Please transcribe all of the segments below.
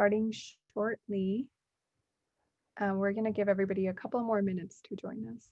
starting shortly. We're going to give everybody a couple more minutes to join us.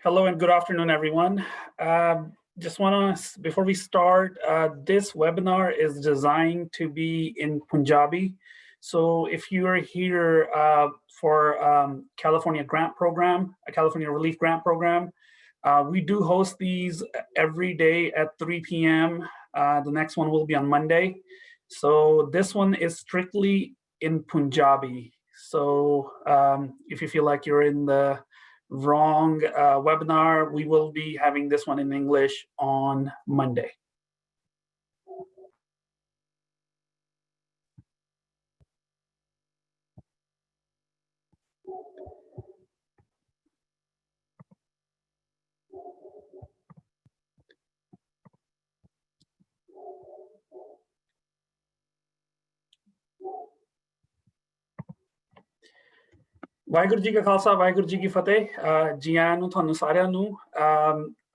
Hello and good afternoon, everyone. Just want to, before we start, this webinar is designed to be in Punjabi. So if you are here for California Grant Program, a California Relief Grant Program, we do host these every day at 3 p.m. The next one will be on Monday. So this one is strictly in Punjabi. So if you feel like you're in the wrong webinar, we will be having this one in English on Monday. Waheguru ji ਕਾ ਖਾਲਸਾ ਵਾਹਿਗੁਰੂ ਜੀ ਕੀ ਫਤਿਹ ਜੀ ਆਇਆਂ ਨੂੰ ਤੁਹਾਨੂੰ ਸਾਰਿਆਂ ਨੂੰ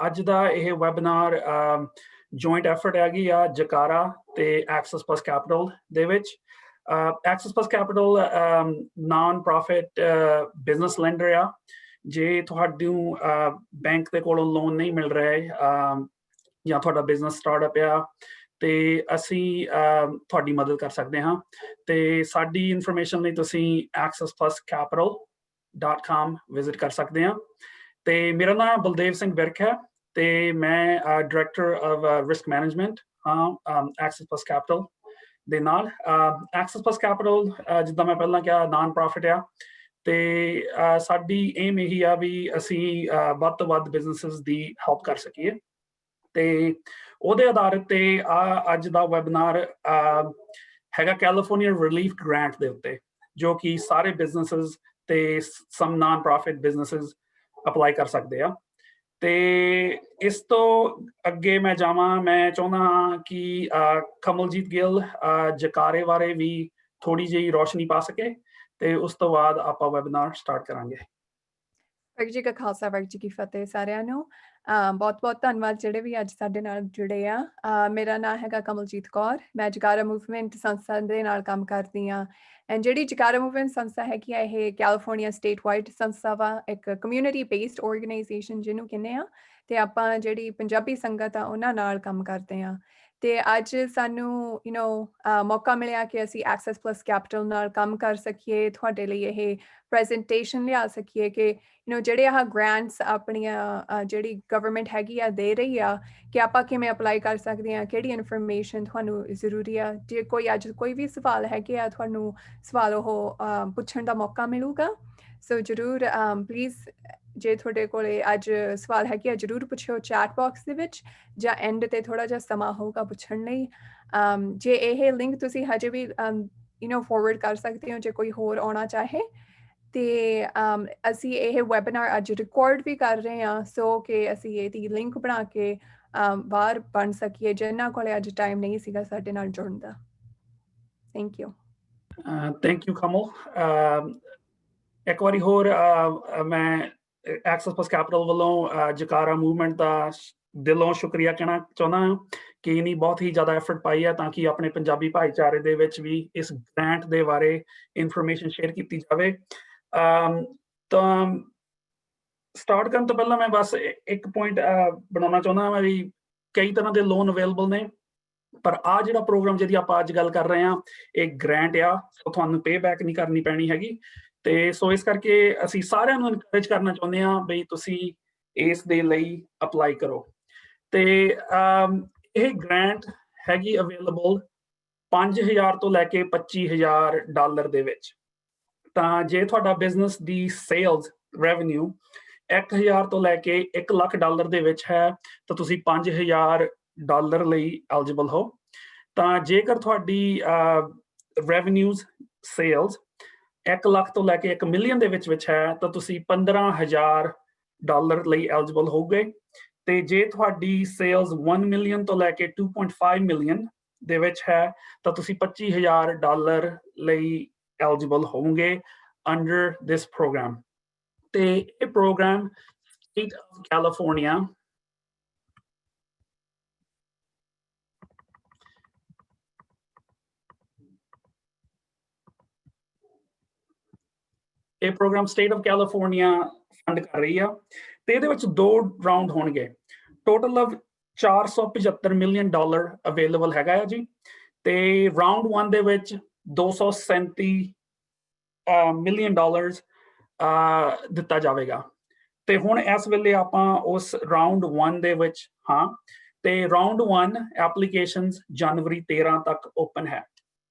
ਅੱਜ ਦਾ ਇਹ webinar joint effort ਹੈਗੀ ਆ ਜਕਾਰਾ ਤੇ ਐਕਸੈਸ ਪਲੱਸ ਕੈਪੀਟਲ ਦੇ ਵਿੱਚ। Access Plus Capital non profit business lender ਆ। ਜੇ ਤੁਹਾਨੂੰ ਬੈਂਕ ਦੇ ਕੋਲੋਂ ਲੋਨ ਨਹੀਂ ਮਿਲ ਰਿਹਾ ਜਾਂ ਤੁਹਾਡਾ ਬਿਜ਼ਨਸ ਸਟਾਰਟਅਪ ਆ ਤੇ ਅਸੀਂ ਤੁਹਾਡੀ ਮਦਦ ਕਰ ਸਕਦੇ ਹਾਂ। ਤੇ ਸਾਡੀ ਇਨਫੋਰਮੇਸ਼ਨ ਲਈ ਤੁਸੀਂ accesspluscapital.com ਵਿਜ਼ਿਟ ਕਰ ਸਕਦੇ ਹਾਂ। ਤੇ ਮੇਰਾ ਨਾਮ ਬਲਦੇਵ ਸਿੰਘ ਵਿਰਕ ਹੈ ਤੇ ਮੈਂ ਡਾਇਰੈਕਟਰ ਆਫ ਰਿਸਕ ਮੈਨੇਜਮੈਂਟ ਹਾਂ ਐਕਸੈਸ ਪਲੱਸ ਕੈਪੀਟਲ ਦੇ ਨਾਲ। ਐਕਸੈਸ ਪਲੱਸ ਕੈਪੀਟਲ ਜਿੱਦਾਂ ਮੈਂ ਪਹਿਲਾਂ ਕਿਹਾ ਨਾਨ ਪ੍ਰੋਫਿਟ ਆ ਤੇ ਸਾਡੀ ਏਮ ਇਹੀ ਆ ਵੀ ਅਸੀਂ ਵੱਧ ਤੋਂ ਵੱਧ ਬਿਜ਼ਨਸਿਸ ਦੀ ਹੈਲਪ ਕਰ ਸਕੀਏ। ਤੇ ਉਹਦੇ ਆਧਾਰ ਤੇ ਅੱਜ ਦਾ ਵੈਬਿਨਾਰ ਹੈਗਾ ਕੈਲੀਫੋਰਨੀਆ ਰਿਲੀਫ ਗ੍ਰਾਂਟ ਦੇ ਉੱਤੇ, ਜੋ ਕਿ ਸਾਰੇ ਬਿਜ਼ਨਸਿਸ ਤੇ ਸਮ ਨਾਨ ਪ੍ਰੋਫਿਟ ਬਿਜ਼ਨਸਿਸ ਅਪਲਾਈ ਕਰ ਸਕਦੇ ਆ। ਤੇ ਇਸ ਤੋਂ ਅੱਗੇ ਮੈਂ ਜਾਵਾਂ, ਮੈਂ ਚਾਹੁੰਦਾ ਹਾਂ ਕਿ ਕਮਲਜੀਤ ਗਿੱਲ ਜਕਾਰੇ ਬਾਰੇ ਵੀ ਥੋੜੀ ਜਿਹੀ ਰੋਸ਼ਨੀ ਪਾ ਸਕੇ ਤੇ ਉਸ ਤੋਂ ਬਾਅਦ ਆਪਾਂ ਵੈਬਿਨਾਰ ਸਟਾਰਟ ਕਰਾਂਗੇ। ਵਾਹਿਗੁਰੂ ਜੀ ਕਾ ਖਾਲਸਾ ਵਾਹਿਗੁਰੂ ਜੀ ਕੀ ਫਤਿਹ ਸਾਰਿਆਂ ਨੂੰ। ਬਹੁਤ ਧੰਨਵਾਦ ਜਿਹੜੇ ਵੀ ਅੱਜ ਸਾਡੇ ਨਾਲ ਜੁੜੇ ਆ। ਮੇਰਾ ਨਾਮ ਹੈਗਾ ਕਮਲਜੀਤ ਕੌਰ, ਮੈਂ ਜਕਾਰਾ ਮੂਵਮੈਂਟ ਸੰਸਥਾ ਦੇ ਨਾਲ ਕੰਮ ਕਰਦੀ ਹਾਂ। ਐਂਡ ਜਿਹੜੀ ਜਕਾਰਾ ਮੂਵਮੈਂਟ ਸੰਸਥਾ ਹੈਗੀ ਆ ਇਹ ਕੈਲੀਫੋਰਨੀਆ ਸਟੇਟ ਵਾਈਡ ਸੰਸਥਾ ਵਾ, ਇੱਕ ਕਮਿਊਨਿਟੀ ਬੇਸਡ ਆਰਗੇਨਾਈਜੇਸ਼ਨ ਜਿਹਨੂੰ ਕਹਿੰਦੇ ਆ। ਤੇ ਆਪਾਂ ਜਿਹੜੀ ਪੰਜਾਬੀ ਸੰਗਤ ਆ ਉਹਨਾਂ ਨਾਲ ਕੰਮ ਕਰਦੇ ਹਾਂ। ਤੇ ਅੱਜ ਸਾਨੂੰ ਮੌਕਾ ਮਿਲਿਆ ਕਿ ਅਸੀਂ ਐਕਸੈਸ ਪਲੱਸ ਕੈਪੀਟਲ ਨਾਲ ਕੰਮ ਕਰ ਸਕੀਏ, ਤੁਹਾਡੇ ਲਈ ਇਹ ਪ੍ਰੈਜੈਂਟੇਸ਼ਨ ਲਿਆ ਸਕੀਏ ਕਿ ਜਿਹੜੇ ਆਹ ਗ੍ਰਾਂਟਸ ਆਪਣੀਆਂ ਜਿਹੜੀ ਗਵਰਨਮੈਂਟ ਹੈਗੀ ਆ ਦੇ ਰਹੀ ਆ ਕਿ ਆਪਾਂ ਕਿਵੇਂ ਅਪਲਾਈ ਕਰ ਸਕਦੇ ਹਾਂ, ਕਿਹੜੀ ਇਨਫੋਰਮੇਸ਼ਨ ਤੁਹਾਨੂੰ ਜ਼ਰੂਰੀ ਆ। ਜੇ ਕੋਈ ਅੱਜ ਕੋਈ ਵੀ ਸਵਾਲ ਹੈਗੇ ਆ ਤੁਹਾਨੂੰ ਸਵਾਲ ਉਹ ਪੁੱਛਣ ਦਾ ਮੌਕਾ ਮਿਲੂਗਾ। ਸੋ ਜ਼ਰੂਰ ਪਲੀਜ਼ ਜੇ ਤੁਹਾਡੇ ਕੋਲੇ ਅੱਜ ਸਵਾਲ ਹੈਗੇ ਆ ਜ਼ਰੂਰ ਪੁੱਛਿਓ ਚੈਟ ਬਾਕਸ ਦੇ ਵਿੱਚ, ਜਾਂ ਐਂਡ ਤੇ ਥੋੜਾ ਜਿਹਾ ਸਮਾਂ ਹੋਊਗਾ ਪੁੱਛਣ ਲਈ। ਜੇ ਇਹ ਲਿੰਕ ਤੁਸੀਂ ਹਜੇ ਵੀ ਫੋਰਵਰਡ ਕਰ ਸਕਦੇ ਹੋ ਜੇ ਕੋਈ ਹੋਰ ਆਉਣਾ ਚਾਹੇ। ਤੇ ਅਸੀਂ ਇਹ ਵੈਬਿਨਾਰ ਅੱਜ ਰਿਕਾਰਡ ਵੀ ਕਰ ਰਹੇ ਹਾਂ ਸੋ ਕਿ ਅਸੀਂ ਇਹਦੀ ਲਿੰਕ ਬਣਾ ਕੇ ਬਾਹਰ ਬਣ ਸਕੀਏ ਜਿਨ੍ਹਾਂ ਕੋਲੇ ਅੱਜ ਟਾਈਮ ਨਹੀਂ ਸੀਗਾ ਸਾਡੇ ਨਾਲ ਜੁੜਨ ਦਾ। Thank you. Thank you Kamal. ਇੱਕ ਵਾਰੀ ਹੋਰ ਮੈਂ ਐਕਸੈਸ ਪਲੱਸ ਕੈਪੀਟਲ ਵੱਲੋਂ ਜਕਾਰਾ ਮੂਵਮੈਂਟ ਦਾ ਦਿਲੋਂ ਸ਼ੁਕਰੀਆ ਕਹਿਣਾ ਚਾਹੁੰਦਾ ਹਾਂ ਕਿ ਇਹਨੀ ਬਹੁਤ ਹੀ ਜ਼ਿਆਦਾ ਐਫਰਟ ਪਾਈ ਹੈ ਤਾਂ ਕਿ ਆਪਣੇ ਪੰਜਾਬੀ ਭਾਈਚਾਰੇ ਦੇ ਵਿੱਚ ਵੀ ਇਸ ਗ੍ਰਾਂਟ ਦੇ ਬਾਰੇ ਇਨਫੋਰਮੇਸ਼ਨ ਸ਼ੇਅਰ ਕੀਤੀ ਜਾਵੇ। ਤਾਂ ਸਟਾਰਟ ਕਰਨ ਤੋਂ ਪਹਿਲਾਂ ਮੈਂ ਬਸ ਇੱਕ ਪੁਆਇੰਟ ਬਣਾਉਣਾ ਚਾਹੁੰਦਾ ਹਾਂ ਵੀ ਕਈ ਤਰ੍ਹਾਂ ਦੇ ਲੋਨ ਅਵੇਲੇਬਲ ਨੇ, ਪਰ ਆ ਜਿਹੜਾ ਪ੍ਰੋਗਰਾਮ ਜਿਹਦੀ ਆਪਾਂ ਅੱਜ ਗੱਲ ਕਰ ਰਹੇ ਹਾਂ ਇਹ ਗ੍ਰਾਂਟ ਆ, ਸੋ ਤੁਹਾਨੂੰ ਪੇ ਬੈਕ ਨਹੀਂ ਕਰਨੀ ਪੈਣੀ ਹੈਗੀ। ਤੇ ਸੋ ਇਸ ਕਰਕੇ ਅਸੀਂ ਸਾਰਿਆਂ ਨੂੰ ਇਨਕਰੇਜ ਕਰਨਾ ਚਾਹੁੰਦੇ ਹਾਂ ਬਈ ਤੁਸੀਂ ਇਸ ਦੇ ਲਈ ਅਪਲਾਈ ਕਰੋ। ਤੇ ਇਹ ਗ੍ਰਾਂਟ ਹੈਗੀ ਅਵੇਲੇਬਲ $5,000 ਤੋਂ ਲੈ ਕੇ $25,000 ਦੇ ਵਿੱਚ। ਤਾਂ ਜੇ ਤੁਹਾਡਾ ਬਿਜ਼ਨਸ ਦੀ ਸੇਲਸ ਰੈਵਨਿਊ $1,000 ਤੋਂ ਲੈ ਕੇ $1 ਲੱਖ ਦੇ ਵਿੱਚ ਹੈ ਤਾਂ ਤੁਸੀਂ $5,000 ਲਈ ਐਲੀਜੀਬਲ ਹੋ। ਤਾਂ ਜੇਕਰ ਤੁਹਾਡੀ ਰੈਵਨਿਊਜ਼ ਸੇਲਸ $1 ਲੱਖ ਤੋਂ ਲੈ ਕੇ $1 ਮਿਲੀਅਨ ਦੇ ਵਿੱਚ ਹੈ ਤਾਂ ਤੁਸੀਂ $15,000 ਲਈ ਐਲੀਜੀਬਲ ਹੋਗੇ। ਤੇ ਜੇ ਤੁਹਾਡੀ ਸੇਲਸ $1 ਮਿਲੀਅਨ ਤੋਂ ਲੈ ਕੇ $2.5 ਮਿਲੀਅਨ ਦੇ ਵਿੱਚ ਹੈ ਤਾਂ ਤੁਸੀਂ $25,000 ਲਈ ਐਲੀਜੀਬਲ ਹੋਵੋਗੇ ਅੰਡਰ ਦਿਸ ਪ੍ਰੋਗਰਾਮ। ਤੇ ਇਹ program state of California fund ਕਰ ਰਹੀ ਆ ਤੇ ਇਹਦੇ ਵਿੱਚ 2 ਰਾਉਂਡ ਹੋਣਗੇ। ਟੋਟਲ ਆਫ $475 ਮਿਲੀਅਨ ਅਵੇਲੇਬਲ ਹੈਗਾ ਆ ਜੀ। ਤੇ ਰਾਉਂਡ 1 ਦੇ ਵਿੱਚ $237 ਮਿਲੀਅਨ ਦਿੱਤਾ ਜਾਵੇਗਾ। ਤੇ ਹੁਣ ਇਸ ਵੇਲੇ ਆਪਾਂ ਉਸ ਰਾਉਂਡ 1 ਦੇ ਵਿੱਚ ਹਾਂ। ਤੇ ਰਾਉਂਡ 1 ਐਪਲੀਕੇਸ਼ਨਸ ਜਨਵਰੀ 13 ਤੱਕ ਓਪਨ ਹੈ।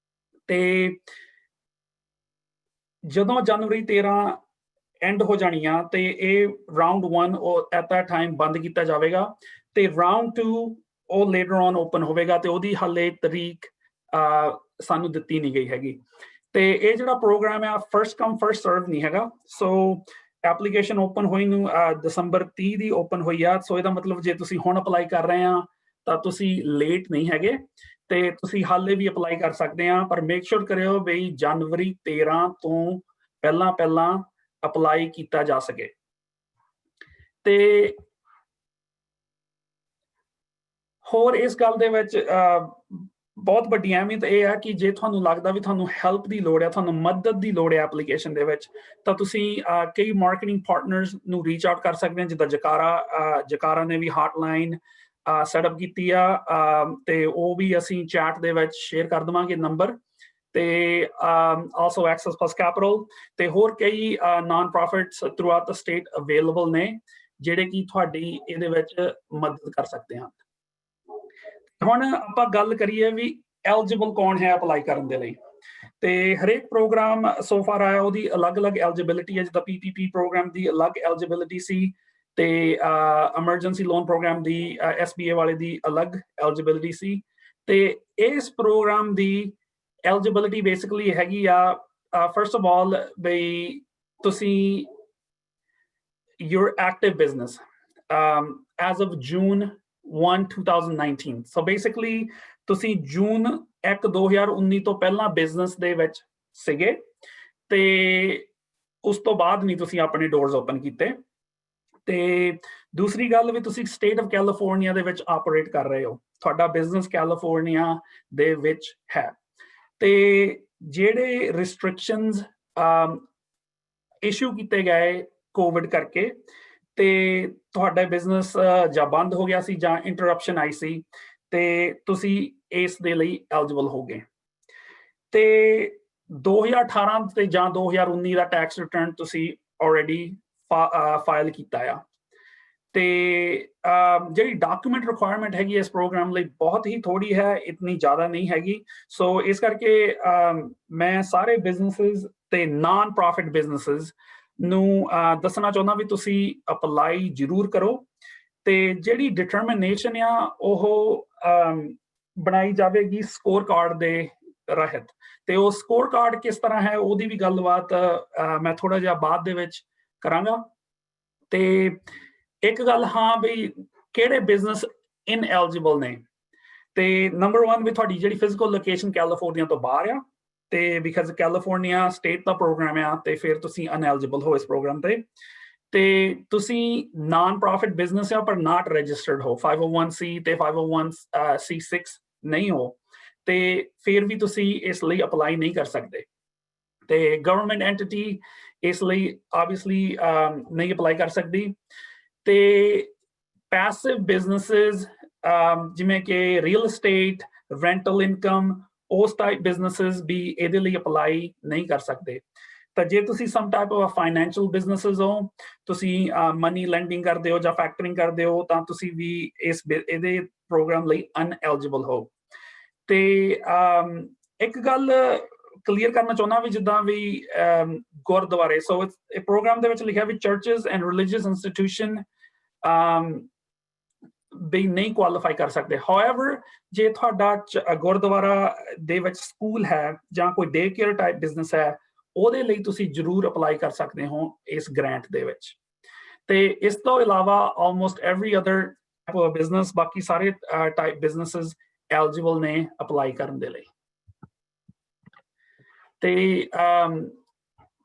ਤੇ ਜਦੋਂ ਜਨਵਰੀ 13 ਐਂਡ ਹੋ ਜਾਣੀ ਆ ਤੇ ਇਹ ਰਾਉਂਡ 1 ਐਟ that ਟਾਈਮ ਬੰਦ ਕੀਤਾ ਜਾਵੇਗਾ ਤੇ ਰਾਉਂਡ 2 ਉਹ ਲੇਟਰ ਔਨ ਓਪਨ ਹੋਵੇਗਾ ਤੇ ਉਹਦੀ ਹਾਲੇ ਤਰੀਕ ਸਾਨੂੰ ਦਿੱਤੀ ਨਹੀਂ ਗਈ ਹੈਗੀ। ਤੇ ਇਹ ਜਿਹੜਾ ਪ੍ਰੋਗਰਾਮ ਹੈ ਫਰਸਟ ਕਮ ਫਰਸਟ ਸਰਵ ਨਹੀਂ ਹੈਗਾ। ਸੋ ਐਪਲੀਕੇਸ਼ਨ ਓਪਨ ਹੋਈ ਨੂੰ ਦਸੰਬਰ 30 ਦੀ ਓਪਨ ਹੋਈ ਆ। ਸੋ ਇਹਦਾ ਮਤਲਬ ਜੇ ਤੁਸੀਂ ਹੁਣ ਅਪਲਾਈ ਕਰ ਰਹੇ ਆ ਤਾਂ ਤੁਸੀਂ ਲੇਟ ਨਹੀਂ ਹੈਗੇ ਤੇ ਤੁਸੀਂ ਹਾਲੇ ਵੀ ਅਪਲਾਈ ਕਰ ਸਕਦੇ ਆ। ਪਰ ਮੇਕ ਸ਼ੋਰ ਕਰਿਓ ਬਈ ਜਨਵਰੀ 13 ਤੋਂ ਪਹਿਲਾਂ ਅਪਲਾਈ ਕੀਤਾ ਜਾ ਸਕੇ। ਤੇ ਹੋਰ ਇਸ ਗੱਲ ਦੇ ਵਿੱਚ ਬਹੁਤ ਵੱਡੀ ਅਹਿਮੀਅਤ ਇਹ ਹੈ ਕਿ ਜੇ ਤੁਹਾਨੂੰ ਲੱਗਦਾ ਵੀ ਤੁਹਾਨੂੰ ਹੈਲਪ ਦੀ ਲੋੜ ਹੈ, ਤੁਹਾਨੂੰ ਮਦਦ ਦੀ ਲੋੜ ਹੈ ਐਪਲੀਕੇਸ਼ਨ ਦੇ ਵਿੱਚ, ਤਾਂ ਤੁਸੀਂ ਕਈ ਮਾਰਕੀਟਿੰਗ ਪਾਰਟਨਰਸ ਨੂੰ ਰੀਚ ਆਊਟ ਕਰ ਸਕਦੇ ਹੋ, ਜਿੱਦਾਂ ਜਕਾਰਾ ਨੇ ਵੀ ਹੌਟਲਾਈਨ ਸੈਟਅਪ ਕੀਤੀ ਆ, ਤੇ ਉਹ ਵੀ ਅਸੀਂ ਚੈਟ ਦੇ ਵਿੱਚ ਸ਼ੇਅਰ ਕਰ ਦੇਵਾਂਗੇ ਨੰਬਰ, ਤੇ ਆਲਸੋ ਐਕਸੈਸ ਪਲਸ ਕੈਪੀਟਲ, ਤੇ ਹੋਰ ਕਈ non profits throughout the state available ਨੇ ਜਿਹੜੇ ਕਿ ਤੁਹਾਡੀ ਇਹਦੇ ਵਿੱਚ ਮਦਦ ਕਰ ਸਕਦੇ ਹਨ। ਹੁਣ ਆਪਾਂ ਗੱਲ ਕਰੀਏ ਵੀ ਐਲੀਜੀਬਲ ਕੌਣ ਹੈ ਅਪਲਾਈ ਕਰਨ ਦੇ ਲਈ, ਤੇ ਹਰੇਕ ਪ੍ਰੋਗਰਾਮ ਸੋ ਫਾਰ ਆਇਆ ਉਹਦੀ ਅਲੱਗ-ਅਲੱਗ ਐਲੀਜੀਬਿਲਿਟੀ ਹੈ। ਜਿੱਦਾਂ PPP ਪ੍ਰੋਗਰਾਮ ਦੀ ਅਲੱਗ ਐਲੀਜੀਬਿਲਿਟੀ ਸੀ, ਤੇ ਐਮਰਜੈਂਸੀ ਲੋਨ ਪ੍ਰੋਗਰਾਮ ਦੀ SBA ਵਾਲੇ ਦੀ ਅਲੱਗ ਐਲੀਜੀਬਿਲਿਟੀ ਸੀ, ਤੇ ਇਸ ਪ੍ਰੋਗਰਾਮ ਦੀ ਐਲੀਜੀਬਿਲਿਟੀ ਬੇਸਿਕਲੀ ਹੈਗੀ ਆ ਫਰਸਟ ਆਫ ਆਲ ਬਈ ਤੁਸੀਂ your active business as of June 1, 2019. So basically ਤੁਸੀਂ ਜੂਨ 1, 2019 ਤੋਂ ਪਹਿਲਾਂ ਬਿਜ਼ਨਸ ਦੇ ਵਿੱਚ ਸੀਗੇ, ਤੇ ਉਸ ਤੋਂ ਬਾਅਦ ਨਹੀਂ ਤੁਸੀਂ ਆਪਣੇ ਡੋਰਸ ਓਪਨ ਕੀਤੇ। ਤੇ ਦੂਸਰੀ ਗੱਲ ਵੀ ਤੁਸੀਂ ਸਟੇਟ ਆਫ ਕੈਲੀਫੋਰਨੀਆ ਦੇ ਵਿੱਚ ਆਪਰੇਟ ਕਰ ਰਹੇ ਹੋ, ਤੁਹਾਡਾ ਬਿਜ਼ਨਸ ਕੈਲੀਫੋਰਨੀਆ ਦੇ ਵਿੱਚ ਹੈ, ਤੇ ਜਿਹੜੇ ਰਿਸਟ੍ਰਿਕਸ਼ਨਸ ਇਸ਼ੂ ਕੀਤੇ ਗਏ ਕੋਵਿਡ ਕਰਕੇ, ਤੇ ਤੁਹਾਡਾ ਬਿਜ਼ਨਸ ਜਾਂ ਬੰਦ ਹੋ ਗਿਆ ਸੀ ਜਾਂ ਇੰਟਰਰਪਸ਼ਨ ਆਈ ਸੀ, ਤੇ ਤੁਸੀਂ ਇਸ ਦੇ ਲਈ ਐਲੀਜੀਬਲ ਹੋ ਗਏ, ਤੇ 2018 ਤੇ ਜਾਂ 2019 ਦਾ ਟੈਕਸ ਰਿਟਰਨ ਤੁਸੀਂ ਆਲਰੇਡੀ ਫਾਈਲ ਕੀਤਾ ਆ। ਤੇ ਜਿਹੜੀ ਡਾਕੂਮੈਂਟ ਰਿਕੁਆਇਰਮੈਂਟ ਹੈਗੀ ਇਸ ਪ੍ਰੋਗਰਾਮ ਲਈ ਬਹੁਤ ਹੀ ਥੋੜੀ ਹੈ, ਇਤਨੀ ਜ਼ਿਆਦਾ ਨਹੀਂ ਹੈਗੀ। ਸੋ ਇਸ ਕਰਕੇ ਮੈਂ ਸਾਰੇ ਬਿਜ਼ਨਸਿਸ ਤੇ ਨਾਨ ਪ੍ਰੋਫਿਟ ਬਿਜ਼ਨਸਿਸ ਨੂੰ ਦੱਸਣਾ ਚਾਹੁੰਦਾ ਵੀ ਤੁਸੀਂ ਅਪਲਾਈ ਜ਼ਰੂਰ ਕਰੋ, ਤੇ ਜਿਹੜੀ ਡਿਟਰਮੀਨੇਸ਼ਨ ਆ ਉਹ ਬਣਾਈ ਜਾਵੇਗੀ ਸਕੋਰ ਕਾਰਡ ਦੇ ਰਹਿਤ, ਤੇ ਉਹ ਸਕੋਰ ਕਾਰਡ ਕਿਸ ਤਰ੍ਹਾਂ ਹੈ ਉਹਦੀ ਵੀ ਗੱਲਬਾਤ ਮੈਂ ਥੋੜਾ ਜਿਹਾ ਬਾਅਦ ਦੇ ਵਿੱਚ ਕਰਾਂਗਾ। ਤੇ ਇੱਕ ਗੱਲ ਹਾਂ ਵੀ ਕਿਹੜੇ ਬਿਜ਼ਨਸ ਇਨਐਲੀਜੀਬਲ ਨੇ, ਤੇ ਨੰਬਰ 1 ਵੀ ਤੁਹਾਡੀ ਜਿਹੜੀ ਫਿਜ਼ੀਕਲ ਲੋਕੇਸ਼ਨ ਕੈਲੀਫੋਰਨੀਆ ਤੋਂ ਬਾਹਰ ਆ, ਤੇ ਬਿਕਾਜ਼ ਕੈਲੀਫੋਰਨੀਆ ਸਟੇਟ ਦਾ ਪ੍ਰੋਗਰਾਮ ਆ, ਤੇ ਫਿਰ ਤੁਸੀਂ ਅਨਐਲੀਜੀਬਲ ਹੋ ਇਸ ਪ੍ਰੋਗਰਾਮ ਤੇ ਤੁਸੀਂ ਨਾਨ ਪ੍ਰੋਫਿਟ ਬਿਜ਼ਨਸ ਆ ਪਰ ਨਾਟ ਰਜਿਸਟਰਡ ਹੋ, 501c ਤੇ 501c6 ਨਹੀਂ ਹੋ, ਤੇ ਫਿਰ ਵੀ ਤੁਸੀਂ ਇਸ ਲਈ ਅਪਲਾਈ ਨਹੀਂ ਕਰ ਸਕਦੇ। ਤੇ ਗਵਰਨਮੈਂਟ ਐਂਟੀਟੀ ਇਸ ਲਈ ਆਬਵੀਅਸਲੀ ਨਹੀਂ ਅਪਲਾਈ ਕਰ ਸਕਦੀ। ਤੇ ਪੈਸਿਵ ਬਿਜ਼ਨਸਿਸ ਜਿਵੇਂ ਕਿ ਰੀਅਲ estate, ਰੈਂਟਲ ਇਨਕਮ, ਉਸ ਟਾਈਪ ਬਿਜ਼ਨਸਿਸ ਵੀ ਇਹਦੇ ਲਈ ਅਪਲਾਈ ਨਹੀਂ ਕਰ ਸਕਦੇ। ਤਾਂ ਜੇ ਤੁਸੀਂ ਸਮ ਟਾਈਪ ਆਫ ਫਾਈਨੈਂਸ਼ੀਅਲ ਬਿਜ਼ਨਸਿਸ ਹੋ, ਤੁਸੀਂ ਮਨੀ ਲੈਂਡਿੰਗ ਕਰਦੇ ਹੋ ਜਾਂ ਫੈਕਟਰਿੰਗ ਕਰਦੇ ਹੋ, ਤਾਂ ਤੁਸੀਂ ਵੀ ਇਹਦੇ ਪ੍ਰੋਗਰਾਮ ਲਈ ਅਨਐਲੀਜੀਬਲ ਹੋ। ਤੇ ਇੱਕ ਗੱਲ ਕਲੀਅਰ ਕਰਨਾ ਚਾਹੁੰਦਾ ਵੀ ਜਿੱਦਾਂ ਵੀ ਗੁਰਦੁਆਰੇ, ਸੋ ਇਹ ਪ੍ਰੋਗਰਾਮ ਦੇ ਵਿੱਚ ਲਿਖਿਆ ਵੀ ਚਰਚਿਸ ਐਂਡ ਰਿਲੀਜੀਅਸ ਇੰਸਟੀਟਿਊਸ਼ਨ ਵੀ ਨਹੀਂ ਕੁਆਲੀਫਾਈ ਕਰ ਸਕਦੇ। ਹਾਊਐਵਰ ਜੇ ਤੁਹਾਡਾ ਗੁਰਦੁਆਰਾ ਦੇ ਵਿੱਚ ਸਕੂਲ ਹੈ ਜਾਂ ਕੋਈ ਡੇ ਕੇਅਰ ਟਾਈਪ ਬਿਜ਼ਨਸ ਹੈ, ਉਹਦੇ ਲਈ ਤੁਸੀਂ ਜ਼ਰੂਰ ਅਪਲਾਈ ਕਰ ਸਕਦੇ ਹੋ ਇਸ ਗ੍ਰਾਂਟ ਦੇ ਵਿੱਚ। ਤੇ ਇਸ ਤੋਂ ਇਲਾਵਾ ਆਲਮੋਸਟ ਐਵਰੀ ਅਦਰ ਬਿਜ਼ਨਸ, ਬਾਕੀ ਸਾਰੇ ਟਾਈਪ ਬਿਜ਼ਨਸਿਸ ਐਲੀਜੀਬਲ ਨੇ ਅਪਲਾਈ ਕਰਨ ਦੇ ਲਈ।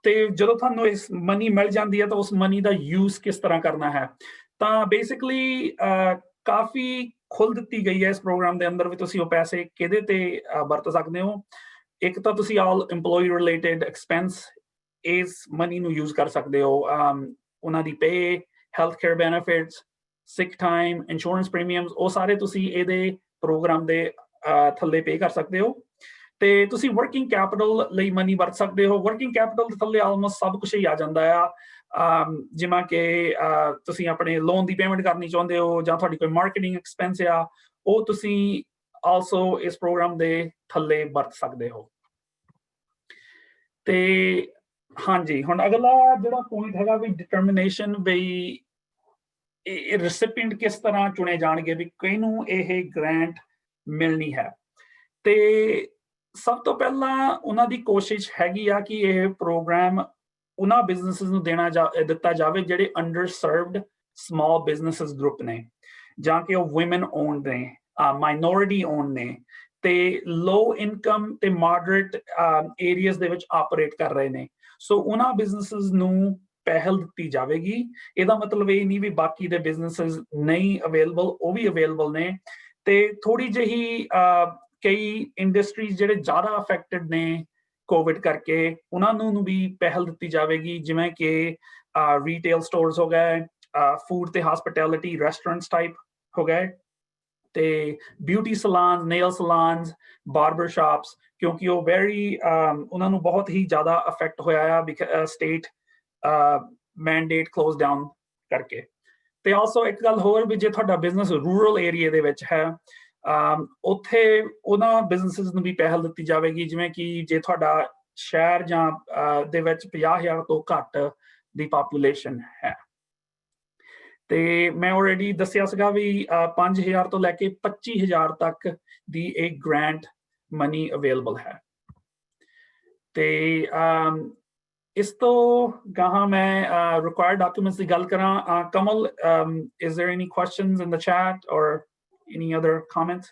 ਤੇ ਜਦੋਂ ਤੁਹਾਨੂੰ ਇਸ ਮਨੀ ਮਿਲ ਜਾਂਦੀ ਹੈ ਤਾਂ ਉਸ ਮਨੀ ਦਾ ਯੂਜ਼ ਕਿਸ ਤਰ੍ਹਾਂ ਕਰਨਾ ਹੈ, ਤਾਂ ਬੇਸਿਕਲੀ ਕਾਫੀ ਖੁੱਲ੍ਹ ਦਿੱਤੀ ਗਈ ਹੈ ਇਸ ਪ੍ਰੋਗਰਾਮ ਦੇ ਅੰਦਰ ਵੀ ਤੁਸੀਂ ਉਹ ਪੈਸੇ ਕਿਹਦੇ ਤੇ ਵਰਤ ਸਕਦੇ ਹੋ। ਇੱਕ ਤਾਂ ਤੁਸੀਂ ਆਲ EMPLOYEE ਰਿਲੇਟਡ ਐਕਸਪੈਂਸ ਇਸ ਮਨੀ ਨੂੰ ਯੂਜ਼ ਕਰ ਸਕਦੇ ਹੋ, ਉਹਨਾਂ ਦੀ ਪੇ, ਹੈਲਥ ਕੇਅਰ ਬੈਨੀਫਿਟਸ, ਸਿਕ ਟਾਈਮ, ਇੰਸ਼ੋਰੈਂਸ ਪ੍ਰੀਮੀਅਮਸ, ਉਹ ਸਾਰੇ ਤੁਸੀਂ ਇਹਦੇ ਪ੍ਰੋਗਰਾਮ ਦੇ ਥੱਲੇ ਪੇ ਕਰ ਸਕਦੇ ਹੋ। ਤੇ ਤੁਸੀਂ ਵਰਕਿੰਗ ਕੈਪੀਟਲ ਲਈ ਮਨੀ ਵਰਤ ਸਕਦੇ ਹੋ। ਵਰਕਿੰਗ ਕੈਪੀਟਲ ਦੇ ਥੱਲੇ ਆਲਮੋਸਟ ਸਭ ਕੁਝ ਹੀ ਆ ਜਾਂਦਾ ਆ, ਜਿਵੇਂ ਕਿ ਤੁਸੀਂ ਆਪਣੇ ਲੋਨ ਦੀ ਪੇਮੈਂਟ ਕਰਨੀ ਚਾਹੁੰਦੇ ਹੋ ਜਾਂ ਤੁਹਾਡੀ ਕੋਈ ਮਾਰਕੀਟਿੰਗ ਐਕਸਪੈਂਸ ਆ, ਉਹ ਤੁਸੀਂ ਆਲਸੋ ਇਸ ਪ੍ਰੋਗਰਾਮ ਦੇ ਥੱਲੇ ਵਰਤ ਸਕਦੇ ਹੋ। ਤੇ ਹਾਂਜੀ, ਹੁਣ ਅਗਲਾ ਜਿਹੜਾ ਪੁਆਇੰਟ ਹੈਗਾ ਵੀ ਡਿਟਰਮੀਨੇਸ਼ਨ, ਵੀ ਰੈਸਿਪੀਐਂਟ ਕਿਸ ਤਰ੍ਹਾਂ ਚੁਣੇ ਜਾਣਗੇ, ਵੀ ਕਿਹਨੂੰ ਇਹ ਗ੍ਰਾਂਟ ਮਿਲਣੀ ਹੈ। ਤੇ ਸਭ ਤੋਂ ਪਹਿਲਾਂ ਉਹਨਾਂ ਦੀ ਕੋਸ਼ਿਸ਼ ਹੈਗੀ ਆ ਕਿ ਇਹ ਪ੍ਰੋਗਰਾਮ ਉਹਨਾਂ ਬਿਜ਼ਨਸਿਸ ਨੂੰ ਦਿੱਤਾ ਜਾਵੇ ਜਿਹੜੇ under served small businesses group ਨੇ, ਜਾਂ ਕਿ ਉਹ ਵੂਮਨ ਓਨਡ ਨੇ, ਮਾਈਨੋਰਿਟੀ ਓਨਡ ਨੇ, ਤੇ ਲੋ ਇਨਕਮ ਤੇ ਮਾਡਰੇਟ ਏਰੀਆਜ਼ ਦੇ ਵਿੱਚ ਆਪਰੇਟ ਕਰ ਰਹੇ ਨੇ। ਸੋ ਉਹਨਾਂ ਬਿਜ਼ਨਸਿਸ ਨੂੰ ਪਹਿਲ ਦਿੱਤੀ ਜਾਵੇਗੀ। ਇਹਦਾ ਮਤਲਬ ਇਹ ਨਹੀਂ ਵੀ ਬਾਕੀ ਦੇ ਬਿਜ਼ਨਸਿਸ ਨਹੀਂ ਅਵੇਲੇਬਲ, ਉਹ ਵੀ ਅਵੇਲੇਬਲ ਨੇ। ਤੇ ਥੋੜੀ ਜਿਹੀ ਕਈ ਇੰਡਸਟਰੀਜ਼ ਜਿਹੜੇ ਜ਼ਿਆਦਾ ਅਫੈਕਟਡ ਨੇ ਕੋਵਿਡ ਕਰਕੇ ਉਹਨਾਂ ਨੂੰ ਵੀ ਪਹਿਲ ਦਿੱਤੀ ਜਾਵੇਗੀ, ਜਿਵੇਂ ਕਿ ਰੀਟੇਲ ਸਟੋਰਸ ਹੋ ਗਏ, ਫੂਡ ਤੇ ਹਸਪਿਟੈਲਿਟੀ ਰੈਸਟੋਰੈਂਟਸ ਟਾਈਪ ਹੋ ਗਏ, ਤੇ ਬਿਊਟੀ ਸਲਾਨ, ਨੇਲ ਸਲਾਨਸ, ਬਾਰਬਰ ਸ਼ਾਪਸ, ਕਿਉਂਕਿ ਉਹ ਉਹਨਾਂ ਨੂੰ ਬਹੁਤ ਹੀ ਜ਼ਿਆਦਾ ਅਫੈਕਟ ਹੋਇਆ ਆ ਸਟੇਟ ਮੈਂਡੇਟ ਕਲੋਜ਼ ਡਾਊਨ ਕਰਕੇ। ਤੇ ਆਲਸੋ ਇੱਕ ਗੱਲ ਹੋਰ ਵੀ, ਜੇ ਤੁਹਾਡਾ ਬਿਜ਼ਨਸ ਰੂਰਲ ਏਰੀਆ ਦੇ ਵਿੱਚ ਹੈ ਉੱਥੇ ਉਹਨਾਂ ਬਿਜ਼ਨਸਿਸ ਨੂੰ ਵੀ ਪਹਿਲ ਦਿੱਤੀ ਜਾਵੇਗੀ, ਜਿਵੇਂ ਕਿ ਜੇ ਤੁਹਾਡਾ ਸ਼ਹਿਰ ਜਾਂ ਦੇ ਵਿੱਚ 50,000 ਤੋਂ ਘੱਟ ਦੀ ਪਾਪੂਲੇਸ਼ਨ ਹੈ। ਤੇ ਮੈਂ ਆਲਰੇਡੀ ਦੱਸਿਆ ਸੀਗਾ ਵੀ 5,000 ਤੋਂ ਲੈ ਕੇ 25,000 ਤੱਕ ਦੀ ਇੱਕ ਗ੍ਰਾਂਟ ਮਨੀ ਅਵੇਲੇਬਲ ਹੈ। ਤੇ ਇਸ ਤੋਂ ਗਾਹਾਂ ਮੈਂ required documents ਦੀ ਗੱਲ ਕਰਾਂ। ਕਮਲ, is there any questions in the chat or any other comments?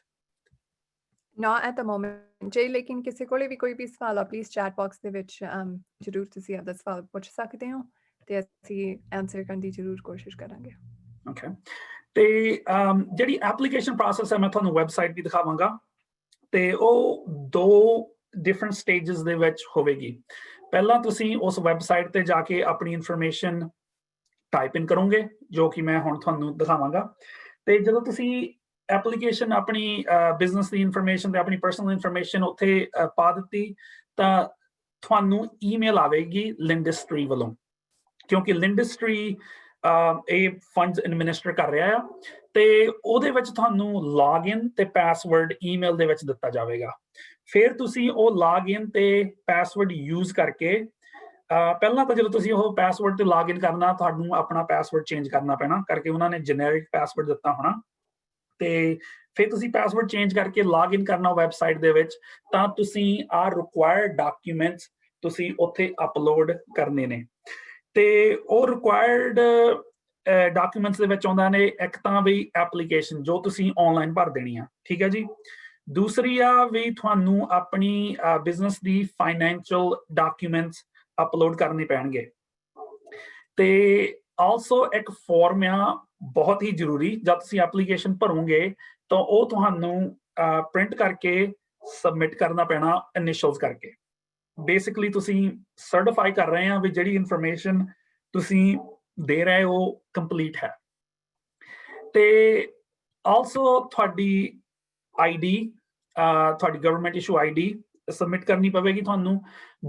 Not at the moment ਜੇ ਲੇਕਿਨ ਕਿਸੇ ਕੋਲੇ ਵੀ ਕੋਈ ਵੀ ਸਵਾਲ ਆ ਪਲੀਜ਼ ਚੈਟ ਬਾਕਸ ਦੇ ਵਿੱਚ ਜ਼ਰੂਰ ਤੁਸੀਂ ਆਪਦਾ ਸਵਾਲ ਪੁੱਛ ਸਕਦੇ ਹੋ ਤੇ ਅਸੀਂ ਆਨਸਰ ਕਰਨ ਦੀ ਜ਼ਰੂਰ ਕੋਸ਼ਿਸ਼ ਕਰਾਂਗੇ। Okay, ਤੇ ਜਿਹੜੀ ਐਪਲੀਕੇਸ਼ਨ ਪ੍ਰੋਸੈਸ ਹੈ ਮੈਂ ਤੁਹਾਨੂੰ ਵੈਬਸਾਈਟ ਵੀ ਦਿਖਾਵਾਂਗਾ, ਤੇ ਉਹ 2 ਡਿਫਰੈਂਟ ਸਟੇਜਸ ਦੇ ਵਿੱਚ ਹੋਵੇਗੀ। ਪਹਿਲਾਂ ਤੁਸੀਂ ਉਸ ਵੈਬਸਾਈਟ ਤੇ ਜਾ ਕੇ ਆਪਣੀ ਇਨਫੋਰਮੇਸ਼ਨ ਟਾਈਪ ਇਨ ਕਰੋਗੇ, ਜੋ ਕਿ ਮੈਂ ਹੁਣ ਤੁਹਾਨੂੰ ਦਿਖਾਵਾਂਗਾ। ਤੇ ਜਦੋਂ ਤੁਸੀਂ ਐਪਲੀਕੇਸ਼ਨ ਆਪਣੀ ਬਿਜ਼ਨਸ ਦੀ ਇਨਫੋਰਮੇਸ਼ਨ ਤੇ ਆਪਣੀ ਪਰਸਨਲ ਇਨਫੋਰਮੇਸ਼ਨ ਉੱਥੇ ਪਾ ਦਿੱਤੀ ਤਾਂ ਤੁਹਾਨੂੰ ਈਮੇਲ ਆਵੇਗੀ ਲਿੰਡਸਟਰੀ ਵੱਲੋਂ, ਕਿਉਂਕਿ ਲਿੰਡਸਟਰੀ ਇਹ ਫੰਡਸ ਐਡਮਿਨਿਸਟਰ ਕਰ ਰਿਹਾ ਆ, ਤੇ ਉਹਦੇ ਵਿੱਚ ਤੁਹਾਨੂੰ ਲੌਗਇਨ ਤੇ ਪਾਸਵਰਡ ਈਮੇਲ ਦੇ ਵਿੱਚ ਦਿੱਤਾ ਜਾਵੇਗਾ। ਫਿਰ ਤੁਸੀਂ ਉਹ ਲੌਗਇਨ ਤੇ ਪਾਸਵਰਡ ਯੂਜ਼ ਕਰਕੇ ਪਹਿਲਾਂ ਤਾਂ ਜਦੋਂ ਤੁਸੀਂ ਉਹ ਪਾਸਵਰਡ ਤੇ ਲੌਗਇਨ ਕਰਨਾ ਤੁਹਾਨੂੰ ਆਪਣਾ ਪਾਸਵਰਡ ਚੇਂਜ ਕਰਨਾ ਪੈਣਾ, ਕਰਕੇ ਉਹਨਾਂ ਨੇ ਜੈਨਰਿਕ ਪਾਸਵਰਡ ਦਿੱਤਾ ਹੋਣਾ, ਤੇ ਫਿਰ ਤੁਸੀਂ ਪਾਸਵਰਡ ਚੇਂਜ ਕਰਕੇ ਲੌਗਇਨ ਕਰਨਾ ਵੈਬਸਾਈਟ ਦੇ ਵਿੱਚ, ਤਾਂ ਤੁਸੀਂ ਰਿਕੁਆਇਰਡ ਡਾਕੂਮੈਂਟਸ ਤੁਸੀਂ ਉੱਥੇ ਅਪਲੋਡ ਕਰਨੇ ਨੇ। ਤੇ ਉਹ ਰਿਕੁਆਇਰਡ ਡਾਕੂਮੈਂਟਸ ਦੇ ਵਿੱਚ ਆਉਂਦਾ ਨੇ ਇੱਕ ਤਾਂ ਵੀ ਐਪਲੀਕੇਸ਼ਨ ਜੋ ਤੁਸੀਂ ਆਨਲਾਈਨ ਭਰ ਦੇਣੀ ਆ, ਠੀਕ ਹੈ ਜੀ। ਦੂਸਰੀ ਆ ਵੀ ਤੁਹਾਨੂੰ ਆਪਣੀ ਬਿਜ਼ਨਸ ਦੀ ਫਾਈਨੈਂਸ਼ੀਅਲ ਡਾਕੂਮੈਂਟਸ ਅਪਲੋਡ ਕਰਨੇ ਪੈਣਗੇ। ਤੇ ਆਲਸੋ ਇੱਕ ਫਾਰਮ ਆ ਬਹੁਤ ਹੀ ਜ਼ਰੂਰੀ, ਜਦ ਤੁਸੀਂ ਐਪਲੀਕੇਸ਼ਨ ਭਰੋਗੇ ਤਾਂ ਉਹ ਤੁਹਾਨੂੰ ਪ੍ਰਿੰਟ ਕਰਕੇ ਸਬਮਿਟ ਕਰਨਾ ਪੈਣਾ ਇਨੀਸ਼ੀਅਲਸ ਕਰਕੇ। ਬੇਸਿਕਲੀ ਤੁਸੀਂ ਸਰਟੀਫਾਈ ਕਰ ਰਹੇ ਆ ਵੀ ਜਿਹੜੀ ਇਨਫੋਰਮੇਸ਼ਨ ਤੁਸੀਂ ਦੇ ਰਹੇ ਹੋ ਕੰਪਲੀਟ ਹੈ। ਤੇ ਆਲਸੋ ਤੁਹਾਡੀ ਆਈਡੀ, ਤੁਹਾਡੀ ਗਵਰਨਮੈਂਟ ਇਸ਼ੂ ਆਈਡੀ ਸਬਮਿਟ ਕਰਨੀ ਪਵੇਗੀ ਤੁਹਾਨੂੰ।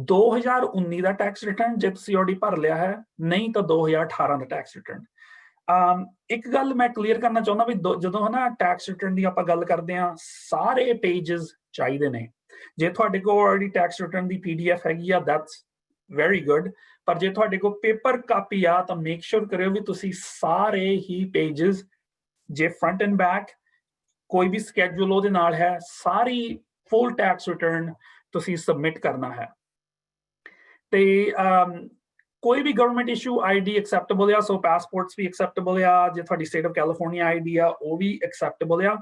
2019 ਦਾ ਟੈਕਸ ਰਿਟਰਨ ਜੇ ਤੁਸੀਂ ਆਲਰੇਡੀ ਭਰ ਲਿਆ ਹੈ, ਨਹੀਂ ਤਾਂ 2018 ਦਾ ਟੈਕਸ ਰਿਟਰਨ। ਇੱਕ ਗੱਲ ਮੈਂ ਕਲੀਅਰ ਕਰਨਾ ਚਾਹੁੰਦਾ ਵੀ ਜਦੋਂ ਹਨਾ ਟੈਕਸ ਰਿਟਰਨ ਦੀ ਆਪਾਂ ਗੱਲ ਕਰਦੇ ਹਾਂ, ਸਾਰੇ ਪੇਜਸ ਚਾਹੀਦੇ ਨੇ। ਜੇ ਤੁਹਾਡੇ ਕੋਲ ਆਲਰੇਡੀ ਟੈਕਸ ਰਿਟਰਨ ਦੀ PDF ਹੈਗੀ ਆ, ਦੈਟਸ ਵੈਰੀ ਗੁੱਡ, ਪਰ ਜੇ ਤੁਹਾਡੇ ਕੋਲ ਪੇਪਰ ਕਾਪੀ ਆ ਤਾਂ ਮੇਕ ਸ਼ੋਰ ਕਰਿਓ ਵੀ ਤੁਸੀਂ ਸਾਰੇ ਹੀ ਪੇਜਸ, ਜੇ ਫਰੰਟ ਐਂਡ ਬੈਕ ਕੋਈ ਵੀ ਸਕੇਡਿਊਲ ਉਹਦੇ ਨਾਲ ਹੈ, ਸਾਰੀ ਫੁੱਲ ਟੈਕਸ ਰਿਟਰਨ ਤੁਸੀਂ ਸਬਮਿਟ ਕਰਨਾ ਹੈ। ਤੇ ਕੋਈ ਵੀ ਗਵਰਨਮੈਂਟ ਇਸ਼ੂ ਆਈਡੀ ਐਕਸੈਪਟੇਬਲ ਆ, ਸੋ ਪਾਸਪੋਰਟਸ ਵੀ ਐਕਸੈਪਟੇਬਲ ਆ, ਜੇ ਤੁਹਾਡੀ ਸਟੇਟ ਆਫ ਕੈਲੀਫੋਰਨੀਆ ਆਈਡੀ ਆ ਉਹ ਵੀ ਐਕਸੈਪਟੇਬਲ ਆ।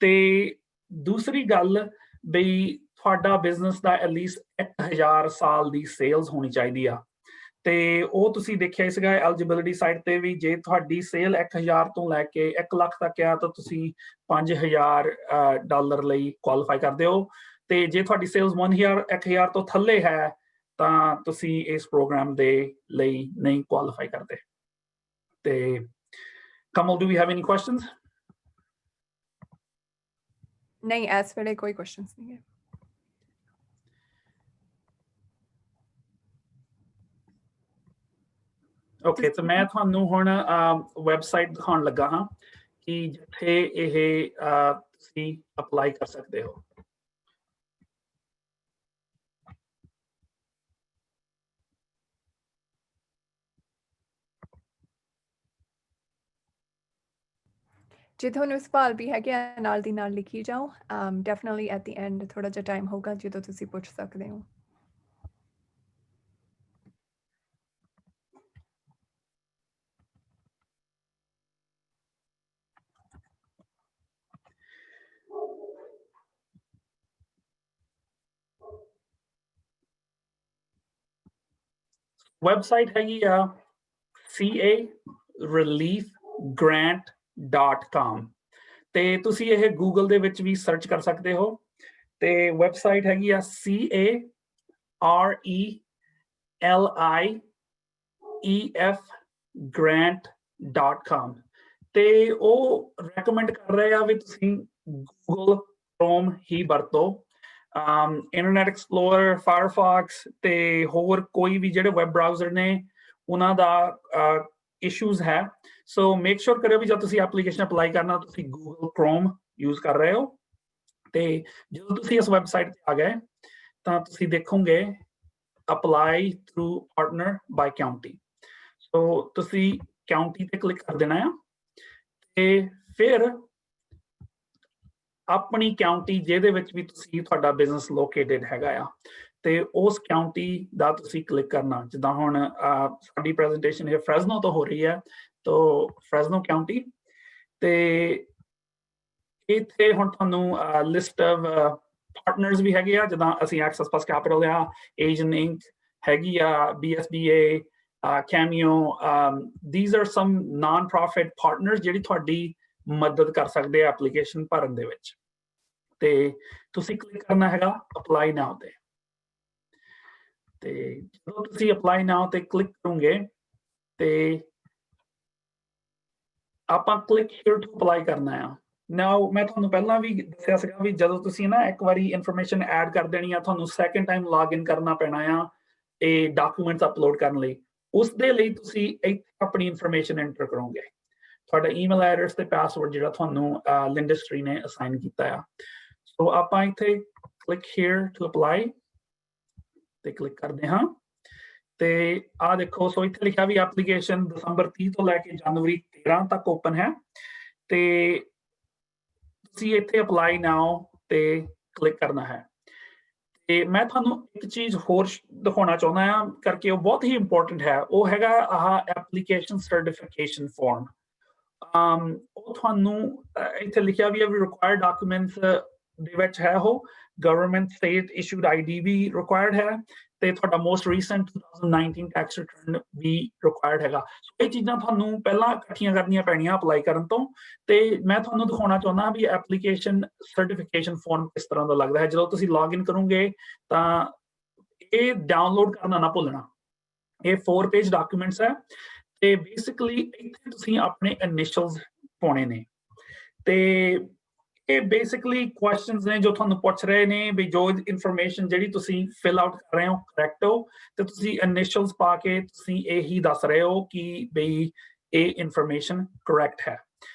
ਤੇ ਦੂਸਰੀ ਗੱਲ ਬਈ ਤੁਹਾਡਾ ਬਿਜ਼ਨਸ ਦਾ ਐਟਲੀਸਟ 1000 ਸਾਲ ਦੀ ਸੇਲਸ ਹੋਣੀ ਚਾਹੀਦੀ ਆ, ਤੇ ਉਹ ਤੁਸੀਂ ਦੇਖਿਆ ਸੀਗਾ ਐਲੀਜੀਬਿਲਿਟੀ ਸਾਈਟ ਤੇ ਵੀ, ਜੇ ਤੁਹਾਡੀ ਸੇਲ 1000 ਤੋਂ ਲੈ ਕੇ 1 ਲੱਖ ਤੱਕ ਆ ਤਾਂ ਤੁਸੀਂ $5000 ਲਈ ਕੁਆਲੀਫਾਈ ਕਰਦੇ ਹੋ, ਤੇ ਜੇ ਤੁਹਾਡੀ ਸੇਲਸ 1000 ਤੋਂ ਥੱਲੇ ਹੈ ਤਾਂ ਤੁਸੀਂ ਇਸ ਪ੍ਰੋਗਰਾਮ ਦੇ ਲਈ ਨਹੀਂ ਕੁਆਲੀਫਾਈ ਕਰਦੇ। ਤੇ ਕਮਲ, do we have any questions? ਨਹੀਂ, ਇਸ ਵੇਲੇ ਕੋਈ ਕੁਐਸਚਨਸ ਨਹੀਂ ਹੈ। ਓਕੇ, ਤਾਂ ਮੈਂ ਤੁਹਾਨੂੰ ਹੁਣ ਵੈਬਸਾਈਟ ਦਿਖਾਉਣ ਲੱਗਾ ਹਾਂ ਕਿ ਜਿੱਥੇ ਇਹ ਤੁਸੀਂ ਅਪਲਾਈ ਕਰ ਸਕਦੇ ਹੋ। ਜੇ ਤੁਹਾਨੂੰ ਸਵਾਲ ਵੀ ਹੈਗੇ ਆ ਨਾਲ ਦੀ ਨਾਲ ਲਿਖੀ ਜਾਓ, ਡੈਫੀਨਿਟਲੀ ਐਟ ਦੀ ਐਂਡ ਥੋੜਾ ਜਿਹਾ ਟਾਈਮ ਹੋਊਗਾ ਜਦੋਂ ਤੁਸੀਂ ਪੁੱਛ ਸਕਦੇ ਹੋ। ਵੈਬਸਾਈਟ ਹੈਗੀ ਆ CAReliefgrant.com, ਤੇ ਤੁਸੀਂ ਇਹ ਗੂਗਲ ਦੇ ਵਿੱਚ ਵੀ ਸਰਚ ਕਰ ਸਕਦੇ ਹੋ ਤੇ ਵੈਬਸਾਈਟ ਹੈਗੀ ਆ CARELIEF ਤੇ ਉਹ ਰეკਮੈਂਡ ਕਰ ਰਹੇ ਆ ਵੀ ਤੁਸੀਂ ਗੂਗਲ ਕ੍ਰੋਮ ਹੀ ਵਰਤੋ ਇੰਟਰਨੈਟ ਐਕਸਪਲੋਰਰ ਫਾਇਰਫੌਕਸ ਤੇ ਹੋਰ ਕੋਈ ਵੀ ਜਿਹੜੇ ਵੈਬ ਬਰਾਊਜ਼ਰ ਨੇ ਉਹਨਾਂ ਦਾ ਇਸ਼ੂਜ਼ ਹੈ ਸੋ ਮੇਕ ਸ਼ੋਰ ਕਰਿਓ ਵੀ ਜਦ ਤੁਸੀਂ ਐਪਲੀਕੇਸ਼ਨ ਅਪਲਾਈ ਕਰਨਾ ਤੁਸੀਂ ਗੂਗਲ ਕ੍ਰੋਮ ਯੂਜ਼ ਕਰ ਰਹੇ ਹੋ ਤੇ ਜਦੋਂ ਤੁਸੀਂ ਇਸ ਵੈਬਸਾਈਟ ਤੇ ਆ ਗਏ ਤਾਂ ਤੁਸੀਂ ਦੇਖੋਗੇ ਅਪਲਾਈ ਥਰੂ ਪਾਰਟਨਰ ਬਾਈ ਕਾਉਂਟੀ ਸੋ ਤੁਸੀਂ ਕਾਉਂਟੀ ਤੇ ਕਲਿੱਕ ਕਰ ਦੇਣਾ ਆ ਤੇ ਫਿਰ ਆਪਣੀ ਕਾਉਂਟੀ ਜਿਹਦੇ ਵਿੱਚ ਵੀ ਤੁਸੀਂ ਤੁਹਾਡਾ ਬਿਜ਼ਨਸ ਲੋਕੇਟਡ ਹੈਗਾ ਆ ਤੇ ਉਸ ਕਾਉਂਟੀ ਦਾ ਤੁਸੀਂ ਕਲਿੱਕ ਕਰਨਾ ਜਿੱਦਾਂ ਹੁਣ ਸਾਡੀ ਪ੍ਰੈਜੈਂਟੇਸ਼ਨ ਇਹ ਫ੍ਰੈਜ਼ਨੋ ਤੋਂ ਹੋ ਰਹੀ ਹੈ ਤੋ ਫ੍ਰੈਜ਼ਨੋ ਕਾਉਂਟੀ ਤੇ ਇੱਥੇ ਹੁਣ ਤੁਹਾਨੂੰ ਲਿਸਟ ਆਫ ਪਾਰਟਨਰਸ ਵੀ ਹੈਗੇ ਆ ਜਿੱਦਾਂ ਅਸੀਂ ਐਕਸੈਸ ਪਲੱਸ ਕੈਪੀਟਲ ਆ ਏਜਨ ਇੰਕ ਹੈਗੀ ਆ BSBA Cameo these are some non-profit partners ਜਿਹੜੀ ਤੁਹਾਡੀ ਮਦਦ ਕਰ ਸਕਦੇ ਆ ਐਪਲੀਕੇਸ਼ਨ ਭਰਨ ਦੇ ਵਿੱਚ ਤੇ ਤੁਸੀਂ ਕਲਿੱਕ ਕਰਨਾ ਹੈਗਾ ਅਪਲਾਈ ਨਾਓ ਤੇ ਜਦੋਂ ਤੁਸੀਂ ਅਪਲਾਈ ਨਾਓ ਤੇ ਕਲਿੱਕ ਕਰੋਗੇ ਤੇ ਆਪਾਂ ਕਲਿੱਕ ਹੇਅਰ ਟੂ ਅਪਲਾਈ ਕਰਨਾ ਆ ਨਾਓ ਮੈਂ ਤੁਹਾਨੂੰ ਪਹਿਲਾਂ ਵੀ ਦੱਸਿਆ ਸੀਗਾ ਵੀ ਜਦੋਂ ਤੁਸੀਂ ਨਾ ਇੱਕ ਵਾਰੀ ਇਨਫੋਰਮੇਸ਼ਨ ਐਡ ਕਰ ਦੇਣੀ ਆ ਤੁਹਾਨੂੰ ਸੈਕੰਡ ਟਾਈਮ ਲੌਗਇਨ ਕਰਨਾ ਪੈਣਾ ਆ ਇਹ ਡਾਕੂਮੈਂਟਸ ਅਪਲੋਡ ਕਰਨ ਲਈ ਉਸ ਦੇ ਲਈ ਤੁਸੀਂ ਇੱਥੇ ਆਪਣੀ ਇਨਫੋਰਮੇਸ਼ਨ ਐਂਟਰ ਕਰੋਗੇ ਤੁਹਾਡਾ ਈਮੇਲ ਐਡਰੈਸ ਤੇ ਪਾਸਵਰਡ ਜਿਹੜਾ ਤੁਹਾਨੂੰ ਲਿੰਡਸਟਰੀ ਨੇ ਅਸਾਈਨ ਕੀਤਾ ਆ ਸੋ ਆਪਾਂ ਇੱਥੇ ਕਲਿੱਕ ਹੇਅਰ ਟੂ ਅਪਲਾਈ ਤੇ ਕਲਿੱਕ ਕਰਦੇ ਹਾਂ ਤੇ ਆ ਦੇਖੋ ਸੋ ਇੱਥੇ ਲਿਖਿਆ ਵੀ ਐਪਲੀਕੇਸ਼ਨ ਦਸੰਬਰ 30 ਤੋਂ ਲੈ ਕੇ ਜਨਵਰੀ 13 ਤੱਕ ਓਪਨ ਹੈ ਤੇ ਤੁਸੀਂ ਇੱਥੇ ਅਪਲਾਈ ਨਾਓ ਤੇ ਕਲਿੱਕ ਕਰਨਾ ਹੈ ਤੇ ਮੈਂ ਤੁਹਾਨੂੰ ਇੱਕ ਚੀਜ਼ ਹੋਰ ਦਿਖਾਉਣਾ ਚਾਹੁੰਦਾ ਆ ਕਰਕੇ ਉਹ ਬਹੁਤ ਹੀ ਇੰਪੋਰਟੈਂਟ ਹੈ ਉਹ ਹੈਗਾ ਆਹ ਐਪਲੀਕੇਸ਼ਨ ਸਰਟੀਫਿਕੇਸ਼ਨ ਫਾਰਮ ਉਹ ਤੁਹਾਨੂੰ ਇੱਥੇ ਲਿਖਿਆ ਵੀ ਹੈ ਵੀ ਰਿਕੁਆਇਰਡ ਡਾਕੂਮੈਂਟਸ ਦੇ ਵਿੱਚ ਹੈ ਉਹ ਗਵਰਨਮੈਂਟ ਸਟੇਟ ਇਸ਼ੂਡ ID ਵੀ ਰਿਕੁਆਇਰਡ ਹੈ ਤੇ ਤੁਹਾਡਾ ਮੋਸਟ ਰੀਸੈਂਟ 2019 ਟੈਕਸ ਰਿਟਰਨ ਵੀ ਰਿਕੁਆਇਰਡ ਹੈਗਾ ਇਹ ਚੀਜ਼ਾਂ ਤੁਹਾਨੂੰ ਪਹਿਲਾਂ ਇਕੱਠੀਆਂ ਕਰਨੀਆਂ ਪੈਣੀਆਂ ਅਪਲਾਈ ਕਰਨ ਤੋਂ ਤੇ ਮੈਂ ਤੁਹਾਨੂੰ ਦਿਖਾਉਣਾ ਚਾਹੁੰਦਾ ਵੀ ਐਪਲੀਕੇਸ਼ਨ ਸਰਟੀਫਿਕੇਸ਼ਨ ਫਾਰਮ ਕਿਸ ਤਰ੍ਹਾਂ ਦਾ ਲੱਗਦਾ ਹੈ ਜਦੋਂ ਤੁਸੀਂ ਲੌਗਇਨ ਕਰੋਗੇ ਤਾਂ ਇਹ ਡਾਊਨਲੋਡ ਕਰਨਾ ਨਾ ਭੁੱਲਣਾ ਇਹ 4 ਪੇਜ ਡਾਕੂਮੈਂਟਸ ਹੈ ਤੇ ਬੇਸਿਕਲੀ ਇੱਥੇ ਤੁਸੀਂ ਆਪਣੇ ਇਨੀਸ਼ੀਅਲਸ ਪਾਉਣੇ ਨੇ ਤੇ ਇਹ ਬੇਸਿਕਲੀ ਕੁਐਸਚਨਸ ਨੇ ਜੋ ਤੁਹਾਨੂੰ ਪੁੱਛ ਰਹੇ ਨੇ ਵੀ ਜੋ ਇਨਫੋਰਮੇਸ਼ਨ ਜਿਹੜੀ ਤੁਸੀਂ ਫਿਲ ਆਊਟ ਕਰ ਰਹੇ ਹੋ ਕਰੈਕਟ ਹੋ ਤੇ ਤੁਸੀਂ ਇਨੀਸ਼ੀਅਲਸ ਪਾ ਕੇ ਤੁਸੀਂ ਇਹੀ ਦੱਸ ਰਹੇ ਹੋ ਕਿ ਬਈ ਇਹ ਇਨਫੋਰਮੇਸ਼ਨ ਕਰੈਕਟ ਹੈ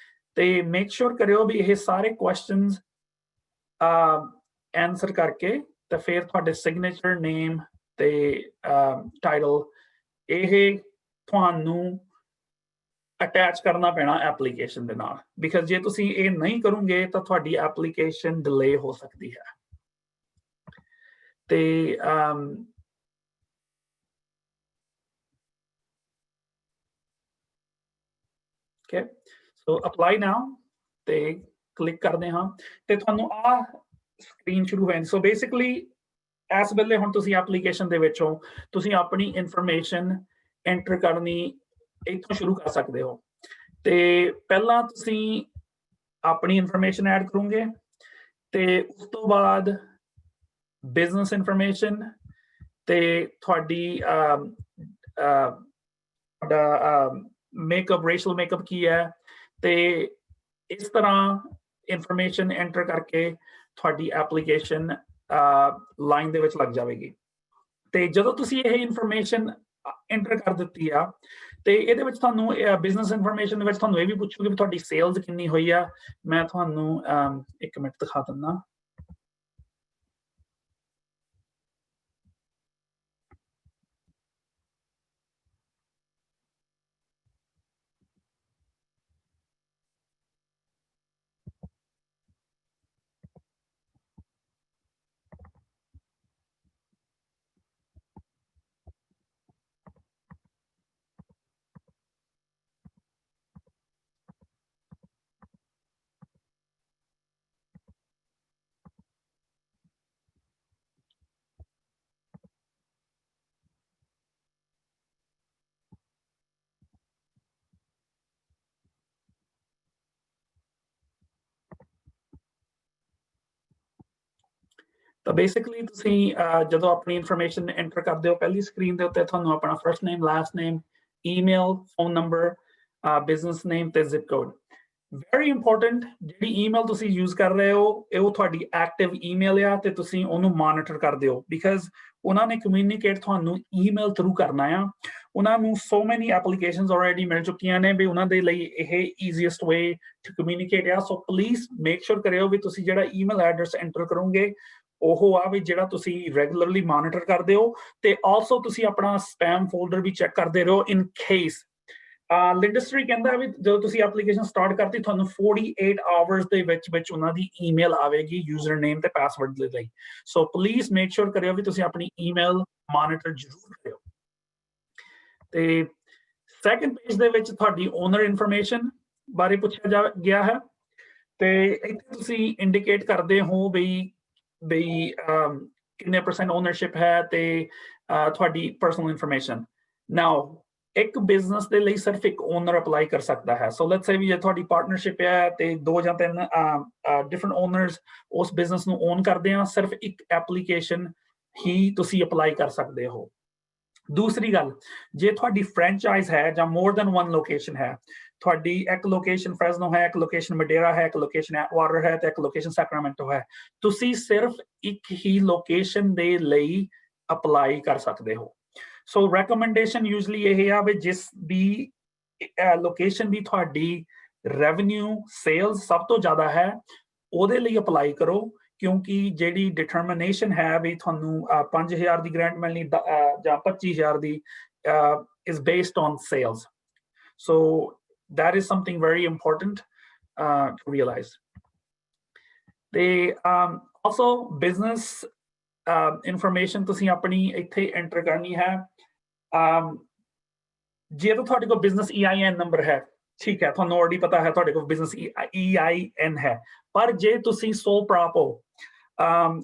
ਤੇ ਮੇਕ ਸ਼ੋਰ ਕਰਿਓ ਵੀ ਇਹ ਸਾਰੇ ਕੁਐਸਚਨਸ ਆਨਸਰ ਕਰਕੇ ਤੇ ਫਿਰ ਤੁਹਾਡੇ ਸਿਗਨੇਚਰ ਨੇਮ ਤੇ ਟਾਈਟਲ ਇਹ ਤੁਹਾਨੂੰ ਅਟੈਚ ਕਰਨਾ ਪੈਣਾ ਐਪਲੀਕੇਸ਼ਨ ਦੇ ਨਾਲ ਬਿਕਾਜ਼ ਜੇ ਤੁਸੀਂ ਇਹ ਨਹੀਂ ਕਰੋਗੇ ਤਾਂ ਤੁਹਾਡੀ ਐਪਲੀਕੇਸ਼ਨ ਡਿਲੇ ਹੋ ਸਕਦੀ ਹੈ ਤੇ ਓਕੇ ਸੋ ਅਪਲਾਈ ਨਾਓ ਤੇ ਕਲਿੱਕ ਕਰਦੇ ਹਾਂ ਤੇ ਤੁਹਾਨੂੰ ਆ ਸਕਰੀਨ ਸ਼ੁਰੂ ਹੋਣੀ ਸੋ ਬੇਸਿਕਲੀ ਇਸ ਵੇਲੇ ਹੁਣ ਤੁਸੀਂ ਐਪਲੀਕੇਸ਼ਨ ਦੇ ਵਿੱਚ ਹੋ ਤੁਸੀਂ ਆਪਣੀ ਇਨਫੋਰਮੇਸ਼ਨ ਐਂਟਰ ਕਰਨੀ ਇੱਥੋਂ ਸ਼ੁਰੂ ਕਰ ਸਕਦੇ ਹੋ ਤੇ ਪਹਿਲਾਂ ਤੁਸੀਂ ਆਪਣੀ ਇਨਫੋਰਮੇਸ਼ਨ ਐਡ ਕਰੋਗੇ ਤੇ ਉਸ ਤੋਂ ਬਾਅਦ ਬਿਜ਼ਨਸ ਇਨਫੋਰਮੇਸ਼ਨ ਤੇ ਤੁਹਾਡੀ ਮੇਕਅਪ ਰੇਸ਼ੀਅਲ ਮੇਕਅਪ ਕੀ ਹੈ ਤੇ ਇਸ ਤਰ੍ਹਾਂ ਇਨਫੋਰਮੇਸ਼ਨ ਐਂਟਰ ਕਰਕੇ ਤੁਹਾਡੀ ਐਪਲੀਕੇਸ਼ਨ ਲਾਈਨ ਦੇ ਵਿੱਚ ਲੱਗ ਜਾਵੇਗੀ ਤੇ ਜਦੋਂ ਤੁਸੀਂ ਇਹ ਇਨਫੋਰਮੇਸ਼ਨ ਐਂਟਰ ਕਰ ਦਿੱਤੀ ਆ ਤੇ ਇਹਦੇ ਵਿੱਚ ਤੁਹਾਨੂੰ ਬਿਜ਼ਨਸ ਇਨਫੋਰਮੇਸ਼ਨ ਦੇ ਵਿੱਚ ਤੁਹਾਨੂੰ ਇਹ ਵੀ ਪੁੱਛੂਗੀ ਵੀ ਤੁਹਾਡੀ ਸੇਲਸ ਕਿੰਨੀ ਹੋਈ ਆ ਮੈਂ ਤੁਹਾਨੂੰ ਇੱਕ ਮਿੰਟ ਦਿਖਾ ਦਿੰਦਾ ਤਾਂ ਬੇਸਿਕਲੀ ਤੁਸੀਂ ਜਦੋਂ ਆਪਣੀ ਇਨਫੋਰਮੇਸ਼ਨ ਐਂਟਰ ਕਰਦੇ ਹੋ ਪਹਿਲੀ ਸਕਰੀਨ ਦੇ ਉੱਤੇ ਤੁਹਾਨੂੰ ਆਪਣਾ first name, last name, email, phone number, business name ਤੇ ਜ਼ਿਪ ਕੋਡ। ਵੈਰੀ ਇੰਪੋਰਟੈਂਟ, ਜਿਹੜੀ ਈਮੇਲ ਤੁਸੀਂ ਯੂਜ਼ ਕਰ ਰਹੇ ਹੋ ਉਹ ਤੁਹਾਡੀ ਐਕਟਿਵ ਈਮੇਲ ਆ ਤੇ ਤੁਸੀਂ ਉਹਨੂੰ ਮੋਨੀਟਰ ਕਰਦੇ ਹੋ, ਬਿਕਾਜ਼ ਉਹਨਾਂ ਨੇ ਕਮਿਊਨੀਕੇਟ ਤੁਹਾਨੂੰ ਈਮੇਲ ਥਰੂ ਕਰਨਾ ਆ। ਉਹਨਾਂ ਨੂੰ ਸੋ ਮੈਨੀ ਐਪਲੀਕੇਸ਼ਨਸ ਆਲਰੇਡੀ ਮਿਲ ਚੁੱਕੀਆਂ ਨੇ ਵੀ ਉਹਨਾਂ ਦੇ ਲਈ ਇਹ ਈਜ਼ੀਐਸਟ ਵੇ ਟੂ ਕਮਿਊਨੀਕੇਟ ਆ। ਸੋ ਪਲੀਜ਼ ਮੇਕ ਸ਼ੋਰ ਕਰਿਓ ਵੀ ਤੁਸੀਂ ਜਿਹੜਾ ਈਮੇਲ ਐਡਰੈਸ ਐਂਟਰ ਕਰੋਗੇ ਉਹ ਆ ਵੀ ਜਿਹੜਾ ਤੁਸੀਂ ਰੈਗੂਲਰਲੀ ਮੋਨੀਟਰ ਕਰਦੇ ਹੋ, ਤੇ ਆਲਸੋ ਤੁਸੀਂ ਆਪਣਾ ਸਪੈਮ ਫੋਲਡਰ ਵੀ ਚੈੱਕ ਕਰਦੇ ਰਹੋ ਇਨ ਕੇਸ। ਲਿੰਡਸਟਰੀ ਕਹਿੰਦਾ ਵੀ ਜਦੋਂ ਤੁਸੀਂ ਐਪਲੀਕੇਸ਼ਨ ਸਟਾਰਟ ਕਰਤੀ ਤੁਹਾਨੂੰ 48 ਆਵਰਸ ਦੇ ਵਿੱਚ ਉਹਨਾਂ ਦੀ ਈਮੇਲ ਆਵੇਗੀ ਯੂਜ਼ਰ ਨੇਮ ਤੇ ਪਾਸਵਰਡ ਦੇ ਲਈ। ਸੋ ਪਲੀਜ਼ ਮੇਕ ਸ਼ੋਰ ਕਰਿਓ ਵੀ ਤੁਸੀਂ ਆਪਣੀ ਈਮੇਲ ਮੋਨੀਟਰ ਜ਼ਰੂਰ ਕਰਿਓ। ਤੇ ਸੈਕੰਡ ਪੇਜ ਦੇ ਵਿੱਚ ਤੁਹਾਡੀ ਓਨਰ ਇਨਫੋਰਮੇਸ਼ਨ ਬਾਰੇ ਪੁੱਛਿਆ ਗਿਆ ਹੈ, ਤੇ ਇੱਥੇ ਤੁਸੀਂ ਇੰਡੀਕੇਟ ਕਰਦੇ ਹੋ ਬਈ ਕਿੰਨੇ % ਓਨਰਸ਼ਿਪ ਹੈ ਤੇ ਤੁਹਾਡੀ ਪਰਸਨਲ ਇਨਫੋਰਮੇਸ਼ਨ। ਨਾਓ ਇੱਕ ਬਿਜ਼ਨਸ ਦੇ ਲਈ ਸਿਰਫ ਇੱਕ ਓਨਰ ਅਪਲਾਈ ਕਰ ਸਕਦਾ ਹੈ। ਸੋ ਲੈਟਸ ਸੇ ਵੀ ਜੇ ਤੁਹਾਡੀ ਪਾਰਟਨਰਸ਼ਿਪ ਹੈ ਤੇ 2 ਜਾਂ 3 ਡਿਫਰੈਂਟ ਓਨਰਸ ਉਸ ਬਿਜ਼ਨਸ ਨੂੰ ਓਨ ਕਰਦੇ ਆ, ਸਿਰਫ ਇੱਕ ਐਪਲੀਕੇਸ਼ਨ ਹੀ ਤੁਸੀਂ ਅਪਲਾਈ ਕਰ ਸਕਦੇ ਹੋ। ਦੂਸਰੀ ਗੱਲ, ਜੇ ਤੁਹਾਡੀ ਫਰੈਂਚਾਈਜ਼ ਹੈ ਜਾਂ ਮੋਰ ਦੈਨ 1 ਲੋਕੇਸ਼ਨ ਹੈ, ਤੁਹਾਡੀ ਇੱਕ ਲੋਕੇਸ਼ਨ ਫ੍ਰੈਜ਼ਨੋ ਹੈ, ਇੱਕ ਲੋਕੇਸ਼ਨ ਮਡੇਰਾ ਹੈ, ਇੱਕ ਲੋਕੇਸ਼ਨ ਐਟਵਾਟਰ ਹੈ ਤੇ ਇੱਕ ਲੋਕੇਸ਼ਨ ਸੈਕਰਾਮੈਂਟੋ ਹੈ, ਤੁਸੀਂ ਸਿਰਫ ਇੱਕ ਹੀ ਲੋਕੇਸ਼ਨ ਦੇ ਲਈ ਅਪਲਾਈ ਕਰ ਸਕਦੇ ਹੋ। ਸੋ ਰეკਮੈਂਡੇਸ਼ਨ ਯੂਜ਼ਲੀ ਇਹ ਆ ਵੀ ਜਿਸ ਦੀ ਲੋਕੇਸ਼ਨ ਦੀ ਤੁਹਾਡੀ ਰੈਵਨਿਊ ਸੇਲਸ ਸਭ ਤੋਂ ਜ਼ਿਆਦਾ ਹੈ ਉਹਦੇ ਲਈ ਅਪਲਾਈ ਕਰੋ, ਕਿਉਂਕਿ ਜਿਹੜੀ ਡਿਟਰਮੀਨੇਸ਼ਨ ਹੈ ਵੀ ਤੁਹਾਨੂੰ 5000 ਦੀ ਗ੍ਰਾਂਟ ਮਿਲਣੀ ਜਾਂ 25000 ਦੀ is based on sales. So that is something very important to realize. They also business information ਤੁਸੀਂ ਆਪਣੀ ਇੱਥੇ ਐਂਟਰ ਕਰਨੀ ਹੈ। ਜੇ ਤਾਂ ਤੁਹਾਡੇ ਕੋਲ ਬਿਜ਼ਨਸ EIN ਨੰਬਰ ਹੈ, ਠੀਕ ਹੈ, ਤੁਹਾਨੂੰ ਆਲਰੇਡੀ ਪਤਾ ਹੈ ਤੁਹਾਡੇ ਕੋਲ ਬਿਜ਼ਨਸ EIN ਹੈ, ਪਰ ਜੇ ਤੁਸੀਂ ਸੋਲ ਪ੍ਰੋਪ ਹੋ,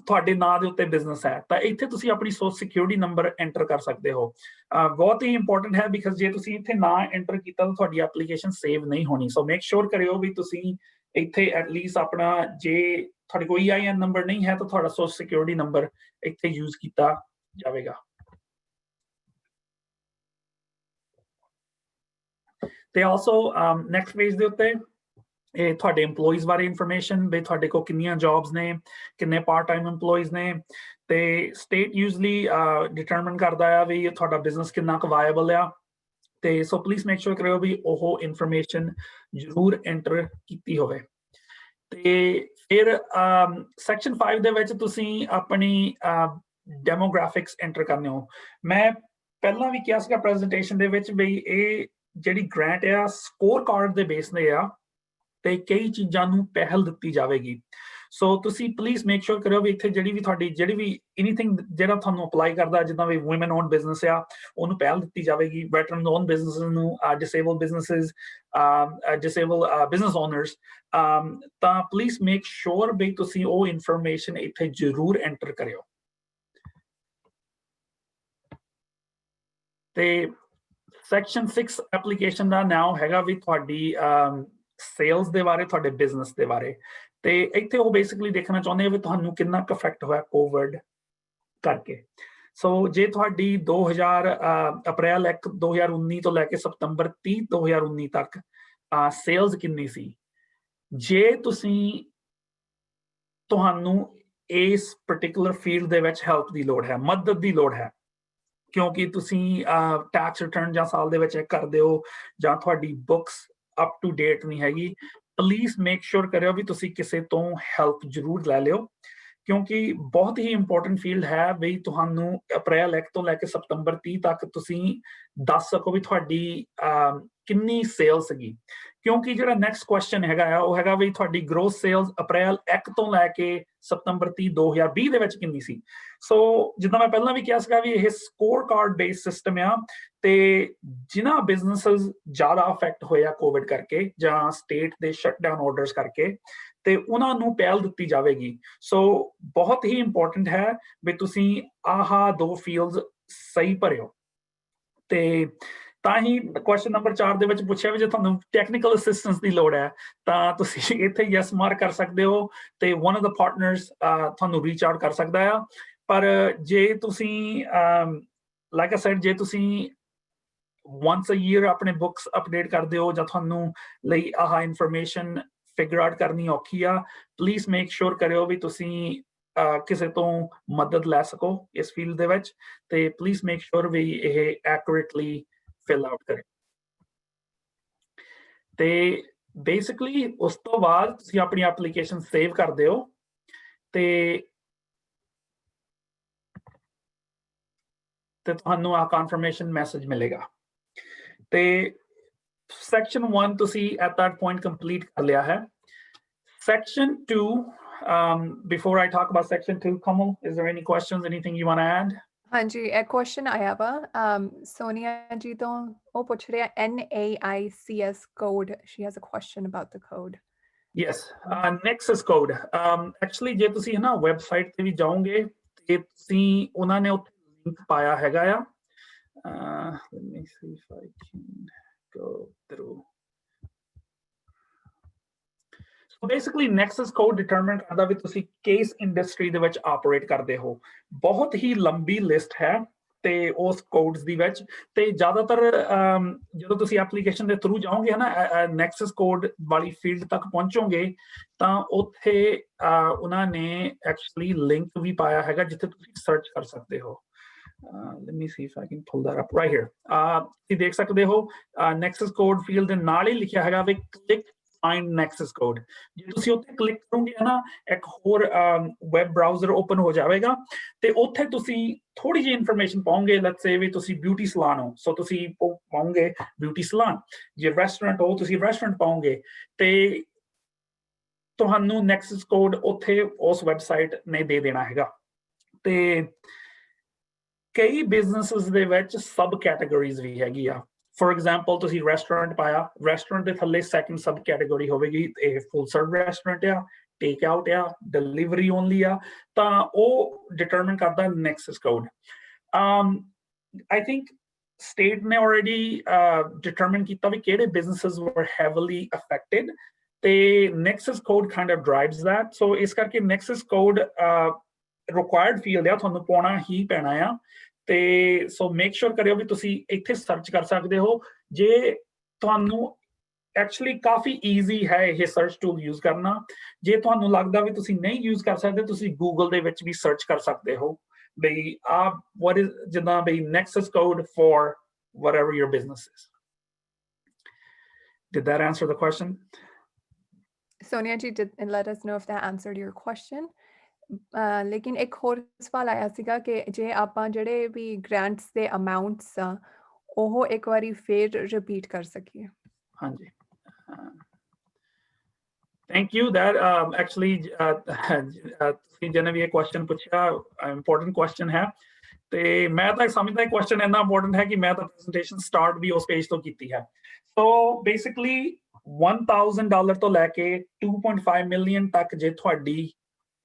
ਤੁਹਾਡੇ ਨਾਂ ਦੇ ਉੱਤੇ ਬਿਜ਼ਨਸ ਹੈ, ਤਾਂ ਇੱਥੇ ਤੁਸੀਂ ਆਪਣੀ ਸੋਸ਼ਲ ਸਿਕਿਉਰਿਟੀ ਨੰਬਰ ਐਂਟਰ ਕਰ ਸਕਦੇ ਹੋ। ਬਹੁਤ ਹੀ ਇੰਪੋਰਟੈਂਟ ਹੈ, ਬਿਕਾਜ਼ ਜੇ ਤੁਸੀਂ ਇੱਥੇ ਨਾਂ ਐਂਟਰ ਕੀਤਾ ਤਾਂ ਤੁਹਾਡੀ ਐਪਲੀਕੇਸ਼ਨ ਸੇਵ ਨਹੀਂ ਹੋਣੀ। ਸੋ ਮੇਕ ਸ਼ੋਰ ਕਰਿਓ ਵੀ ਤੁਸੀਂ ਇੱਥੇ ਐਟਲੀਸਟ ਆਪਣਾ, ਜੇ ਤੁਹਾਡੇ ਕੋਲ EIN ਨੰਬਰ ਨਹੀਂ ਹੈ ਤਾਂ ਤੁਹਾਡਾ ਸੋਸ਼ਲ ਸਿਕਿਉਰਿਟੀ ਨੰਬਰ ਇੱਥੇ ਯੂਜ਼ ਕੀਤਾ ਜਾਵੇਗਾ। ਤੇ ਆਲਸੋ ਨੈਕਸਟ ਪੇਜ ਦੇ ਉੱਤੇ ਇਹ ਤੁਹਾਡੇ EMPLOYEES ਬਾਰੇ ਇਨਫੋਰਮੇਸ਼ਨ, ਵੀ ਤੁਹਾਡੇ ਕੋਲ ਕਿੰਨੀਆਂ ਜੌਬਸ ਨੇ, ਕਿੰਨੇ ਪਾਰਟ ਟਾਈਮ EMPLOYEES ਨੇ, ਤੇ ਸਟੇਟ ਯੂਜ਼ਲੀ ਡਿਟਰਮਨ ਕਰਦਾ ਆ ਵੀ ਤੁਹਾਡਾ ਬਿਜ਼ਨਸ ਕਿੰਨਾ ਕੁ ਵਾਇਬਲ ਆ। ਤੇ ਸੋ ਪਲੀਜ਼ ਮੇਕ ਸ਼ੋਰ ਕਰਿਓ ਵੀ ਉਹ ਇਨਫੋਰਮੇਸ਼ਨ ਜ਼ਰੂਰ ਐਂਟਰ ਕੀਤੀ ਹੋਵੇ। ਤੇ ਫਿਰ ਸੈਕਸ਼ਨ 5 ਦੇ ਵਿੱਚ ਤੁਸੀਂ ਆਪਣੀ ਡੈਮੋਗ੍ਰਾਫਿਕਸ ਐਂਟਰ ਕਰਨੇ ਹੋ। ਮੈਂ ਪਹਿਲਾਂ ਵੀ ਕਿਹਾ ਸੀਗਾ ਪ੍ਰੈਜ਼ੈਂਟੇਸ਼ਨ ਦੇ ਵਿੱਚ ਵੀ ਇਹ ਜਿਹੜੀ ਗ੍ਰਾਂਟ ਆ ਸਕੋਰ ਕਾਰਡ ਦੇ ਬੇਸ ਤੇ ਆ ਤੇ ਕਈ ਚੀਜ਼ਾਂ ਨੂੰ ਪਹਿਲ ਦਿੱਤੀ ਜਾਵੇਗੀ। ਸੋ ਤੁਸੀਂ ਪਲੀਜ਼ ਮੇਕ ਸ਼ੋਰ ਕਰਿਓ ਵੀ ਇੱਥੇ ਜਿਹੜੀ ਵੀ ਐਨੀਥਿੰਗ ਜਿਹੜਾ ਤੁਹਾਨੂੰ ਅਪਲਾਈ ਕਰਦਾ, ਜਿੱਦਾਂ ਵੀ ਵੂਮਨ ਓਨ ਬਿਜ਼ਨਸ ਆ ਉਹਨੂੰ ਪਹਿਲ ਦਿੱਤੀ ਜਾਵੇਗੀ, ਵੈਟਰਨ ਓਨ ਬਿਜ਼ਨਸ ਨੂੰ, disable businesses, disable business honours, ਤਾਂ ਪਲੀਜ਼ ਮੇਕ ਸ਼ੋਰ ਵੀ ਤੁਸੀਂ ਉਹ ਇਨਫੋਰਮੇਸ਼ਨ ਇੱਥੇ ਜ਼ਰੂਰ ਐਂਟਰ ਕਰਿਓ। ਤੇ ਸੈਕਸ਼ਨ 6 ਐਪਲੀਕੇਸ਼ਨ ਦਾ ਨਾਮ ਹੈਗਾ ਵੀ ਤੁਹਾਡੀ ਸੇਲਸ ਦੇ ਬਾਰੇ, ਤੁਹਾਡੇ ਬਿਜ਼ਨਸ ਦੇ ਬਾਰੇ। ਤੇ ਇੱਥੇ ਉਹ ਬੇਸਿਕਲੀ ਦੇਖਣਾ ਚਾਹੁੰਦੇ ਆ ਵੀ ਤੁਹਾਨੂੰ ਕਿੰਨਾ ਕੁ ਇਫੈਕਟ ਹੋਇਆ ਕੋਵਿਡ ਕਰਕੇ। ਸੋ ਜੇ ਤੁਹਾਡੀ ਅਪ੍ਰੈਲ 1 2019 ਤੋਂ ਲੈ ਕੇ ਸਤੰਬਰ 30 2019 ਤੱਕ ਸੇਲਸ ਕਿੰਨੀ ਸੀ, ਜੇ ਤੁਹਾਨੂੰ ਇਸ ਪਾਰਟਿਕੂਲਰ ਫੀਲਡ ਦੇ ਵਿੱਚ ਹੈਲਪ ਦੀ ਲੋੜ ਹੈ, ਮਦਦ ਦੀ ਲੋੜ ਹੈ, ਕਿਉਂਕਿ ਤੁਸੀਂ ਟੈਕਸ ਰਿਟਰਨ ਜਾਂ ਸਾਲ ਦੇ ਵਿੱਚ ਚੈੱਕ ਕਰਦੇ ਹੋ ਜਾਂ ਤੁਹਾਡੀ ਬੁੱਕਸ ਅਪ ਟੂ ਡੇਟ ਨਹੀਂ ਹੈਗੀ, ਪਲੀਜ਼ ਮੇਕ ਸ਼ੋਰ ਕਰਿਓ ਵੀ ਤੁਸੀਂ ਕਿਸੇ ਤੋਂ ਹੈਲਪ ਜ਼ਰੂਰ ਲੈ ਲਿਓ, ਕਿਉਂਕਿ ਬਹੁਤ ਹੀ ਇੰਪੋਰਟੈਂਟ ਫੀਲਡ ਹੈ ਵੀ ਤੁਹਾਨੂੰ ਅਪ੍ਰੈਲ 1 ਤੋਂ ਲੈ ਕੇ ਸਤੰਬਰ 30 ਤੱਕ ਤੁਸੀਂ ਦੱਸ ਸਕੋ ਵੀ ਤੁਹਾਡੀ ਕਿੰਨੀ ਸੇਲ ਸੀਗੀ। ਕਿਉਂਕਿ ਜਿਹੜਾ ਨੈਕਸਟ ਕੁਐਸਚਨ ਹੈਗਾ ਆ ਉਹ ਹੈਗਾ ਵੀ ਤੁਹਾਡੀ ਗ੍ਰੋਸ ਸੇਲਸ ਅਪ੍ਰੈਲ 1 ਤੋਂ ਲੈ ਕੇ ਸਤੰਬਰ 30 2020 ਦੇ ਵਿੱਚ ਕਿੰਨੀ ਸੀ। ਸੋ ਜਿੱਦਾਂ ਮੈਂ ਪਹਿਲਾਂ ਵੀ ਕਿਹਾ ਸੀਗਾ ਵੀ ਇਹ ਸਕੋਰ ਕਾਰਡ ਬੇਸਡ ਸਿਸਟਮ ਆ, ਤੇ ਜਿਨ੍ਹਾਂ ਬਿਜ਼ਨਸਿਸ ਜ਼ਿਆਦਾ ਅਫੈਕਟ ਹੋਇਆ ਕੋਵਿਡ ਕਰਕੇ ਜਾਂ ਸਟੇਟ ਦੇ ਸ਼ਟਡਾਊਨ ਆਰਡਰਸ ਕਰਕੇ, ਤੇ ਉਹਨਾਂ ਨੂੰ ਪਹਿਲ ਦਿੱਤੀ ਜਾਵੇਗੀ। ਸੋ ਬਹੁਤ ਹੀ ਇੰਪੋਰਟੈਂਟ ਹੈ ਵੀ ਤੁਸੀਂ ਆਹ 2 ਫੀਲਡਸ ਸਹੀ ਭਰਿਓ। ਤੇ ਤਾਂ ਹੀ ਕੁਐਸਚਨ ਨੰਬਰ 4 ਦੇ ਵਿੱਚ ਪੁੱਛਿਆ ਵੀ ਜੇ ਤੁਹਾਨੂੰ ਟੈਕਨੀਕਲ ਅਸਿਸਟੈਂਸ ਦੀ ਲੋੜ ਹੈ ਤਾਂ ਤੁਸੀਂ ਇੱਥੇ ਯੈਸ ਮਾਰਕ ਕਰ ਸਕਦੇ ਹੋ ਤੇ ਵਨ ਆਫ ਦਾ ਪਾਰਟਨਰਸ ਤੁਹਾਨੂੰ ਰੀਚ ਆਊਟ ਕਰ ਸਕਦਾ ਆ। ਪਰ ਜੇ ਤੁਸੀਂ ਲਾਈਕ ਆਈ ਸੈਡ ਜੇ ਤੁਸੀਂ once a year ਆਪਣੇ ਬੁੱਕਸ ਅਪਡੇਟ ਕਰਦੇ ਹੋ ਜਾਂ ਤੁਹਾਨੂੰ ਲਈ ਆਹ ਇਨਫੋਰਮੇਸ਼ਨ ਫਿਗਰ ਆਊਟ ਕਰਨੀ ਔਖੀ ਆ, ਪਲੀਜ਼ ਮੇਕ ਸ਼ੋਰ ਕਰਿਓ ਵੀ ਤੁਸੀਂ ਕਿਸੇ ਤੋਂ ਮਦਦ ਲੈ ਸਕੋ ਇਸ ਫੀਲਡ ਦੇ ਵਿੱਚ ਤੇ ਪਲੀਜ਼ ਮੇਕ ਸ਼ੋਰ ਵੀ ਇਹ ਐਕੂਰੇਟਲੀ ਫਿਲ ਆਊਟ ਕਰੇ। ਤੇ ਬੇਸਿਕਲੀ ਉਸ ਤੋਂ ਬਾਅਦ ਤੁਸੀਂ ਆਪਣੀ ਐਪਲੀਕੇਸ਼ਨ ਸੇਵ ਕਰਦੇ ਹੋ ਤੇ ਤੁਹਾਨੂੰ ਆ ਕਨਫਰਮੇਸ਼ਨ ਮੈਸੇਜ ਮਿਲੇਗਾ। ਤੇ ਸੈਕਸ਼ਨ 1 ਤੁਸੀਂ ਐਟ ਦੈਟ ਪੁਆਇੰਟ ਕੰਪਲੀਟ ਕਰ ਲਿਆ ਹੈ। Section 2, before I talk about section 2, Kamal, is there any questions, anything you want to add? ਹਾਂਜੀ, ਇੱਕ ਕੁਐਸਚਨ ਆਇਆ ਵਾ ਸੋਨੀਆ ਜੀ ਤੋਂ। ਉਹ ਪੁੱਛ ਰਿਹਾ NAICS code. She has a question about the code. Yes, Nexus code. Actually, ਜੇ ਤੁਸੀਂ ਹੈ ਨਾ ਵੈਬਸਾਈਟ ਤੇ ਵੀ ਜਾਓਗੇ ਤੇ ਤੁਸੀਂ ਉਹਨਾਂ ਨੇ ਉੱਥੇ ਲਿੰਕ ਪਾਇਆ ਹੈਗਾ ਆ। Let me see if I can go through. So basically Nexus code determine ਕਰਦਾ ਵੀ ਤੁਸੀਂ ਕਿਸ ਇੰਡਸਟਰੀ ਦੇ ਵਿੱਚ ਆਪਰੇਟ ਕਰਦੇ ਹੋ। ਬਹੁਤ ਹੀ ਲੰਬੀ ਲਿਸਟ ਹੈ ਤੇ ਉਸ ਕੋਡਸ ਦੀ ਵਿੱਚ ਤੇ ਜ਼ਿਆਦਾਤਰ ਜਦੋਂ ਤੁਸੀਂ ਐਪਲੀਕੇਸ਼ਨ ਦੇ ਥਰੂ ਜਾਓਗੇ ਨਾ ਨੈਕਸਸ ਕੋਡ ਵਾਲੀ ਫੀਲਡ ਤੱਕ ਪਹੁੰਚੋਗੇ ਤਾਂ ਉੱਥੇ ਉਹਨਾਂ ਨੇ ਐਕਚੁਅਲੀ ਲਿੰਕ ਵੀ ਪਾਇਆ ਹੈਗਾ ਜਿੱਥੇ ਤੁਸੀਂ ਸਰਚ ਕਰ ਸਕਦੇ ਹੋ। Let me see if I can pull that up right here. ਤੁਸੀਂ ਦੇਖ ਸਕਦੇ ਹੋ ਨੈਕਸਸ ਕੋਡ ਫੀਲਡ ਦੇ ਨਾਲ ਹੀ ਲਿਖਿਆ ਹੈਗਾ ਵੀ ਕਲਿੱਕ find nexus code. ਜੇ ਤੁਸੀਂ ਉੱਥੇ ਕਲਿੱਕ ਕਰੋਗੇ ਨਾ ਇੱਕ ਹੋਰ ਵੈਬ ਬ੍ਰਾਊਜ਼ਰ ਓਪਨ ਹੋ ਜਾਵੇਗਾ ਤੇ ਉੱਥੇ ਤੁਸੀਂ ਥੋੜੀ ਜਿਹੀ ਇਨਫੋਰਮੇਸ਼ਨ ਪਾਓਗੇ। ਲੈਟਸ ਸੇ ਵੀ ਤੁਸੀਂ ਬਿਊਟੀ ਸਲੂਨ ਹੋ ਸੋ ਤੁਸੀਂ ਪਾਓਗੇ ਬਿਊਟੀ ਸਲੂਨ। ਜੇ ਰੈਸਟੋਰੈਂਟ ਹੋ ਤੁਸੀਂ ਰੈਸਟੋਰੈਂਟ ਪਾਓਗੇ ਤੇ ਤੁਹਾਨੂੰ ਨੈਕਸਸ ਕੋਡ ਉੱਥੇ ਉਸ ਵੈਬਸਾਈਟ ਨੇ ਦੇ ਦੇਣਾ ਹੈਗਾ। ਤੇ ਕਈ ਬਿਜ਼ਨੈਸਸ ਦੇ ਵਿੱਚ ਸਬ ਕੈਟਾਗਰੀਜ਼ ਵੀ ਹੈਗੀ ਆ। ਫॉर एग्जांपल ਤੁਸੀਂ ਰੈਸਟੋਰੈਂਟ ਪਾਇਆ, ਰੈਸਟੋਰੈਂਟ ਦੇ ਥੱਲੇ ਸੈਕੰਡ ਸਬ ਕੈਟਾਗਰੀ ਹੋਵੇਗੀ ਇਹ ਫੁੱਲ ਸਰਵ ਰੈਸਟੋਰੈਂਟ ਆ, ਟੇਕ ਆਊਟ ਆ, ਡਿਲੀਵਰੀ ਓਨਲੀ ਆ, ਤਾਂ ਉਹ ਡਿਟਰਮਿਨ ਕਰਦਾ Nexus code. I think state ਨੇ already determine ਕੀਤਾ ਵੀ ਕਿਹੜੇ businesses were heavily affected ਤੇ nexus code kind of drives that. So ਇਸ ਕਰਕੇ nexus code required field ਆ, ਤੁਹਾਨੂੰ ਪਾਉਣਾ ਹੀ ਪੈਣਾ ਆ ਤੇ ਸੋ ਮੇਕ ਸ਼ੋਰ ਕਰਿਓ ਵੀ ਤੁਸੀਂ ਇੱਥੇ ਸਰਚ ਕਰ ਸਕਦੇ ਹੋ। ਜੇ ਤੁਹਾਨੂੰ ਐਕਚੁਅਲੀ ਕਾਫੀ ਈਜ਼ੀ ਹੈ ਇਹ ਸਰਚ ਟੂਲ ਯੂਜ਼ ਕਰਨਾ। ਜੇ ਤੁਹਾਨੂੰ ਲੱਗਦਾ ਵੀ ਤੁਸੀਂ ਨਹੀਂ ਯੂਜ਼ ਕਰ ਸਕਦੇ ਤੁਸੀਂ ਗੂਗਲ ਦੇ ਵਿੱਚ ਵੀ ਸਰਚ ਕਰ ਸਕਦੇ ਹੋ ਬਈ what is ਜਿੱਦਾਂ ਬਈ nexus code for whatever your business is. Did that answer the question? Sonia ji did let us know if that answered your question. ਲੇਕਿਨ ਇੱਕ ਹੋਰ ਸਵਾਲ ਆਇਆ ਸੀਗਾ ਕਿ ਜੇ ਆਪਾਂ ਜਿਹੜੇ ਵੀ ਗ੍ਰਾਂਟਸ ਦੇ ਅਮਾਉਂਟਸ ਆ ਉਹ ਇੱਕ ਵਾਰੀ ਫੇਰ ਰਿਪੀਟ ਕਰ ਸਕੀਏ। ਹਾਂਜੀ, ਥੈਂਕ ਯੂ। ਦੈਟ ਐਕਚੁਅਲੀ ਤੁਸੀਂ ਜਿਹਨੇ ਵੀ ਇਹ ਕੁਐਸਚਨ ਪੁੱਛਿਆ ਇੰਪੋਰਟੈਂਟ ਕੁਐਸਚਨ ਹੈ ਤੇ ਮੈਂ ਤਾਂ ਸਮਝਦਾ ਇਹ ਕੁਐਸਚਨ ਇੰਨਾ ਇੰਪੋਰਟੈਂਟ ਹੈ ਕਿ ਮੈਂ ਤਾਂ ਪ੍ਰੈਜੈਂਟੇਸ਼ਨ ਸਟਾਰਟ ਵੀ ਉਸ ਪੇਜ ਤੋਂ ਕੀਤੀ ਹੈ। ਸੋ ਬੇਸਿਕਲੀ $1,000 ਤੋਂ ਲੈ ਕੇ 2.5 ਮਿਲੀਅਨ ਤੱਕ ਜੇ ਤੁਹਾਡੀ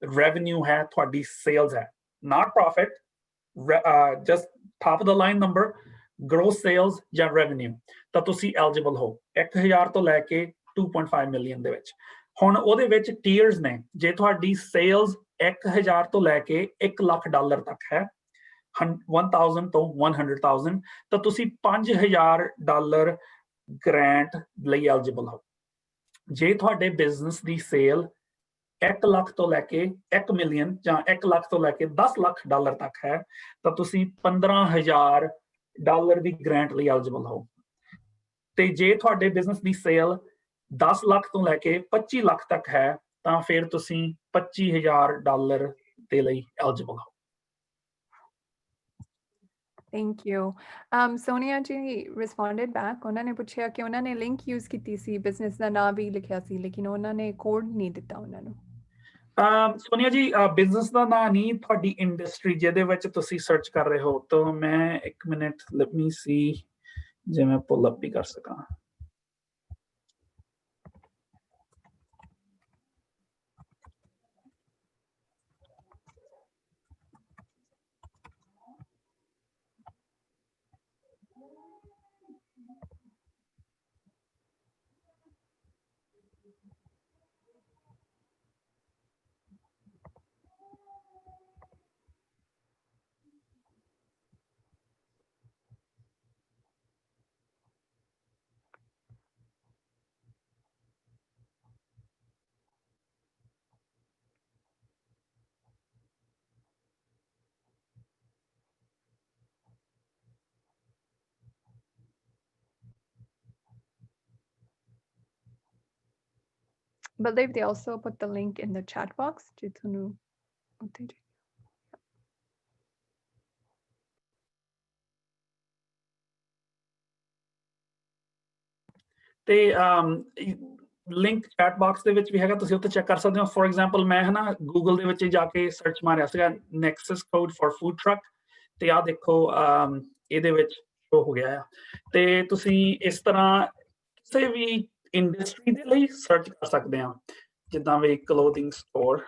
revenue है, थोड़ी sales है, not profit, just top of the line number, gross sales या revenue, ਤਾਂ ਤੁਸੀਂ eligible ਹੋ 1,000 ਤੋਂ ਲੈ ਕੇ 2.5 ਮਿਲੀਅਨ ਦੇ ਵਿੱਚ। ਹੁਣ ਉਹਦੇ ਵਿੱਚ ਟੀਅਰਸ ਨੇ। ਜੇ ਤੁਹਾਡੀ ਸੇਲਸ 1,000 ਤੋਂ ਲੈ ਕੇ $1 ਲੱਖ ਤੱਕ ਹੈ 1,000 ਤੋਂ 100,000 ਤਾਂ ਤੁਸੀਂ $5,000 ਗ੍ਰਾਂਟ ਲਈ eligible ਹੋ। ਜੇ ਤੁਹਾਡੇ ਬਿਜ਼ਨਸ ਦੀ ਸੇਲ 1 ਲੱਖ ਤੋਂ ਲੈ ਕੇ 1 ਮਿਲੀਅਨ ਜਾਂ 1 ਲੱਖ ਤੋਂ ਲੈ ਕੇ $10 ਲੱਖ ਤੱਕ ਹੈ ਤਾਂ ਤੁਸੀਂ $15,000 ਦੀ ਗ੍ਰਾਂਟ ਲਈ ਐਲੀਜੀਬਲ ਹੋ। ਤੇ ਜੇ ਤੁਹਾਡੇ ਬਿਜ਼ਨਸ ਦੀ ਸੇਲ 10 ਲੱਖ ਤੋਂ ਲੈ ਕੇ 25 ਲੱਖ ਤੱਕ ਹੈ ਤਾਂ ਫਿਰ ਤੁਸੀਂ $25,000 ਦੇ ਲਈ ਐਲੀਜੀਬਲ ਹੋ। Thank you. Sonia ji responded back. ਉਹਨਾਂ ਨੇ ਪੁੱਛਿਆ ਕਿ ਉਹਨਾਂ ਨੇ ਲਿੰਕ ਯੂਜ਼ ਕੀਤੀ ਸੀ, ਬਿਜ਼ਨਸ ਦਾ ਨਾਮ ਵੀ ਲਿਖਿਆ ਸੀ ਲੇਕਿਨ ਉਹਨਾਂ ਨੇ ਕੋਡ ਨਹੀਂ ਦਿੱਤਾ ਉਹਨਾਂ ਨੂੰ। ਸੋਨੀਆ ਜੀ ਬਿਜ਼ਨਸ ਦਾ ਨਾਂ ਨਹੀਂ, ਤੁਹਾਡੀ ਇੰਡਸਟਰੀ ਜਿਹਦੇ ਵਿੱਚ ਤੁਸੀਂ ਸਰਚ ਕਰ ਰਹੇ ਹੋ। ਤਾਂ ਮੈਂ ਇੱਕ ਮਿੰਟ ਲੈਟ ਮੀ ਸੀ ਜੇ ਮੈਂ ਪੁੱਲ ਅਪ ਵੀ ਕਰ ਸਕਾਂ। believe they also put the link in the chat box ਜੇ ਤੁਹਾਨੂੰ ਉੱਥੇ ਤੇ ਲਿੰਕ ਚੈਟ ਬਾਕਸ ਦੇ ਵਿੱਚ ਵੀ ਹੈਗਾ, ਤੁਸੀਂ ਉੱਥੇ ਚੈੱਕ ਕਰ ਸਕਦੇ ਹੋ। ਫੋਰ ਐਗਜ਼ਾਮਪਲ ਮੈਂ ਨਾ ਗੂਗਲ ਦੇ ਵਿੱਚ ਜਾ ਕੇ ਸਰਚ ਮਾਰਿਆ ਸੀਗਾ Nexus code for food truck, ਤੇ ਆਹ ਦੇਖੋ ਇਹਦੇ ਵਿੱਚ ਸ਼ੋ ਹੋ ਗਿਆ ਆ। ਤੇ ਤੁਸੀਂ ਇਸ ਤਰ੍ਹਾਂ ਕਿਸੇ ਵੀ ਇੰਡਸਟਰੀ ਦੇ ਲਈ ਸਰਚ ਕਰ ਸਕਦੇ ਆ, ਜਿੱਦਾਂ ਵੀ ਕਲੋਥਿੰਗ ਸਟੋਰ,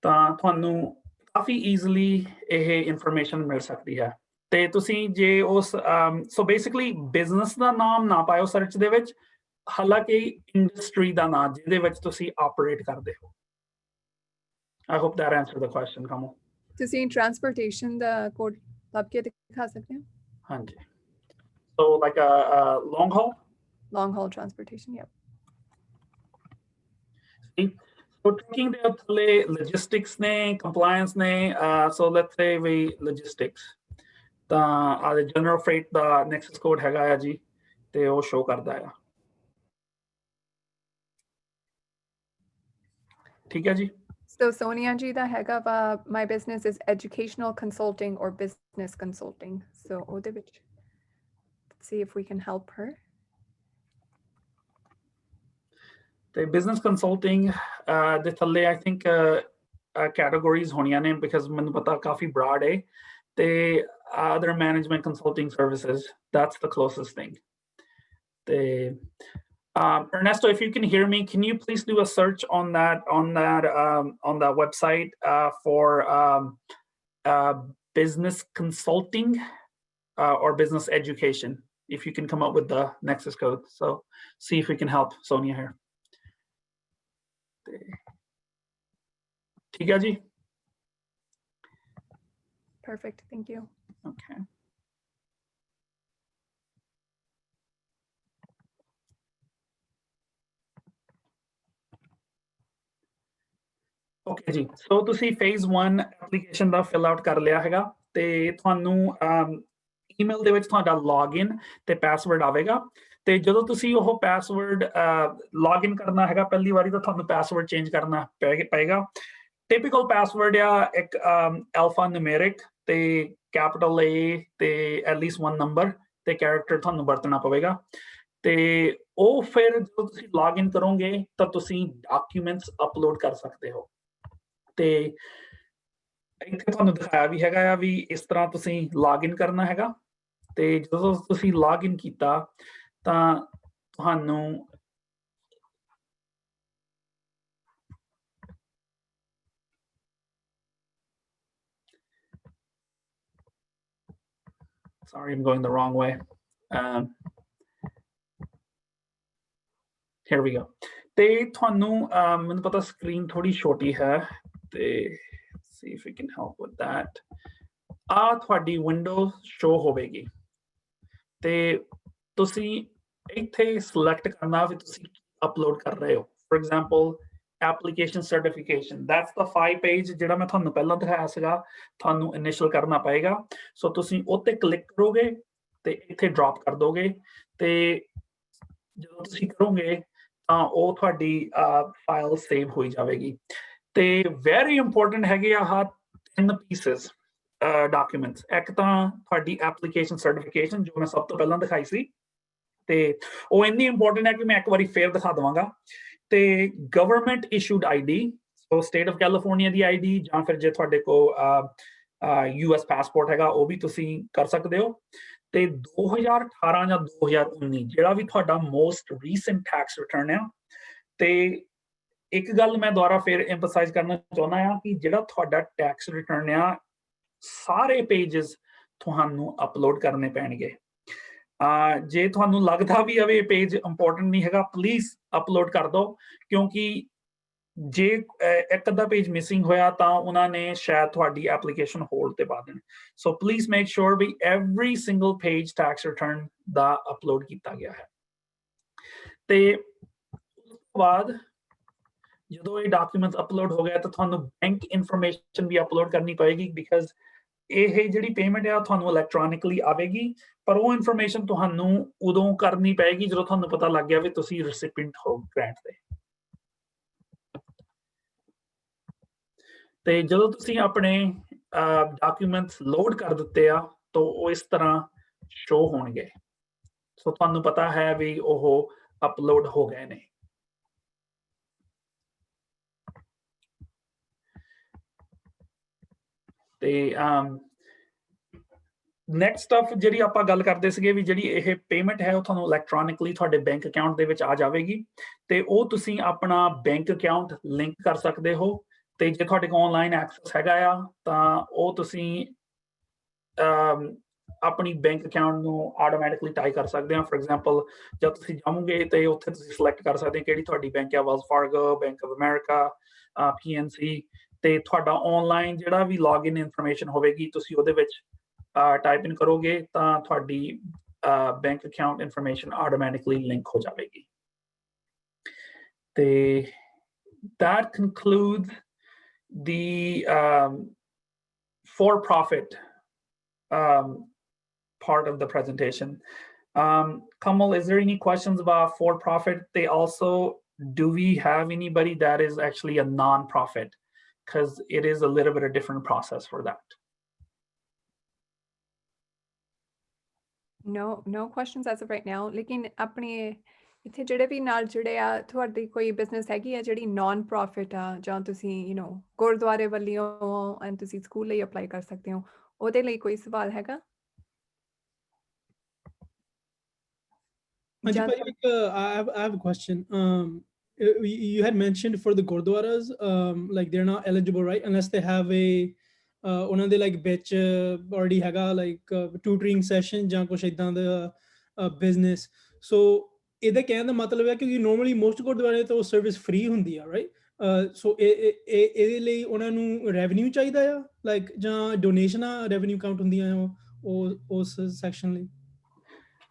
ਤਾਂ ਤੁਹਾਨੂੰ ਕਾਫੀ ਈਜ਼ੀਲੀ ਇਹ ਇਨਫੋਰਮੇਸ਼ਨ ਮਿਲ ਸਕਦੀ ਹੈ। ਤੇ ਤੁਸੀਂ ਜੇ ਉਸ ਸੋ ਬੇਸਿਕਲੀ ਬਿਜ਼ਨਸ ਦਾ ਨਾਮ ਨਾ ਪਾਇਓ ਸਰਚ ਦੇ ਵਿੱਚ, ਹਾਲਾਂਕਿ ਇੰਡਸਟਰੀ ਦਾ ਨਾਮ ਜਿਹਦੇ ਵਿੱਚ ਤੁਸੀਂ ਆਪਰੇਟ ਕਰਦੇ ਹੋ। I hope that answered the question, Kamal. ਤੁਸੀਂ ਟ੍ਰਾਂਸਪੋਰਟੇਸ਼ਨ ਦਾ ਕੋਡ ਲੱਭ ਕੇ ਦਿਖਾ ਸਕਦੇ ਹੋ? ਹਾਂਜੀ, so like a long haul transportation, yep. So trucking ਦੇ ਥੱਲੇ logistics ਨੇ, compliance ਨੇ, so let's say we logistics, ਤਾਂ ਆ ਜਨਰਲ ਫreight ਦਾ ਨੈਕਸਸ ਕੋਡ ਹੈਗਾ ਆ ਜੀ, ਤੇ ਉਹ ਸ਼ੋ ਕਰਦਾ ਆ। ਠੀਕ ਹੈ ਜੀ। So Sonia ji ਦਾ ਹੈਗਾ ਵਾ my business is educational consulting or business consulting, so ਉਹਦੇ ਵਿੱਚ let's see if we can help her. ਤੇ business consulting ਦੇ ਥੱਲੇ I think categories ਹੋਣੀਆਂ ਨੇ, because ਮੈਨੂੰ ਪਤਾ ਕਾਫੀ broad ਹੈ, ਤੇ other management consulting services, that's the closest thing. ਤੇ Ernesto, if you can hear me, can you please do a search on that website for business consulting or business education, if you can come up with the nexus code. So see if we can help Sonia here. ठीक है जी? Perfect, thank you. Okay. Okay ਜੀ, ਸੋ ਤੁਸੀਂ phase 1 application ਦਾ fill out ਕਰ ਲਿਆ ਹੈਗਾ, ਤੇ ਤੁਹਾਨੂੰ email ਦੇ ਵਿੱਚ ਤੁਹਾਡਾ ਲੌਗਇਨ ਤੇ ਪਾਸਵਰਡ ਆਵੇਗਾ। ਤੇ ਜਦੋਂ ਤੁਸੀਂ ਉਹ ਪਾਸਵਰਡ ਲੌਗਇਨ ਕਰਨਾ ਹੈਗਾ ਪਹਿਲੀ ਵਾਰੀ, ਤਾਂ ਤੁਹਾਨੂੰ ਪਾਸਵਰਡ ਚੇਂਜ ਕਰਨਾ ਪਏਗਾ। ਟਿਪੀਕਲ ਪਾਸਵਰਡ ਆ ਇੱਕ ਐਲਫਾ ਨਿਊਮੈਰਿਕ ਤੇ ਕੈਪੀਟਲ A ਤੇ ਐਟਲੀਸਟ 1 ਨੰਬਰ ਤੇ ਕੈਰੈਕਟਰ ਤੁਹਾਨੂੰ ਵਰਤਣਾ ਪਵੇਗਾ। ਤੇ ਉਹ ਫਿਰ ਜਦੋਂ ਤੁਸੀਂ ਲੌਗਇਨ ਕਰੋਗੇ ਤਾਂ ਤੁਸੀਂ ਡਾਕੂਮੈਂਟਸ ਅਪਲੋਡ ਕਰ ਸਕਦੇ ਹੋ। ਤੇ ਇੱਥੇ ਤੁਹਾਨੂੰ ਦਿਖਾਇਆ ਵੀ ਹੈਗਾ ਆ ਵੀ ਇਸ ਤਰ੍ਹਾਂ ਤੁਸੀਂ ਲੌਗਇਨ ਕਰਨਾ ਹੈਗਾ, ਤੇ ਜਦੋਂ ਤੁਸੀਂ ਲੌਗਇਨ ਕੀਤਾ ਤਾਂ ਤੁਹਾਨੂੰ sorry, I'm going the wrong way. Here we go. ਤੇ ਤੁਹਾਨੂੰ ਮੈਨੂੰ ਪਤਾ ਸਕਰੀਨ ਥੋੜੀ ਛੋਟੀ ਹੈ, ਤੇ see if we can help with that. ਆ ਤੁਹਾਡੀ ਵਿੰਡੋ ਸ਼ੋ ਹੋਵੇਗੀ, ਤੇ ਤੁਸੀਂ ਇੱਥੇ ਸਿਲੈਕਟ ਕਰਨਾ ਵੀ ਤੁਸੀਂ ਅਪਲੋਡ ਕਰ ਰਹੇ ਹੋ। For example application certification, that's the 5 page ਜਿਹੜਾ ਮੈਂ ਤੁਹਾਨੂੰ ਪਹਿਲਾਂ ਦਿਖਾਇਆ ਸੀਗਾ, ਤੁਹਾਨੂੰ ਇਨੀਸ਼ੀਅਲ ਕਰਨਾ ਪਏਗਾ। ਸੋ ਤੁਸੀਂ ਉੱਤੇ ਕਲਿੱਕ ਕਰੋਗੇ ਤੇ ਇੱਥੇ ਡ੍ਰੌਪ ਕਰ ਦੋਗੇ, ਤੇ ਜਦੋਂ ਤੁਸੀਂ ਕਰੋਗੇ ਤਾਂ ਉਹ ਤੁਹਾਡੀ ਫਾਈਲ ਸੇਵ ਹੋਈ ਜਾਵੇਗੀ। ਤੇ ਵੈਰੀ ਇੰਪੋਰਟੈਂਟ ਹੈਗੇ ਆਹ 3 ਪੀਸਸ ਡਾਕੂਮੈਂਟਸ। ਇੱਕ ਤਾਂ ਤੁਹਾਡੀ ਐਪਲੀਕੇਸ਼ਨ ਸਰਟੀਫਿਕੇਸ਼ਨ ਜੋ ਮੈਂ ਸਭ ਤੋਂ ਪਹਿਲਾਂ ਦਿਖਾਈ ਸੀ, ਤੇ ਉਹ ਇੰਨੀ ਇੰਪੋਰਟੈਂਟ ਹੈ ਕਿ ਮੈਂ ਇੱਕ ਵਾਰੀ ਫੇਰ ਦਿਖਾ ਦੇਵਾਂਗਾ। ਤੇ government issued ID, so state of California the ID, ਜਾਂ ਫਿਰ ਜੇ ਤੁਹਾਡੇ ਕੋਲ US ਪਾਸਪੋਰਟ ਹੈਗਾ ਉਹ ਵੀ ਤੁਸੀਂ ਕਰ ਸਕਦੇ ਹੋ। ਤੇ 2018 ਜਾਂ 2019 ਜਿਹੜਾ ਵੀ ਤੁਹਾਡਾ ਮੋਸਟ ਰੀਸੈਂਟ ਟੈਕਸ ਰਿਟਰਨ ਆ। ਤੇ ਇੱਕ ਗੱਲ ਮੈਂ ਦੁਬਾਰਾ ਫਿਰ ਐਮਫਸਾਈਜ਼ ਕਰਨਾ ਚਾਹੁੰਦਾ ਆ ਕਿ ਜਿਹੜਾ ਤੁਹਾਡਾ ਟੈਕਸ ਰਿਟਰਨ ਆ, ਸਾਰੇ ਪੇਜਸ ਤੁਹਾਨੂੰ ਅਪਲੋਡ ਕਰਨੇ ਪੈਣਗੇ। ਜੇ ਤੁਹਾਨੂੰ ਲੱਗਦਾ ਵੀ ਇਹ ਪੇਜ ਇੰਪੋਰਟੈਂਟ ਨਹੀਂ ਹੈਗਾ, ਪਲੀਜ਼ ਅਪਲੋਡ ਕਰ ਦਿਓ, ਕਿਉਂਕਿ ਜੇ ਇੱਕ ਅੱਧਾ ਪੇਜ ਮਿਸਿੰਗ ਹੋਇਆ ਤਾਂ ਉਹਨਾਂ ਨੇ ਸ਼ਾਇਦ ਤੁਹਾਡੀ ਐਪਲੀਕੇਸ਼ਨ ਹੋਲਡ ਤੇ ਪਾ ਦੇਣੀ। ਸੋ ਪਲੀਜ਼ ਮੇਕ ਸ਼ੋਰ ਵੀ every single page tax return ਦਾ ਅਪਲੋਡ ਕੀਤਾ ਗਿਆ ਹੈ। ਤੇ ਉਸ ਤੋਂ ਬਾਅਦ ਜਦੋਂ ਇਹ ਡਾਕੂਮੈਂਟਸ ਅਪਲੋਡ ਹੋ ਗਿਆ ਤਾਂ ਤੁਹਾਨੂੰ ਬੈਂਕ ਇਨਫੋਰਮੇਸ਼ਨ ਵੀ ਅਪਲੋਡ ਕਰਨੀ ਪਏਗੀ, ਬਿਕਾਜ਼ ਇਹ ਜਿਹੜੀ ਪੇਮੈਂਟ ਆ ਤੁਹਾਨੂੰ ਇਲੈਕਟ੍ਰੋਨਿਕਲੀ ਆਵੇਗੀ ਪਰ ਉਹ ਇਨਫੋਰਮੇਸ਼ਨ ਤੁਹਾਨੂੰ ਉਦੋਂ ਕਰਨੀ ਪਏਗੀ ਜਦੋਂ ਤੁਹਾਨੂੰ ਪਤਾ ਲੱਗ ਗਿਆ ਵੀ ਤੁਸੀਂ ਰੈਸਿਪੀਐਂਟ ਹੋ ਗ੍ਰਾਂਟ ਦੇ। ਤੇ ਜਦੋਂ ਤੁਸੀਂ ਆਪਣੇ ਡਾਕੂਮੈਂਟਸ ਲੋਡ ਕਰ ਦਿੱਤੇ ਆ ਤਾਂ ਉਹ ਇਸ ਤਰ੍ਹਾਂ ਸ਼ੋ ਹੋਣਗੇ। ਸੋ ਤੁਹਾਨੂੰ ਪਤਾ ਹੈ ਵੀ ਉਹ ਅਪਲੋਡ ਹੋ ਗਏ ਨੇ। ਤੇ ਨੈਕਸਟ ਆਫ ਜਿਹੜੀ ਆਪਾਂ ਗੱਲ ਕਰਦੇ ਸੀਗੇ ਵੀ ਜਿਹੜੀ ਇਹ ਪੇਮੈਂਟ ਹੈ ਉਹ ਤੁਹਾਨੂੰ ਇਲੈਕਟ੍ਰੋਨਿਕਲੀ ਤੁਹਾਡੇ ਬੈਂਕ ਅਕਾਊਂਟ ਦੇ ਵਿੱਚ ਆ ਜਾਵੇਗੀ ਤੇ ਉਹ ਤੁਸੀਂ ਆਪਣਾ ਬੈਂਕ ਅਕਾਊਂਟ ਲਿੰਕ ਕਰ ਸਕਦੇ ਹੋ। ਤੇ ਜੇ ਤੁਹਾਡੇ ਕੋਲ ਆਨਲਾਈਨ ਐਕਸੈਸ ਹੈਗਾ ਆ ਤਾਂ ਉਹ ਤੁਸੀਂ ਆਪਣੀ ਬੈਂਕ ਅਕਾਊਂਟ ਨੂੰ ਆਟੋਮੈਟਿਕਲੀ ਟਾਈ ਕਰ ਸਕਦੇ ਹੋ। ਫॉर ਐਗਜ਼ਾਮਪਲ ਜਦ ਤੁਸੀਂ ਜਾਓਗੇ ਤੇ ਉੱਥੇ ਤੁਸੀਂ ਸਿਲੈਕਟ ਕਰ ਸਕਦੇ ਹੋ ਕਿਹੜੀ ਤੁਹਾਡੀ ਬੈਂਕ ਹੈ, Wells Fargo, bank of America, PNC ਤੇ ਤੁਹਾਡਾ ਆਨਲਾਈਨ ਜਿਹੜਾ ਵੀ ਲੌਗਇਨ ਇਨਫੋਰਮੇਸ਼ਨ ਹੋਵੇਗੀ ਤੁਸੀਂ ਉਹਦੇ ਵਿੱਚ ਟਾਈਪ ਇਨ ਕਰੋਗੇ ਤਾਂ ਤੁਹਾਡੀ bank account information automatically link ਹੋ ਜਾਵੇਗੀ। ਤੇ that concludes the for-profit part of the presentation. Kamal, is there any questions about for-profit? They also, do we have anybody that is actually a non-profit? Because it is a little bit of a different process for that. No questions as of right now. ਲੇਕਿਨ ਆਪਣੇ ਇੱਥੇ ਜਿਹੜੇ ਵੀ ਨਾਲ ਜੁੜੇ ਆ ਤੁਹਾਡੀ ਕੋਈ business ਹੈਗੀ ਆ ਜਿਹੜੀ ਨਾਨ ਪ੍ਰੋਫਿਟ ਆ ਜਾਂ ਤੁਸੀਂ ਗੁਰਦੁਆਰੇ ਵੱਲੋਂ ਐਂਡ ਤੁਸੀਂ ਸਕੂਲ ਲਈ ਅਪਲਾਈ ਕਰ ਸਕਦੇ ਹੋ, ਉਹਦੇ ਲਈ ਕੋਈ ਸਵਾਲ ਹੈਗਾ? I have a question. You had mentioned for the gurdwaras, like they're not eligible, right? Unless they have a ਉਹਨਾਂ ਦੇ like ਵਿੱਚ already ਹੈਗਾ like tutoring session ਜਾਂ ਕੁਛ ਏਦਾਂ ਦਾ business. So ਇਹਦਾ ਕਹਿਣ ਦਾ ਮਤਲਬ ਹੈ ਕਿ normally most ਗੁਰਦੁਆਰੇ ਤੋਂ ਸਰਵਿਸ ਫ੍ਰੀ ਹੁੰਦੀ ਆ, right? So ਇਹਦੇ ਲਈ ਉਹਨਾਂ ਨੂੰ revenue ਚਾਹੀਦਾ ਆ like ਜਾਂ ਡੋਨੇਸ਼ਨਾਂ revenue count ਹੁੰਦੀਆਂ ਉਸ ਸੈਕਸ਼ਨ ਲਈ?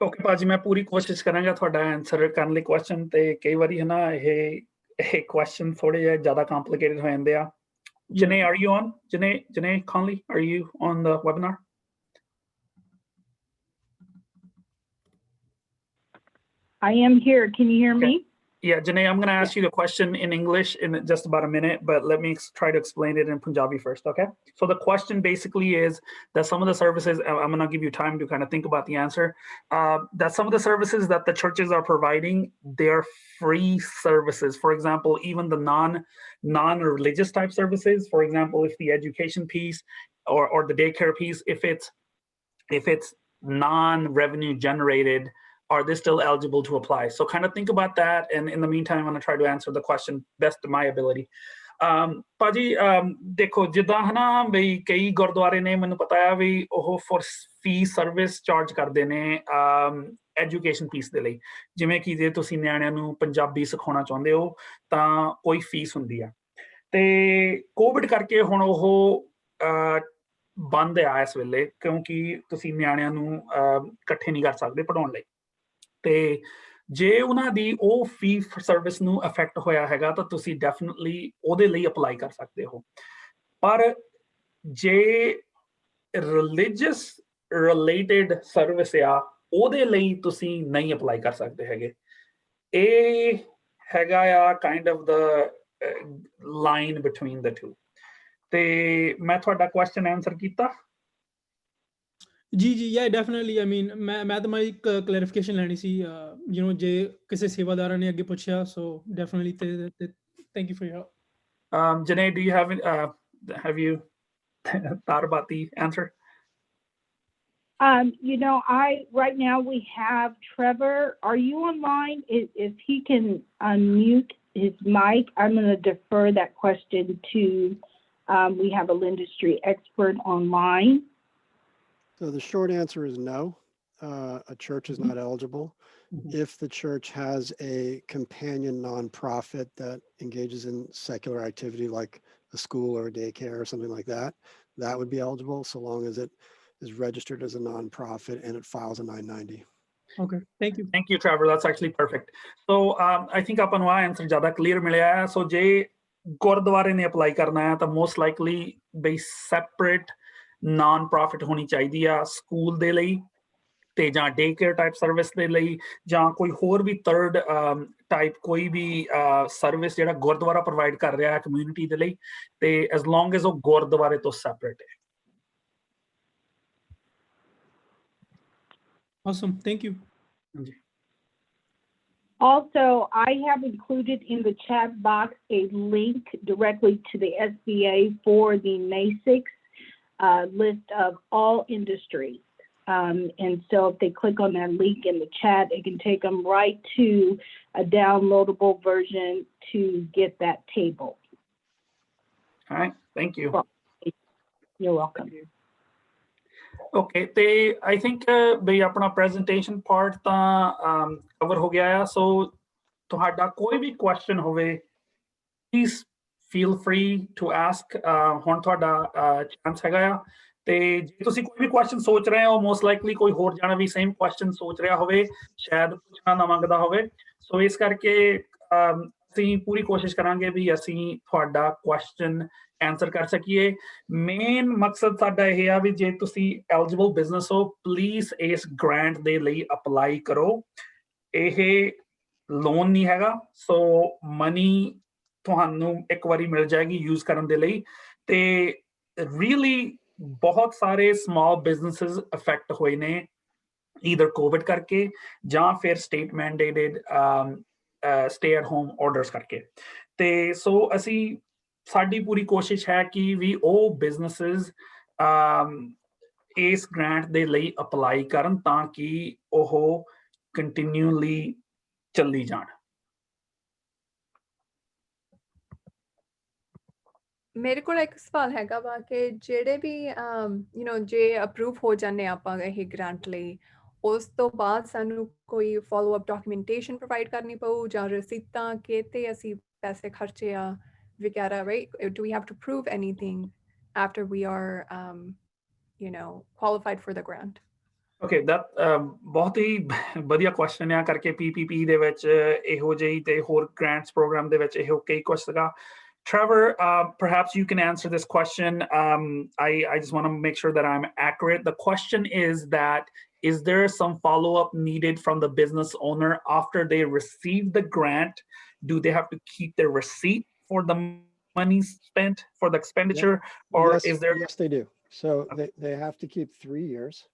ਓਕੇ ਭਾਜੀ, ਮੈਂ ਪੂਰੀ ਕੋਸ਼ਿਸ਼ ਕਰਾਂਗਾ ਤੁਹਾਡਾ ਆਨਸਰ ਕਰਨ ਲਈ ਕੁਐਸਚਨ ਤੇ ਕਈ ਵਾਰੀ ਹੈ ਨਾ ਇਹ ਕੁਐਸਚਨ ਥੋੜੇ ਜਿਹਾ ਜ਼ਿਆਦਾ ਕੰਪਲਿਕੇਟਡ ਹੋ ਜਾਂਦੇ ਆ। Janae, are you on? Janae Conley, are you on the webinar? I am here. Can you hear me? Yeah, Janae, I'm going to ask you the question in English in just about a minute, but let me try to explain it in Punjabi first, okay? So the question basically is that some of the services, I'm going to give you time to kind of think about the answer, that some of the services that the churches are providing, they're free services. For example, even the non-religious type services, for example, if the education piece or the daycare piece, if it's non-revenue generated, are they still eligible to apply? So kind of think about that. And in the meantime, I'm going to try to answer the question best of my ability. ਭਾਜੀ ਦੇਖੋ ਜਿੱਦਾਂ ਹਨਾ ਬਈ ਕਈ ਗੁਰਦੁਆਰੇ ਨੇ ਮੈਨੂੰ ਪਤਾ ਆ ਵੀ ਉਹ ਫॉर ਫੀਸ ਸਰਵਿਸ ਚਾਰਜ ਕਰਦੇ ਨੇ ਐਜੂਕੇਸ਼ਨ ਫੀਸ ਦੇ ਲਈ। ਜਿਵੇਂ ਕਿ ਜੇ ਤੁਸੀਂ ਨਿਆਣਿਆਂ ਨੂੰ ਪੰਜਾਬੀ ਸਿਖਾਉਣਾ ਚਾਹੁੰਦੇ ਹੋ ਤਾਂ ਕੋਈ ਫੀਸ ਹੁੰਦੀ ਆ ਤੇ ਕੋਵਿਡ ਕਰਕੇ ਹੁਣ ਉਹ ਬੰਦ ਆ ਇਸ ਵੇਲੇ ਕਿਉਂਕਿ ਤੁਸੀਂ ਨਿਆਣਿਆਂ ਨੂੰ ਇਕੱਠੇ ਨਹੀਂ ਕਰ ਸਕਦੇ ਪੜ੍ਹਾਉਣ ਲਈ। ਤੇ ਜੇ ਉਹਨਾਂ ਦੀ ਉਹ ਫੀ ਸਰਵਿਸ ਨੂੰ ਅਫੈਕਟ ਹੋਇਆ ਹੈਗਾ ਤਾਂ ਤੁਸੀਂ ਡੈਫੀਨਿਟਲੀ ਉਹਦੇ ਲਈ ਅਪਲਾਈ ਕਰ ਸਕਦੇ ਹੋ। ਪਰ ਜੇ ਰਿਲੀਜੀਅਸ ਰਿਲੇਟਡ ਸਰਵਿਸ ਆ ਉਹਦੇ ਲਈ ਤੁਸੀਂ ਨਹੀਂ ਅਪਲਾਈ ਕਰ ਸਕਦੇ ਹੈਗੇ। ਇਹ ਹੈਗਾ ਆ kind of the line between the to. ਤੇ ਮੈਂ ਤੁਹਾਡਾ ਕੁਐਸਚਨ ਆਨਸਰ ਕੀਤਾ? ਜੀ yeah, definitely. I mean, ਮੈਂ ਤਾਂ ਮਾਈ ਕਲੈਰੀਫਿਕੇਸ਼ਨ ਲੈਣੀ ਸੀ ਜੇ ਕਿਸੇ ਸੇਵਾਦਾਰਾਂ ਨੇ ਅੱਗੇ ਪੁੱਛਿਆ, so definitely thank you for your help. Janae, do you have you thought about the answer? Right now we have Trevor. Are you online? If he can unmute his mic, I'm going to defer that question to, we have a Lindustry expert online. So the short answer is no. A church is not eligible. If the church has a companion nonprofit that engages in secular activity like a school or a daycare or something like that, that would be eligible so long as it is registered as a nonprofit and it files a 990. Okay, thank you. Thank you, Trevor. That's actually perfect. So I think ਆਪਾਂ ਨੂੰ answer ਜ਼ਿਆਦਾ clear ਮਿਲਿਆ ਹੈ। So ਜੇ ਗੁਰਦੁਆਰੇ ਨੇ apply ਕਰਨਾ ਹੈ ਤਾਂ most likely by separate non profit ਹੋਣੀ ਚਾਹੀਦੀ ਆ ਸਕੂਲ ਦੇ ਲਈ ਤੇ ਜਾਂ ਡੇ ਕੇਅਰ ਟਾਈਪ ਸਰਵਿਸ ਦੇ ਲਈ ਜਾਂ ਕੋਈ ਹੋਰ ਵੀ ਥਰਡ ਟਾਈਪ ਕੋਈ ਵੀ ਸਰਵਿਸ ਜਿਹੜਾ ਗੁਰਦੁਆਰਾ ਪ੍ਰੋਵਾਈਡ ਕਰ ਰਿਹਾ ਹੈ ਕਮਿਊਨਿਟੀ ਦੇ ਲਈ ਤੇ ਐਸ ਲੌਂਗ ਐਜ਼ ਉਹ ਗੁਰਦੁਆਰੇ ਤੋਂ ਸੈਪਰੇਟ ਹੈ। Awesome. Thank you. ਹਾਂਜੀ। Also, I have included in the chat box a link directly to the SBA for the May 6th list of all industries. And so if they click on that link in the chat, it can take them right to a downloadable version to get that table. All right, thank you. You're welcome. Okay, ਤੇ I think ਬਈ ਆਪਣਾ presentation part ਤਾਂ cover ਹੋ ਗਿਆ ਆ। So ਤੁਹਾਡਾ ਕੋਈ ਵੀ question ਹੋਵੇ please feel free to ask। ਹੁਣ ਤੁਹਾਡਾ chance ਹੈਗਾ ਆ ਤੇ ਜੇ ਤੁਸੀਂ ਕੋਈ ਵੀ question ਸੋਚ ਰਹੇ ਹੋ most likely ਕੋਈ ਹੋਰ ਜਾਣਾ ਵੀ same question ਸੋਚ ਰਿਹਾ ਹੋਵੇ ਸ਼ਾਇਦ ਪੁੱਛਣਾ ਨਾ ਮੰਗਦਾ ਹੋਵੇ। So ਇਸ ਕਰਕੇ ਅਸੀਂ ਪੂਰੀ ਕੋਸ਼ਿਸ਼ ਕਰਾਂਗੇ ਵੀ ਅਸੀਂ ਤੁਹਾਡਾ question ਆਨਸਰ ਕਰ ਸਕੀਏ। ਮੇਨ ਮਕਸਦ ਸਾਡਾ ਇਹ ਆ ਵੀ ਜੇ ਤੁਸੀਂ ਐਲੀਜੀਬਲ ਬਿਜ਼ਨਸ ਹੋ ਪਲੀਜ਼ ਇਸ ਗ੍ਰਾਂਟ ਦੇ ਲਈ ਅਪਲਾਈ ਕਰੋ। ਇਹ ਲੋਨ ਨਹੀਂ ਹੈਗਾ ਸੋ ਮਨੀ ਤੁਹਾਨੂੰ ਇੱਕ ਵਾਰੀ ਮਿਲ ਜਾਏਗੀ ਯੂਜ਼ ਕਰਨ ਦੇ ਲਈ ਤੇ ਰੀਅਲੀ ਬਹੁਤ ਸਾਰੇ ਸਮਾਲ ਬਿਜ਼ਨੈਸਸ ਅਫੈਕਟ ਹੋਏ ਨੇ ਈਦਰ ਕੋਵਿਡ ਕਰਕੇ ਜਾਂ ਫਿਰ state mandated stay at home orders ਕਰਕੇ ਤੇ ਸੋ ਅਸੀਂ ਸਾਡੀ ਪੂਰੀ ਕੋਸ਼ਿਸ਼ ਹੈ ਕਿ ਵੀ ਉਹ ਬਿਜ਼ਨੈਸਸ ਇਸ ਗ੍ਰਾਂਟ ਦੇ ਲਈ ਅਪਲਾਈ ਕਰਨ ਤਾਂ ਕਿ ਉਹ ਕੰਟੀਨਿਊਲੀ ਚੱਲੀ ਜਾਣ। ਮੇਰੇ ਕੋਲ ਇੱਕ ਸਵਾਲ ਹੈਗਾ ਵਾ ਕਿ ਜਿਹੜੇ ਵੀ ਜੇ ਅਪਰੂਵ ਹੋ ਜਾਂਦੇ ਆਪਾਂ ਇਹ ਗ੍ਰਾਂਟ ਲਈ ਉਸ ਤੋਂ ਬਾਅਦ ਸਾਨੂੰ ਕੋਈ ਫੋਲੋ ਅਪ ਡਾਕੂਮੈਂਟੇਸ਼ਨ ਪ੍ਰੋਵਾਈਡ ਕਰਨੀ ਪਊ ਜਾਂ ਰਸੀਦਾਂ ਕਿਤੇ ਅਸੀਂ ਪੈਸੇ ਖਰਚੇ ਆ ਵਗੈਰਾ, right? Do we have to prove anything after we are qualified for the grant? Okay, that ਬਹੁਤ ਹੀ ਵਧੀਆ ਕੁਐਸਚਨ ਆ ਕਰਕੇ PPP ਦੇ ਵਿੱਚ ਇਹੋ ਜਿਹੀ ਤੇ ਹੋਰ ਗ੍ਰਾਂਟਸ ਪ੍ਰੋਗਰਾਮ ਦੇ ਵਿੱਚ ਇਹੋ ਕਈ ਕੁਛ ਸੀਗਾ। Trevor, perhaps you can answer this question. I just want to make sure that I'm accurate. The question is that, is there some follow-up needed from the business owner after they receive the grant? Do they have to keep their receipt for the money spent for the expenditure? Or yes, is there? Yes, they do. So they have to keep 3 years.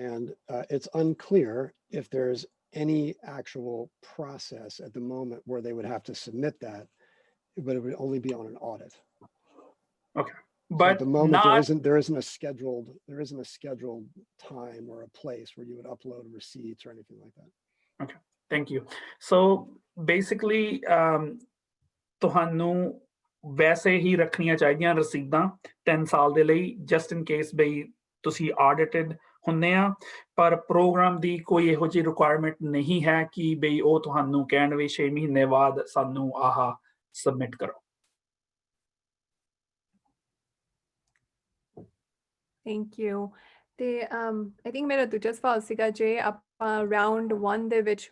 And it's unclear if there's any actual process at the moment where they would have to submit that, but it would only be on an audit. Okay, So but at the moment not, there isn't a scheduled time or a place where you would upload receipts or anything like that. okay, thank you. So basically ਤੁਹਾਨੂੰ ਵੈਸੇ ਹੀ ਰੱਖਣੀਆਂ ਚਾਹੀਦੀਆਂ ਰਸੀਦਾਂ 3 ਸਾਲ ਦੇ ਲਈ just in case ਬਈ ਤੁਸੀਂ audited ਹੁੰਦੇ ਆ ਪਰ ਪ੍ਰੋਗਰਾਮ ਦੀ ਕੋਈ ਇਹੋ ਜਿਹੀ ਰਿਕੁਆਇਰਮੈਂਟ ਨਹੀਂ ਹੈ ਕਿ ਬਈ ਉਹ ਤੁਹਾਨੂੰ ਕਹਿਣ ਵੀ 6 ਮਹੀਨੇ ਬਾਅਦ ਸਾਨੂੰ ਆਹ ਸਬਮਿਟ ਕਰੋ। Thank you. ਤੇ ਆਈ ਥਿੰਕ ਮੇਰਾ ਦੂਜਾ ਸਵਾਲ ਸੀਗਾ ਜੇ ਆਪਾਂ ਰਾਊਂਡ 1 ਦੇ ਵਿੱਚ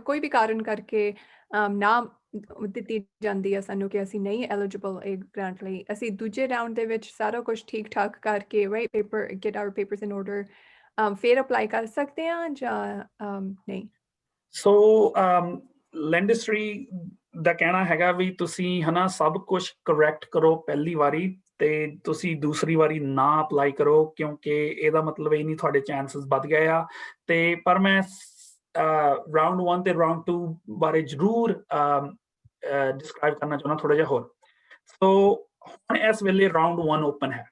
ਕੋਈ ਵੀ ਕਾਰਨ ਕਰਕੇ ਨਾ ਦਿੱਤੀ ਜਾਂਦੀ ਹੈ ਸਾਨੂੰ ਕਿ ਅਸੀਂ ਨਹੀਂ ਐਲੀਜੀਬਲ ਇਹ ਗ੍ਰਾਂਟ ਲਈ ਅਸੀਂ ਦੂਜੇ ਰਾਊਂਡ ਦੇ ਵਿੱਚ ਸਾਰਾ ਕੁਝ ਠੀਕ ਠਾਕ ਕਰਕੇ right paper get our papers in order ਫਿਰ ਅਪਲਾਈ ਕਰ ਸਕਦੇ ਹਾਂ ਜਾਂ ਨਹੀਂ? ਸੋ ਲੈਂਡਸਟਰੀ ਦਾ ਕਹਿਣਾ ਹੈਗਾ ਵੀ ਤੁਸੀਂ ਹਨਾ ਸਭ ਕੁਝ ਕਰੈਕਟ ਕਰੋ ਪਹਿਲੀ ਵਾਰੀ ਤੇ ਤੁਸੀਂ ਦੂਸਰੀ ਵਾਰੀ ਨਾ ਅਪਲਾਈ ਕਰੋ ਕਿਉਂਕਿ ਇਹਦਾ ਮਤਲਬ ਇਹ ਨਹੀਂ ਤੁਹਾਡੇ ਚਾਂਸਸ ਵੱਧ ਗਏ ਆ ਤੇ ਪਰ ਮੈਂ ਰਾਊਂਡ 1 ਤੇ ਰਾਊਂਡ 2 ਬਾਰੇ ਜ਼ਰੂਰ ਡਿਸਕ੍ਰਾਈਬ ਕਰਨਾ ਚਾਹੁੰਦਾ ਥੋੜਾ ਜਿਹਾ ਹੋਰ। ਸੋ ਹੁਣ ਇਸ ਵੇਲੇ ਰਾਊਂਡ 1 ਓਪਨ ਹੈ।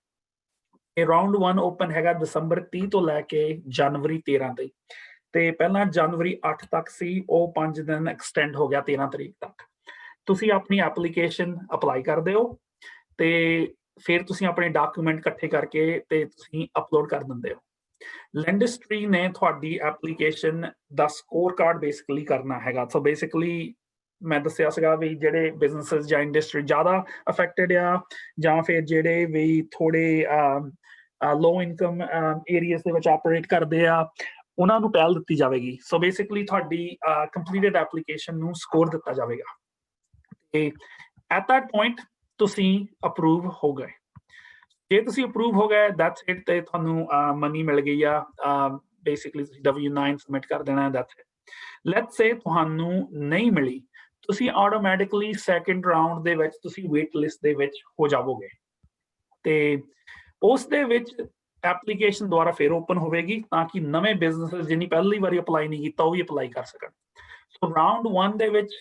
ਇਹ ਰਾਊਂਡ 1 ਓਪਨ ਹੈਗਾ ਦਸੰਬਰ 30 ਤੋਂ ਲੈ ਕੇ ਜਨਵਰੀ 13 ਤੱਕ ਤੇ ਪਹਿਲਾਂ ਜਨਵਰੀ 8 ਤੱਕ ਸੀ ਉਹ 5 ਦਿਨ ਐਕਸਟੈਂਡ ਹੋ ਗਿਆ 13 ਤਰੀਕ ਤੱਕ। ਤੁਸੀਂ ਆਪਣੀ ਐਪਲੀਕੇਸ਼ਨ ਅਪਲਾਈ ਕਰਦੇ ਹੋ ਤੇ ਫਿਰ ਤੁਸੀਂ ਆਪਣੇ ਡਾਕੂਮੈਂਟ ਇਕੱਠੇ ਕਰਕੇ ਤੇ ਤੁਸੀਂ ਅਪਲੋਡ ਕਰ ਦਿੰਦੇ ਹੋ। ਲੈਂਡਸਟਰੀ ਨੇ ਤੁਹਾਡੀ ਐਪਲੀਕੇਸ਼ਨ ਦਾ ਸਕੋਰ ਕਾਰਡ ਬੇਸਿਕਲੀ ਕਰਨਾ ਹੈਗਾ। ਸੋ ਬੇਸਿਕਲੀ ਮੈਂ ਦੱਸਿਆ ਸੀਗਾ ਵੀ ਜਿਹੜੇ ਬਿਜ਼ਨੈਸਸ ਜਾਂ ਇੰਡਸਟਰੀ ਜ਼ਿਆਦਾ ਅਫੈਕਟਡ ਆ ਜਾਂ ਫਿਰ ਜਿਹੜੇ ਵੀ ਥੋੜੇ ਲੋ ਇਨਕਮ ਏਰੀਆਸ ਦੇ ਵਿੱਚ ਆਪਰੇਟ ਕਰਦੇ ਆ ਉਹਨਾਂ ਨੂੰ ਪਹਿਲ ਦਿੱਤੀ ਜਾਵੇਗੀ। ਸੋ ਬੇਸਿਕਲੀ ਤੁਹਾਡੀ ਕੰਪਲੀਟਡ ਐਪਲੀਕੇਸ਼ਨ ਨੂੰ ਸਕੋਰ ਦਿੱਤਾ ਜਾਵੇਗਾ ਤੇ ਐਟ ਦੈਟ ਪੁਆਇੰਟ ਤੁਸੀਂ ਅਪਰੂਵ ਹੋ ਗਏ। ਜੇ ਤੁਸੀਂ ਅਪਰੂਵ ਹੋ ਗਏ ਦੈਟਸ ਇਟ, ਤੇ ਤੁਹਾਨੂੰ ਮਨੀ ਮਿਲ ਗਈ ਆ। ਬੇਸਿਕਲੀ ਤੁਸੀਂ W9 ਸਬਮਿਟ ਕਰ ਦੇਣਾ, ਦੈਟਸ ਇਟ। ਲੈਟਸ ਸੇ ਤੁਹਾਨੂੰ ਨਹੀਂ ਮਿਲੀ, ਤੁਸੀਂ ਆਟੋਮੈਟਿਕਲੀ ਸੈਕੰਡ ਰਾਉਂਡ ਦੇ ਵਿੱਚ ਤੁਸੀਂ ਵੇਟ ਲਿਸਟ ਦੇ ਵਿੱਚ ਹੋ ਜਾਵੋਗੇ, ਤੇ ਉਸ ਦੇ ਵਿੱਚ ਐਪਲੀਕੇਸ਼ਨ ਦੁਬਾਰਾ ਫਿਰ ਓਪਨ ਹੋਵੇਗੀ ਤਾਂ ਕਿ ਨਵੇਂ ਬਿਜ਼ਨਸ ਜਿਹਨੀ ਪਹਿਲੀ ਵਾਰੀ ਅਪਲਾਈ ਨਹੀਂ ਕੀਤਾ ਉਹ ਵੀ ਅਪਲਾਈ ਕਰ ਸਕਣ। ਸੋ ਰਾਉਂਡ 1 ਦੇ ਵਿੱਚ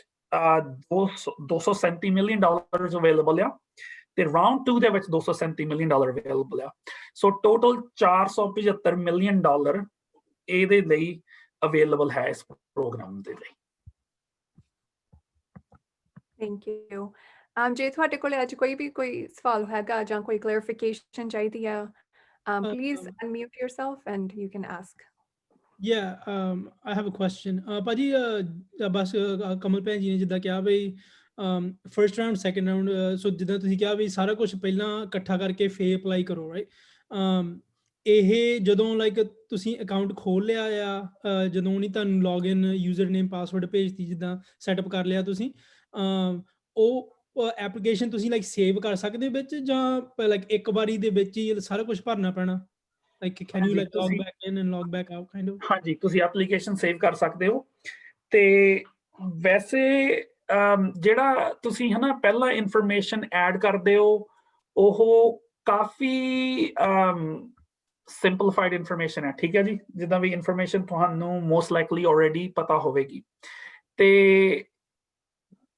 237 ਮਿਲੀਅਨ ਡਾਲਰ ਅਵੇਲੇਬਲ ਆ, ਤੇ ਰਾਉਂਡ 2 ਦੇ ਵਿੱਚ 237 ਮਿਲੀਅਨ ਡਾਲਰ ਅਵੇਲੇਬਲ ਆ। ਸੋ ਟੋਟਲ 475 ਮਿਲੀਅਨ ਡਾਲਰ ਇਹਦੇ ਲਈ ਅਵੇਲੇਬਲ ਹੈ ਇਸ ਪ੍ਰੋਗਰਾਮ ਦੇ ਲਈ। Thank you. ਜੇ ਤੁਹਾਡੇ ਕੋਲ ਅੱਜ ਕੋਈ ਸਵਾਲ ਹੈਗਾ ਜਾਂ ਕੋਈ ਕਲੈਰੀਫਿਕੇਸ਼ਨ ਚਾਹੀਦੀ ਆ, please unmute yourself and you can ask. Yeah, I have a question. ਭਾਜੀ ਬਸ ਕਮਲ ਭੈਣ ਜੀ ਨੇ ਜਿੱਦਾਂ ਕਿਹਾ ਬਈ ਫਰਸਟ ਰਾਉਂਡ ਸੈਕੰਡ ਰਾਉਂਡ, ਸੋ ਜਿੱਦਾਂ ਤੁਸੀਂ ਕਿਹਾ ਵੀ ਸਾਰਾ ਕੁਝ ਪਹਿਲਾਂ ਇਕੱਠਾ ਕਰਕੇ ਫੇਰ ਅਪਲਾਈ ਕਰੋ, ਰਾਈਟ? ਇਹ ਜਦੋਂ ਲਾਈਕ ਤੁਸੀਂ ਅਕਾਊਂਟ ਖੋਲ ਲਿਆ ਆ, ਜਦੋਂ ਨਹੀਂ ਤੁਹਾਨੂੰ ਲੌਗਇਨ ਯੂਜ਼ਰ ਨੇਮ ਪਾਸਵਰਡ ਭੇਜਤੀ, ਜਿੱਦਾਂ ਸੈਟਅਪ ਕਰ ਲਿਆ ਤੁਸੀਂ, ਉਹ ਐਪਲੀਕੇਸ਼ਨ ਤੁਸੀਂ ਲਾਈਕ ਸੇਵ ਕਰ ਸਕਦੇ ਵਿੱਚ, ਜਾਂ ਲਾਈਕ ਇੱਕ ਵਾਰੀ ਦੇ ਵਿੱਚ ਹੀ ਸਾਰਾ ਕੁਝ ਭਰਨਾ ਪੈਣਾ? Like, can you like log back in and log back out kind of? ਹਾਂਜੀ, ਤੁਸੀਂ ਐਪਲੀਕੇਸ਼ਨ ਸੇਵ ਕਰ ਸਕਦੇ ਹੋ। ਤੇ ਵੈਸੇ ਜਿਹੜਾ ਤੁਸੀਂ ਹਨਾ ਪਹਿਲਾਂ ਇਨਫੋਰਮੇਸ਼ਨ ਐਡ ਕਰਦੇ ਹੋ ਉਹ ਕਾਫੀ ਸਿੰਪਲੀਫਾਈਡ ਇਨਫੋਰਮੇਸ਼ਨ ਹੈ, ਠੀਕ ਹੈ ਜੀ। ਜਿੱਦਾਂ ਵੀ ਇਨਫੋਰਮੇਸ਼ਨ ਤੁਹਾਨੂੰ ਮੋਸਟ ਲਾਈਕਲੀ ਆਲਰੇਡੀ ਪਤਾ ਹੋਵੇਗੀ, ਤੇ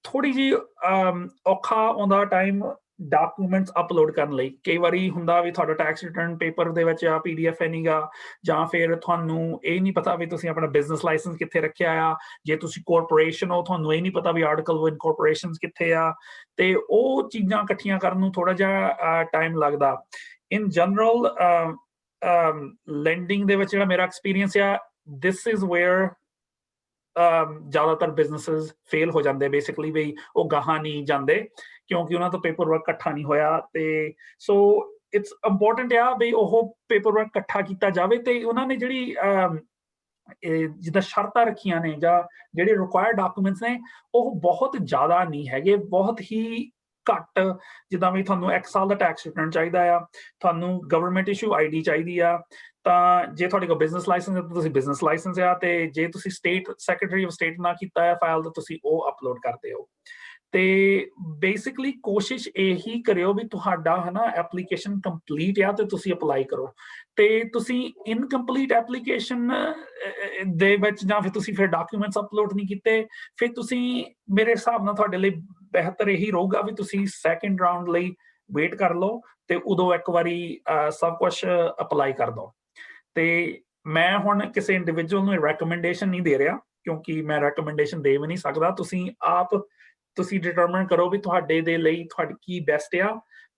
ਥੋੜੀ ਜੀ ਔਖਾ ਆਉਂਦਾ ਟਾਈਮ ਡਾਕੂਮੈਂਟਸ ਅਪਲੋਡ ਕਰਨ ਲਈ। ਕਈ ਵਾਰੀ ਹੁੰਦਾ ਵੀ ਤੁਹਾਡਾ ਟੈਕਸ ਰਿਟਰਨ ਪੇਪਰ ਦੇ ਵਿੱਚ ਆ, PDF ਹੈ ਨਹੀਂਗਾ, ਜਾਂ ਫਿਰ ਤੁਹਾਨੂੰ ਇਹ ਨਹੀਂ ਪਤਾ ਵੀ ਤੁਸੀਂ ਆਪਣਾ ਬਿਜ਼ਨਸ ਲਾਇਸੈਂਸ ਕਿੱਥੇ ਰੱਖਿਆ ਆ। ਜੇ ਤੁਸੀਂ ਕਾਰਪੋਰੇਸ਼ਨ ਹੋ ਤੁਹਾਨੂੰ ਇਹ ਨਹੀਂ ਪਤਾ ਵੀ ਆਰਟੀਕਲ 1 ਕਾਰਪੋਰੇਸ਼ਨਸ ਕਿੱਥੇ ਆ, ਤੇ ਉਹ ਚੀਜ਼ਾਂ ਇਕੱਠੀਆਂ ਕਰਨ ਨੂੰ ਥੋੜਾ ਜਿਹਾ ਟਾਈਮ ਲੱਗਦਾ। ਇਨ ਜਨਰਲ ਲੈਂਡਿੰਗ ਦੇ ਵਿੱਚ ਜਿਹੜਾ ਮੇਰਾ ਐਕਸਪੀਰੀਅੰਸ ਆ, ਦਿਸ ਇਜ਼ ਵੇਅਰ ਜ਼ਿਆਦਾਤਰ ਬਿਜ਼ਨਸਿਸ ਫੇਲ ਹੋ ਜਾਂਦੇ ਬੇਸਿਕਲੀ, ਵੀ ਉਹ ਗਾਹਾਂ ਨਹੀਂ ਜਾਂਦੇ ਕਿਉਂਕਿ ਉਹਨਾਂ ਤੋਂ ਪੇਪਰ ਵਰਕ ਇਕੱਠਾ ਨਹੀਂ ਹੋਇਆ। ਤੇ ਸੋ ਇਟਸ ਇੰਪੋਰਟੈਂਟ ਆ ਵੀ ਉਹ ਪੇਪਰ ਵਰਕ ਇਕੱਠਾ ਕੀਤਾ ਜਾਵੇ, ਤੇ ਉਹਨਾਂ ਨੇ ਜਿਹੜੀ ਜਿੱਦਾਂ ਸ਼ਰਤਾਂ ਰੱਖੀਆਂ ਨੇ ਜਾਂ ਜਿਹੜੇ ਰਿਕੁਆਇਰਡ ਡਾਕੂਮੈਂਟਸ ਨੇ ਉਹ ਬਹੁਤ ਜ਼ਿਆਦਾ ਨਹੀਂ ਹੈਗੇ, ਬਹੁਤ ਹੀ ਘੱਟ। ਜਿੱਦਾਂ ਵੀ ਤੁਹਾਨੂੰ 1 ਸਾਲ ਦਾ ਟੈਕਸ ਰਿਟਰਨ ਚਾਹੀਦਾ ਆ, ਤੁਹਾਨੂੰ ਗਵਰਨਮੈਂਟ ਇਸ਼ੂ ID ਚਾਹੀਦੀ ਆ, ਤਾਂ ਜੇ ਤੁਹਾਡੇ ਕੋਲ ਬਿਜ਼ਨਸ ਲਾਇਸੈਂਸ ਹੈ ਤਾਂ ਤੁਸੀਂ ਬਿਜ਼ਨਸ ਲਾਇਸੈਂਸ ਆ, ਤੇ ਜੇ ਤੁਸੀਂ ਸਟੇਟ ਸੈਕਟਰੀ ਆਫ ਸਟੇਟ ਨਾ ਕੀਤਾ ਹੈ ਫਾਈਲ ਤਾਂ ਤੁਸੀਂ ਉਹ ਅਪਲੋਡ ਕਰਦੇ ਹੋ। ਤੇ ਬੇਸਿਕਲੀ ਕੋਸ਼ਿਸ਼ ਇਹੀ ਕਰਿਓ ਵੀ ਤੁਹਾਡਾ ਹਨਾ ਐਪਲੀਕੇਸ਼ਨ ਕੰਪਲੀਟ ਆ ਤੇ ਤੁਸੀਂ ਅਪਲਾਈ ਕਰੋ। ਤੇ ਤੁਸੀਂ ਇਨਕੰਪਲੀਟ ਐਪਲੀਕੇਸ਼ਨ ਦੇ ਵਿੱਚ ਜਾਂ ਫਿਰ ਤੁਸੀਂ ਫਿਰ ਡਾਕੂਮੈਂਟਸ ਅਪਲੋਡ ਨਹੀਂ ਕੀਤੇ, ਫਿਰ ਤੁਸੀਂ ਮੇਰੇ ਹਿਸਾਬ ਨਾਲ ਤੁਹਾਡੇ ਲਈ ਬਿਹਤਰ ਇਹੀ ਰਹੂਗਾ ਵੀ ਤੁਸੀਂ ਸੈਕੰਡ ਰਾਉਂਡ ਲਈ ਵੇਟ ਕਰ ਲਓ ਤੇ ਉਦੋਂ ਇੱਕ ਵਾਰੀ ਸਭ ਕੁਝ ਅਪਲਾਈ ਕਰ ਦਿਓ। ਤੇ ਮੈਂ ਹੁਣ ਕਿਸੇ ਇੰਡੀਵਿਜੂਅਲ ਨੂੰ ਰეკਮੈਂਡੇਸ਼ਨ ਨਹੀਂ ਦੇ ਰਿਹਾ ਕਿਉਂਕਿ ਮੈਂ ਰეკਮੈਂਡੇਸ਼ਨ ਦੇ ਵੀ ਨਹੀਂ ਸਕਦਾ। ਤੁਸੀਂ ਡਿਟਰਮਨ ਕਰੋ ਵੀ ਤੁਹਾਡੇ ਦੇ ਲਈ ਤੁਹਾਡੀ ਕੀ ਬੈਸਟ ਆ,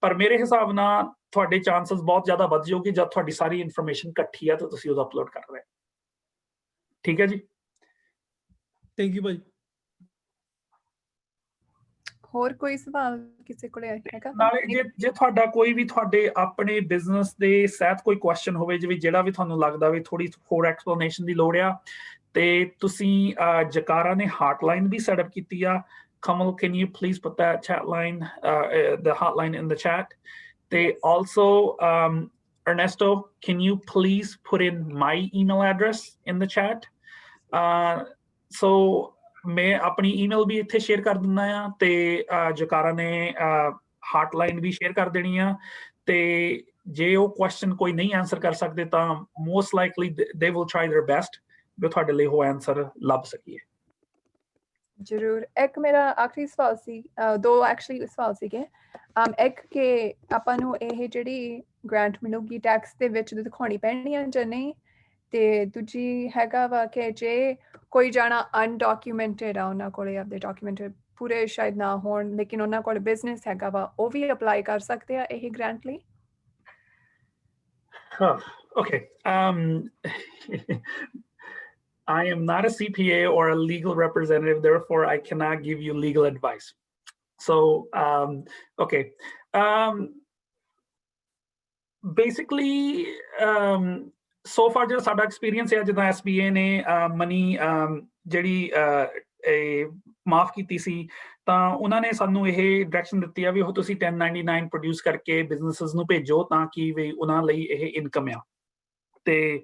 ਪਰ ਮੇਰੇ ਹਿਸਾਬ ਨਾਲ ਤੁਹਾਡੇ ਚਾਂਸਸ ਬਹੁਤ ਜ਼ਿਆਦਾ ਵੱਧ ਜਾਓਗੇ ਜਦ ਤੁਹਾਡੀ ਸਾਰੀ ਇਨਫੋਰਮੇਸ਼ਨ ਇਕੱਠੀ ਆ ਤਾਂ ਤੁਸੀਂ ਉਹਦਾ ਅਪਲੋਡ ਕਰ ਰਹੇ। ਠੀਕ ਹੈ ਜੀ, ਥੈਂਕ ਯੂ ਭਾਜੀ। ਹੋਰ ਕੋਈ ਸਵਾਲ ਕਿਸੇ ਕੋਲ ਹੈਗਾ? ਨਾਲੇ ਜੇ ਤੁਹਾਡਾ ਕੋਈ ਵੀ ਤੁਹਾਡੇ ਆਪਣੇ ਬਿਜ਼ਨਸ ਦੇ ਸਹਿਤ ਕੋਈ ਕੁਐਸਚਨ ਹੋਵੇ, ਜਿਵੇਂ ਜਿਹੜਾ ਵੀ ਤੁਹਾਨੂੰ ਲੱਗਦਾ ਵੀ ਥੋੜੀ ਹੋਰ ਐਕਸਪਲੇਨੇਸ਼ਨ ਦੀ ਲੋੜ ਆ, ਤੇ ਤੁਸੀਂ ਜਕਾਰਾ ਨੇ ਹਾਟਲਾਈਨ ਵੀ ਸੈਟਅਪ ਕੀਤੀ ਆ। Kamal, can you please put that chat line, the hotline in the chat? They also, Ernesto, can you please put in my email address in the chat? So मैं अपनी email भी इत्थे share कर दिना आ, ते जकारा ने hotline भी share कर देनी आ, ते जे वो question कोई नहीं answer कर सकते ਤਾਂ most likely they will try their best ਵੀ ਤੁਹਾਡੇ ਲਈ ਉਹ answer ਲੱਭ ਸਕੀਏ। ਜ਼ਰੂਰ। ਇੱਕ ਮੇਰਾ ਆਖਰੀ ਸਵਾਲ ਸੀ, ਦੋ ਐਕਚੁਅਲੀ ਸਵਾਲ ਸੀਗੇ। ਇੱਕ ਕਿ ਆਪਾਂ ਨੂੰ ਇਹ ਜਿਹੜੀ ਗ੍ਰਾਂਟ ਮਿਲੂਗੀ ਟੈਕਸ ਦੇ ਵਿੱਚ ਦਿਖਾਉਣੀ ਪੈਣੀ ਆ ਜਾਂ ਨਹੀਂ, ਤੇ ਦੂਜੀ ਹੈਗਾ ਵਾ ਕਿ ਜੇ ਕੋਈ ਜਾਣਾ ਅਨਡਾਕੂਮੈਂਟਡ ਆ, ਉਹਨਾਂ ਕੋਲੇ ਆਪਦੇ ਡਾਕੂਮੈਂਟ ਪੂਰੇ ਸ਼ਾਇਦ ਨਾ ਹੋਣ ਲੇਕਿਨ ਉਹਨਾਂ ਕੋਲ ਬਿਜ਼ਨਸ ਹੈਗਾ ਵਾ, ਉਹ ਵੀ ਅਪਲਾਈ ਕਰ ਸਕਦੇ ਆ ਇਹ ਗ੍ਰਾਂਟ ਲਈ? Okay. I am not a CPA or a legal representative, therefore I cannot give you legal advice. So, okay. Basically, so far ਜਿਹੜਾ ਸਾਡਾ ਐਕਸਪੀਰੀਅੰਸ ਹੈ, ਜਿੱਦਾਂ SBA ਨੇ ਮਨੀ ਜਿਹੜੀ ਮਾਫ ਕੀਤੀ ਸੀ ਤਾਂ ਉਹਨਾਂ ਨੇ ਸਾਨੂੰ ਇਹ ਡਾਇਰੈਕਸ਼ਨ ਦਿੱਤੀ ਆ ਵੀ ਉਹ ਤੁਸੀਂ 1099 ਪ੍ਰੋਡਿਊਸ ਕਰਕੇ ਬਿਜ਼ਨੈਸਸ ਨੂੰ ਭੇਜੋ ਤਾਂ ਕਿ ਵੀ ਉਹਨਾਂ ਲਈ ਇਹ ਇਨਕਮ ਆ ਤੇ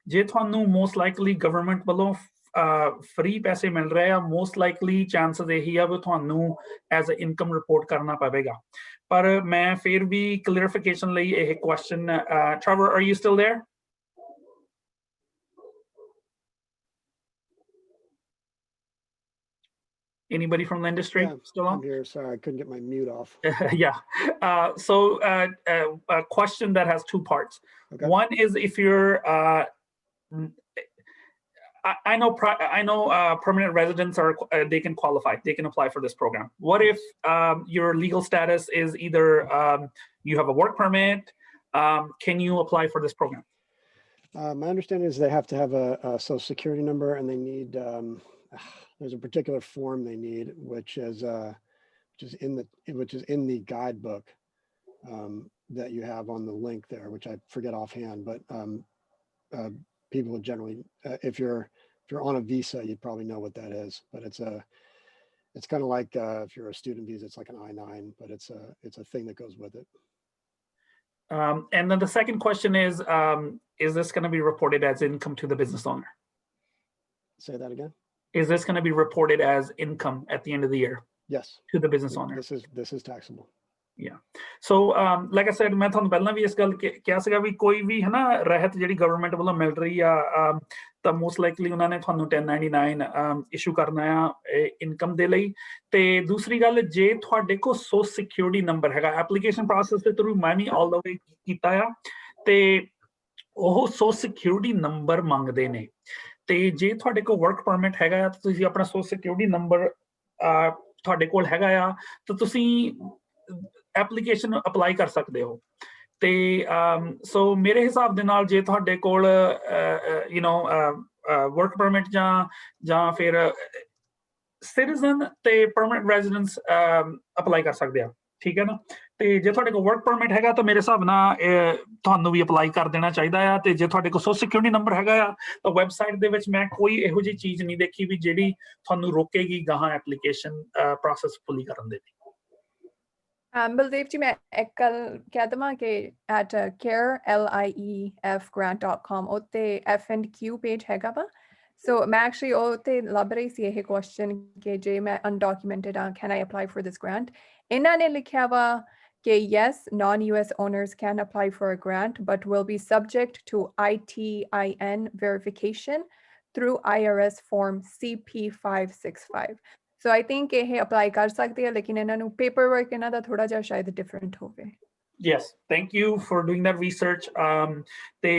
ਜੇ ਤੁਹਾਨੂੰ ਮੋਸਟ ਲਾਈਕਲੀ ਗਵਰਨਮੈਂਟ ਵੱਲੋਂ ਫ੍ਰੀ ਪੈਸੇ ਮਿਲ ਰਹੇ ਆ ਮੋਸਟ ਲਾਈਕਲੀ ਚਾਂਸਸ ਇਹੀ ਆ ਵੀ ਤੁਹਾਨੂੰ ਐਜ਼ ਅ ਇਨਕਮ ਰਿਪੋਰਟ ਕਰਨਾ ਪਵੇਗਾ ਪਰ ਮੈਂ ਫਿਰ ਵੀ ਕਲੀਅਰਿਫਿਕੇਸ਼ਨ ਲਈ ਇਹ question Trevor, are you still there? Anybody from the industry Yeah, still on? I'm here. Sorry, I couldn't get my mute off. Yeah. So a question that has two parts. Okay. One is if you're, I know permanent residents are they can qualify. They can apply for this program. What if your legal status is either you have a work permit? Can you apply for this program? My understanding is they have to have a social security number and they need, there's a particular form they need, which is in the guidebook that you have on the link there, which I forget offhand, but people would generally, if you're on a visa, you'd probably know what that is, but it's kind of like if you're a student visa, it's like an I-9, but it's a thing that goes with it. And then the second question is this going to be reported as income to the business owner? Say that again. Is this going to be reported as income at the end of the year? Yes. To the business owner? This is taxable. Yeah. So like I said, मैं ਤੁਹਾਨੂੰ ਪਹਿਲਾਂ ਵੀ ਇਸ ਗੱਲ ਕਿਹਾ ਸੀਗਾ ਵੀ ਕੋਈ ਵੀ ਹੈ ਨਾ ਰਹਿਤ ਜਿਹੜੀ ਗਵਰਨਮੈਂਟ ਵੱਲੋਂ ਮਿਲ ਰਹੀ ਆ ਤਾਂ ਮੋਸਟ ਲਾਈਕਲੀ ਉਹਨਾਂ ਨੇ ਤੁਹਾਨੂੰ 1099 ਇਸ਼ੂ ਕਰਨਾ ਆ ਇਨਕਮ ਦੇ ਲਈ ਤੇ ਦੂਸਰੀ ਗੱਲ ਜੇ ਤੁਹਾਡੇ ਕੋਲ ਸੋਸ਼ਲ ਸਿਕਿਉਰਿਟੀ ਨੰਬਰ ਹੈਗਾ ਐਪਲੀਕੇਸ਼ਨ ਪ੍ਰੋਸੈਸ ਦੇ ਥਰੂ ਮੈਂ ਵੀ ਆਲ ਦਾ ਵੇ ਕੀਤਾ ਆ ਤੇ ਉਹ ਸੋਸ਼ਲ ਸਿਕਿਉਰਿਟੀ ਨੰਬਰ ਮੰਗਦੇ ਨੇ ਤੇ ਜੇ ਤੁਹਾਡੇ ਕੋਲ ਵਰਕ ਪਰਮਿਟ ਹੈਗਾ ਆ ਤਾਂ ਤੁਸੀਂ ਆਪਣਾ ਸੋਸ਼ਲ ਸਿਕਿਉਰਿਟੀ ਨੰਬਰ ਤੁਹਾਡੇ ਕੋਲ ਹੈਗਾ ਆ ਤਾਂ ਤੁਸੀਂ ਐਪਲੀਕੇਸ਼ਨ ਅਪਲਾਈ ਕਰ ਸਕਦੇ ਹੋ ਤੇ ਸੋ ਮੇਰੇ ਹਿਸਾਬ ਦੇ ਨਾਲ ਜੇ ਤੁਹਾਡੇ ਕੋਲ ਵਰਕ ਪਰਮਿਟ ਜਾਂ ਫਿਰ ਸਿਟੀਜ਼ਨ ਤੇ ਪਰਮਨੈਂਟ ਰੈਜ਼ੀਡੈਂਸ ਅਪਲਾਈ ਕਰ ਸਕਦੇ ਆ ਠੀਕ ਹੈ ਨਾ ਤੇ ਜੇ ਤੁਹਾਡੇ ਕੋਲ ਵਰਕ ਪਰਮਿਟ ਹੈਗਾ ਤਾਂ ਮੇਰੇ ਹਿਸਾਬ ਨਾਲ ਤੁਹਾਨੂੰ ਵੀ ਅਪਲਾਈ ਕਰ ਦੇਣਾ ਚਾਹੀਦਾ ਆ ਤੇ ਜੇ ਤੁਹਾਡੇ ਕੋਲ ਸੋਸ਼ਲ ਸਿਕਿਉਰਿਟੀ ਨੰਬਰ ਹੈਗਾ ਆ ਤਾਂ ਵੈਬਸਾਈਟ ਦੇ ਵਿੱਚ ਮੈਂ ਕੋਈ ਇਹੋ ਜਿਹੀ ਚੀਜ਼ ਨਹੀਂ ਦੇਖੀ ਵੀ ਜਿਹੜੀ ਤੁਹਾਨੂੰ ਰੋਕੇਗੀ ਗਾਹਾਂ ਐਪਲੀਕੇਸ਼ਨ ਪ੍ਰੋਸੈਸ ਫੁੱਲੀ ਕਰਨ ਦੇ ਲਈ ਬਲਦੇਵ ਜੀ ਮੈਂ ਇੱਕ ਗੱਲ ਕਹਿ ਦੇਵਾਂ ਕਿ at care.liefgrant.com ਉੱਤੇ F&Q ਪੇਜ ਹੈਗਾ ਵਾ ਸੋ ਮੈਂ ਐਕਚੁਅਲੀ ਉਹ ਤੇ ਲੱਭ ਰਹੀ ਸੀ ਇਹ ਕੁਐਸਚਨ ਕਿ ਜੇ ਮੈਂ undocumented ਹਾਂ can I apply for this grant ਇਹਨਾਂ ਨੇ ਲਿਖਿਆ ਵਾ ਕਿ yes non-US owners can apply for a grant but will be subject to ITIN verification through IRS form CP565 So I think ਇਹ apply ਕਰ ਸਕਦੇ ਆ ਲੇਕਿਨ ਇਹਨਾਂ ਨੂੰ paperwork ਇਹਨਾਂ ਦਾ ਥੋੜਾ ਜਿਹਾ ਸ਼ਾਇਦ different ਹੋਵੇ Yes, thank you for doing that research. ਤੇ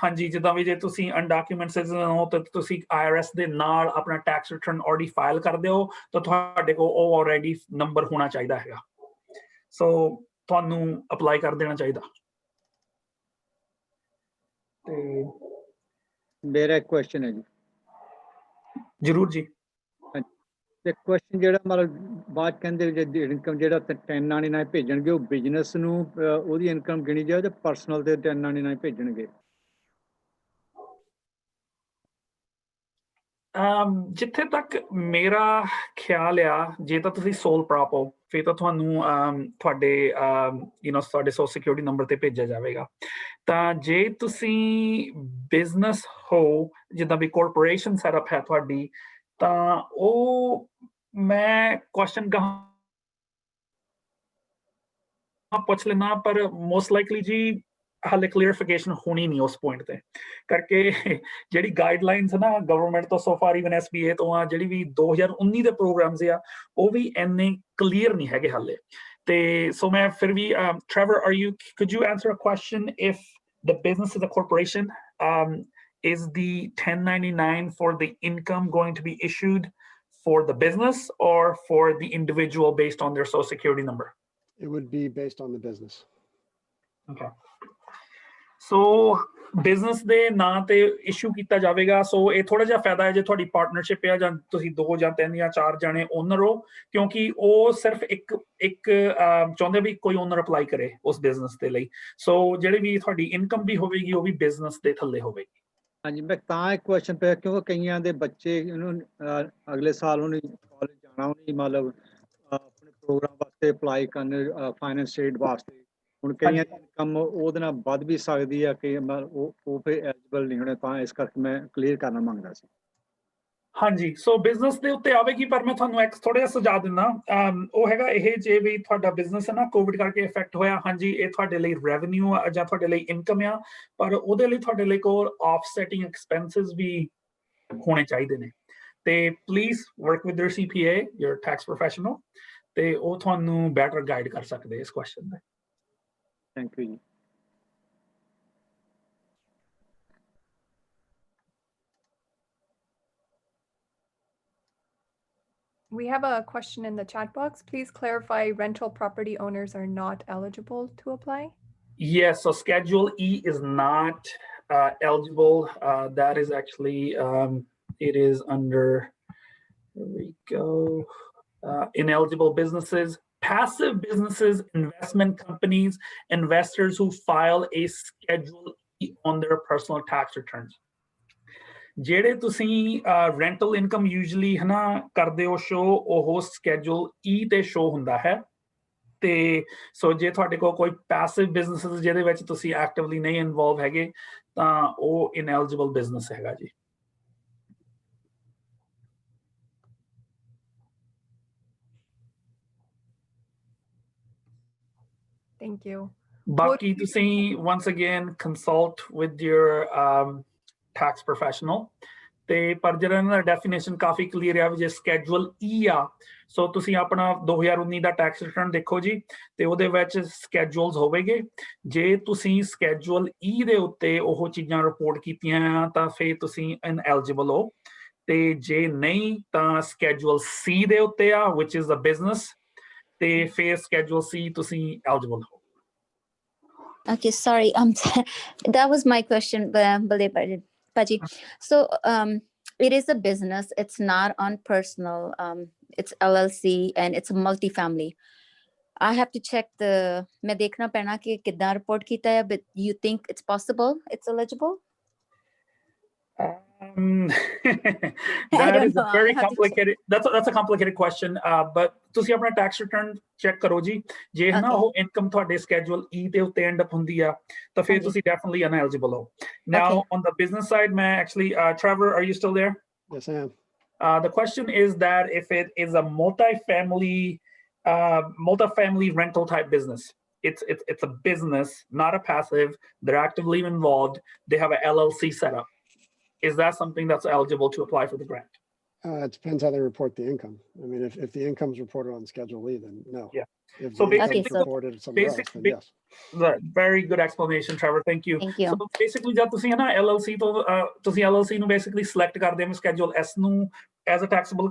ਹਾਂਜੀ ਜਿੱਦਾਂ ਵੀ ਜੇ ਤੁਸੀਂ undocumented citizen ਹੋ ਤਾਂ ਤੁਸੀਂ IRS ਦੇ ਨਾਲ ਆਪਣਾ tax return already file ਕਰਦੇ ਹੋ ਤਾਂ ਤੁਹਾਡੇ ਕੋਲ ਉਹ already number ਹੋਣਾ ਚਾਹੀਦਾ ਹੈਗਾ ਸੋ ਤੁਹਾਨੂੰ apply ਕਰ ਦੇਣਾ ਚਾਹੀਦਾ ਤੇ ਮੇਰਾ ਇੱਕ ਕੁਐਸਚਨ ਹੈ ਜੀ ਜ਼ਰੂਰ ਜੀ ਤੇ ਕੁਐਸਚਨ ਜਿਹੜਾ ਮਤਲਬ ਬਾਅਦ ਕਹਿੰਦੇ ਜੇ ਇਨਕਮ ਜਿਹੜਾ 1099 ਭੇਜਣਗੇ ਉਹ ਬਿਜ਼ਨਸ ਨੂੰ ਉਹਦੀ ਇਨਕਮ ਗਿਣੀ ਜਾਏ ਤੇ ਪਰਸਨਲ ਤੇ 1099 ਭੇਜਣਗੇ ਜਿੱਥੇ ਤੱਕ ਮੇਰਾ ਖਿਆਲ ਆ ਜੇ ਤਾਂ ਤੁਸੀਂ ਸੋਲ ਪ੍ਰੋਪ ਹੋ ਫਿਰ ਤਾਂ ਤੁਹਾਨੂੰ ਤੁਹਾਡੇ ਤੁਹਾਡੇ ਸੋਸ਼ਲ ਸਿਕਿਉਰਿਟੀ ਨੰਬਰ ਤੇ ਭੇਜਿਆ ਜਾਵੇਗਾ ਤਾਂ ਜੇ ਤੁਸੀਂ ਬਿਜ਼ਨਸ ਹੋ ਜਿੱਦਾਂ ਵੀ ਕਾਰਪੋਰੇਸ਼ਨ ਸੈਟਅਪ ਹੈ ਤੁਹਾਡੀ ਤਾਂ ਉਹ ਮੈਂ ਕੁਐਸਚਨ ਪੁੱਛ ਲੈਣਾ ਪਰ ਮੋਸਟ ਲਾਈਕਲੀ ਜੀ ਹਾਲੇ ਕਲੀਅਰਿਫਿਕੇਸ਼ਨ ਹੋਣੀ ਨਹੀਂ ਉਸ ਪੁਆਇੰਟ ਤੇ ਕਰਕੇ ਜਿਹੜੀ ਗਾਈਡਲਾਈਨਸ ਨਾ ਗਵਰਨਮੈਂਟ ਤੋਂ ਸੋ ਫਾਰ ਇਵਨ SBA ਤੋਂ ਆ ਜਿਹੜੀ ਵੀ 2019 ਦੇ ਪ੍ਰੋਗਰਾਮਸ ਆ ਉਹ ਵੀ ਇੰਨੇ ਕਲੀਅਰ ਨਹੀਂ ਹੈਗੇ ਹਾਲੇ ਤੇ ਸੋ ਮੈਂ ਫਿਰ ਵੀ Trevor could you answer a question if the business is a corporation is the 1099 for the income going to be issued for the business or for the individual based on their social security number? It would be based on the business. Okay. So business ਦੇ ਨਾਂ ਤੇ issue ਕੀਤਾ ਜਾਵੇਗਾ ਸੋ ਇਹ ਥੋੜਾ ਜਿਹਾ ਫਾਇਦਾ ਹੈ ਜੇ ਤੁਹਾਡੀ ਪਾਰਟਨਰਸ਼ਿਪ ਹੈ ਜਾਂ ਤੁਸੀਂ 2 ਜਾਂ 3 ਜਾਂ 4 ਜਣੇ ਓਨਰ ਹੋ ਕਿਉਂਕਿ ਉਹ ਸਿਰਫ ਇੱਕ ਚਾਹੁੰਦੇ ਵੀ ਕੋਈ ਓਨਰ ਅਪਲਾਈ ਕਰੇ ਉਸ ਬਿਜ਼ਨਸ ਦੇ ਲਈ ਸੋ ਜਿਹੜੀ ਵੀ ਤੁਹਾਡੀ ਇਨਕਮ ਵੀ ਹੋਵੇਗੀ ਉਹ ਵੀ ਬਿਜ਼ਨਸ ਦੇ ਥੱਲੇ ਹੋਵੇਗੀ ਹਾਂਜੀ ਮੈਂ ਤਾਂ ਇੱਕ ਕੁਐਸਚਨ ਪਿਆ ਕਿਉਂਕਿ ਕਈਆਂ ਦੇ ਬੱਚੇ ਅਗਲੇ ਸਾਲ ਉਹਨੂੰ ਕਾਲਜ ਜਾਣਾ ਨਾ ਉਹਨੇ ਮਤਲਬ ਆਪਣੇ ਪ੍ਰੋਗਰਾਮ ਵਾਸਤੇ ਅਪਲਾਈ ਕਰਨ ਫਾਈਨੈਂਸ ਏਡ ਵਾਸਤੇ ਹੁਣ ਕਈਆਂ ਦੀ ਇਨਕਮ ਉਹਦੇ ਨਾਲ ਵੱਧ ਵੀ ਸਕਦੀ ਆ ਕਿ ਉਹ ਫਿਰ ਐਲੀਜੀਬਲ ਨਹੀਂ ਹੋਣੇ ਤਾਂ ਇਸ ਕਰਕੇ ਮੈਂ ਕਲੀਅਰ ਕਰਨਾ ਮੰਗਦਾ ਸੀ ਹਾਂਜੀ ਸੋ ਬਿਜ਼ਨਸ ਦੇ ਉੱਤੇ ਆਵੇਗੀ ਪਰ ਮੈਂ ਤੁਹਾਨੂੰ ਇੱਕ ਥੋੜਾ ਜਿਹਾ ਸੁਝਾਅ ਦਿੰਦਾ ਉਹ ਹੈਗਾ ਇਹ ਜੇ ਵੀ ਤੁਹਾਡਾ ਬਿਜ਼ਨਸ ਹੈ ਨਾ ਕੋਵਿਡ ਕਰਕੇ ਇਫੈਕਟ ਹੋਇਆ ਹਾਂਜੀ ਇਹ ਤੁਹਾਡੇ ਲਈ ਰੈਵਨਿਊ ਆ ਜਾਂ ਤੁਹਾਡੇ ਲਈ ਇਨਕਮ ਆ ਪਰ ਉਹਦੇ ਲਈ ਤੁਹਾਡੇ ਲਈ ਕੋਲ ਆਫਸੈਟਿੰਗ ਐਕਸਪੈਂਸਿਸ ਵੀ ਹੋਣੇ ਚਾਹੀਦੇ ਨੇ ਤੇ please work with your CPA your tax professional ਤੇ ਉਹ ਤੁਹਾਨੂੰ ਬੈਟਰ ਗਾਈਡ ਕਰ ਸਕਦੇ ਇਸ ਕੁਐਸਚਨ ਤੇ ਥੈਂਕ ਯੂ ਜੀ We have a question in the chat box. Please clarify rental property owners are not eligible to apply. Yes, so Schedule E is not eligible. That is actually, it is under, there we go, ineligible businesses, passive businesses, investment companies, investors who file a Schedule E on their personal tax returns. ਜਿਹੜੇ ਤੁਸੀਂ rental income usually ਹੈ ਨਾ ਕਰਦੇ ਹੋ show ਉਹ schedule E ਤੇ show ਹੁੰਦਾ ਹੈ ਤੇ ਸੋ ਜੇ ਤੁਹਾਡੇ ਕੋਲ ਕੋਈ ਪੈਸਿਵ ਬਿਜ਼ਨੈਸਸ ਜਿਹਦੇ ਵਿੱਚ ਤੁਸੀਂ ਐਕਟਿਵਲੀ ਨਹੀਂ ਇਨਵੋਲਵ ਹੈਗੇ ਤਾਂ ਉਹ ਇਨਐਲੀਜੀਬਲ ਬਿਜ਼ਨਸ ਹੈਗਾ ਜੀ Thank you. ਬਾਕੀ ਤੁਸੀਂ once again consult with your tax professional ਤੇ ਪਰ ਜਿਹੜਾ ਇਹਨਾਂ ਦਾ ਡੈਫੀਨੇਸ਼ਨ ਕਾਫੀ ਕਲੀਅਰ ਆ ਵੀ ਜੇ ਸਕੇਜੂਲ E ਆ ਸੋ ਤੁਸੀਂ ਆਪਣਾ 2019 ਦਾ ਟੈਕਸ ਰਿਟਰਨ ਦੇਖੋ ਜੀ ਤੇ ਉਹਦੇ ਵਿੱਚ ਸਕੇਜੂਲਸ ਹੋਵੇਗੇ ਜੇ ਤੁਸੀਂ ਸਕੇਜੂਲ E ਦੇ ਉੱਤੇ ਉਹ ਚੀਜ਼ਾਂ ਰਿਪੋਰਟ ਕੀਤੀਆਂ ਆ ਤਾਂ ਫਿਰ ਤੁਸੀਂ ਇਨਐਲੀਜੀਬਲ ਹੋ ਤੇ ਜੇ ਨਹੀਂ ਤਾਂ ਸਕੇਜੂਲ C ਦੇ ਉੱਤੇ ਆ which is a business ਤੇ ਫਿਰ ਸਕੇਜੂਲ C ਤੁਸੀਂ eligible ਹੋ Okay, sorry. That was my question, Paji. So, it is a business. It's not on personal. It's LLC and it's a multifamily. I have to check the. मैं देखना पड़ना कि कितना report किया है, but you think it's possible? It's eligible? That is a very complicated. That's a complicated question. But ਤੁਸੀਂ ਆਪਣਾ tax return check ਕਰੋ ਜੀ ਜੇ ਹੈ ਨਾ ਉਹ income ਤੁਹਾਡੇ schedule E ਦੇ ਉੱਤੇ end up ਹੁੰਦੀ ਆ ਤਾਂ ਫਿਰ ਤੁਸੀਂ definitely ineligible ਹੋ. Now on the business side, ਮੈਂ actually Trevor, are you still there? Yes, I am. The question is that if it is a multifamily rental type business. It's a business, not a passive. They're actively involved. They have an LLC set up. Is that something that's eligible to apply for the grant? It depends how they report the income. I mean, if the income's reported on Schedule E, then no. Yeah. If So the income's basically- reported somewhere else, then yes. Very good explanation, Trevor. Thank you. Thank you. So basically, ਜਦ ਤੁਸੀਂ ਨਾ LLC ਤੋਂ ਤੁਸੀਂ LLC ਨੂੰ basically select ਕਰਦੇ ਹੋ Schedule S ਨੂੰ as a taxable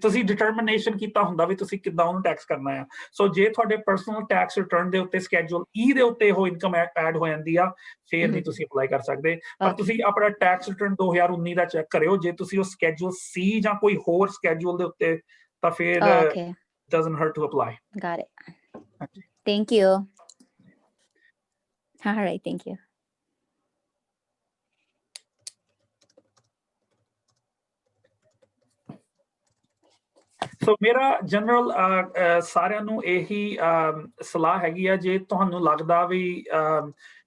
ਤੁਸੀਂ determination ਕੀਤਾ ਹੁੰਦਾ ਵੀ ਤੁਸੀਂ ਕਿੱਦਾਂ ਉਹਨੂੰ ਟੈਕਸ ਕਰਨਾ ਆ ਸੋ ਜੇ ਤੁਹਾਡੇ ਪਰਸਨਲ ਟੈਕਸ ਰਿਟਰਨ ਦੇ ਉੱਤੇ Schedule E ਦੇ ਉੱਤੇ ਉਹ ਇਨਕਮ ਐਡ ਹੋ ਜਾਂਦੀ ਆ ਫਿਰ ਨਹੀਂ ਤੁਸੀਂ ਅਪਲਾਈ ਕਰ ਸਕਦੇ ਪਰ ਤੁਸੀਂ ਆਪਣਾ ਟੈਕਸ ਰਿਟਰਨ 2019 ਦਾ ਚੈੱਕ ਕਰਿਓ ਜੇ ਤੁਸੀਂ ਉਹ Schedule C ਜਾਂ ਕੋਈ ਹੋਰ schedule ਦੇ ਉੱਤੇ ਤਾਂ ਫਿਰ Okay, doesn't hurt to apply. got it. Thank you. All right, thank you. ਸੋ ਮੇਰਾ ਜਨਰਲ ਸਾਰਿਆਂ ਨੂੰ ਇਹੀ ਸਲਾਹ ਹੈਗੀ ਆ ਜੇ ਤੁਹਾਨੂੰ ਲੱਗਦਾ ਵੀ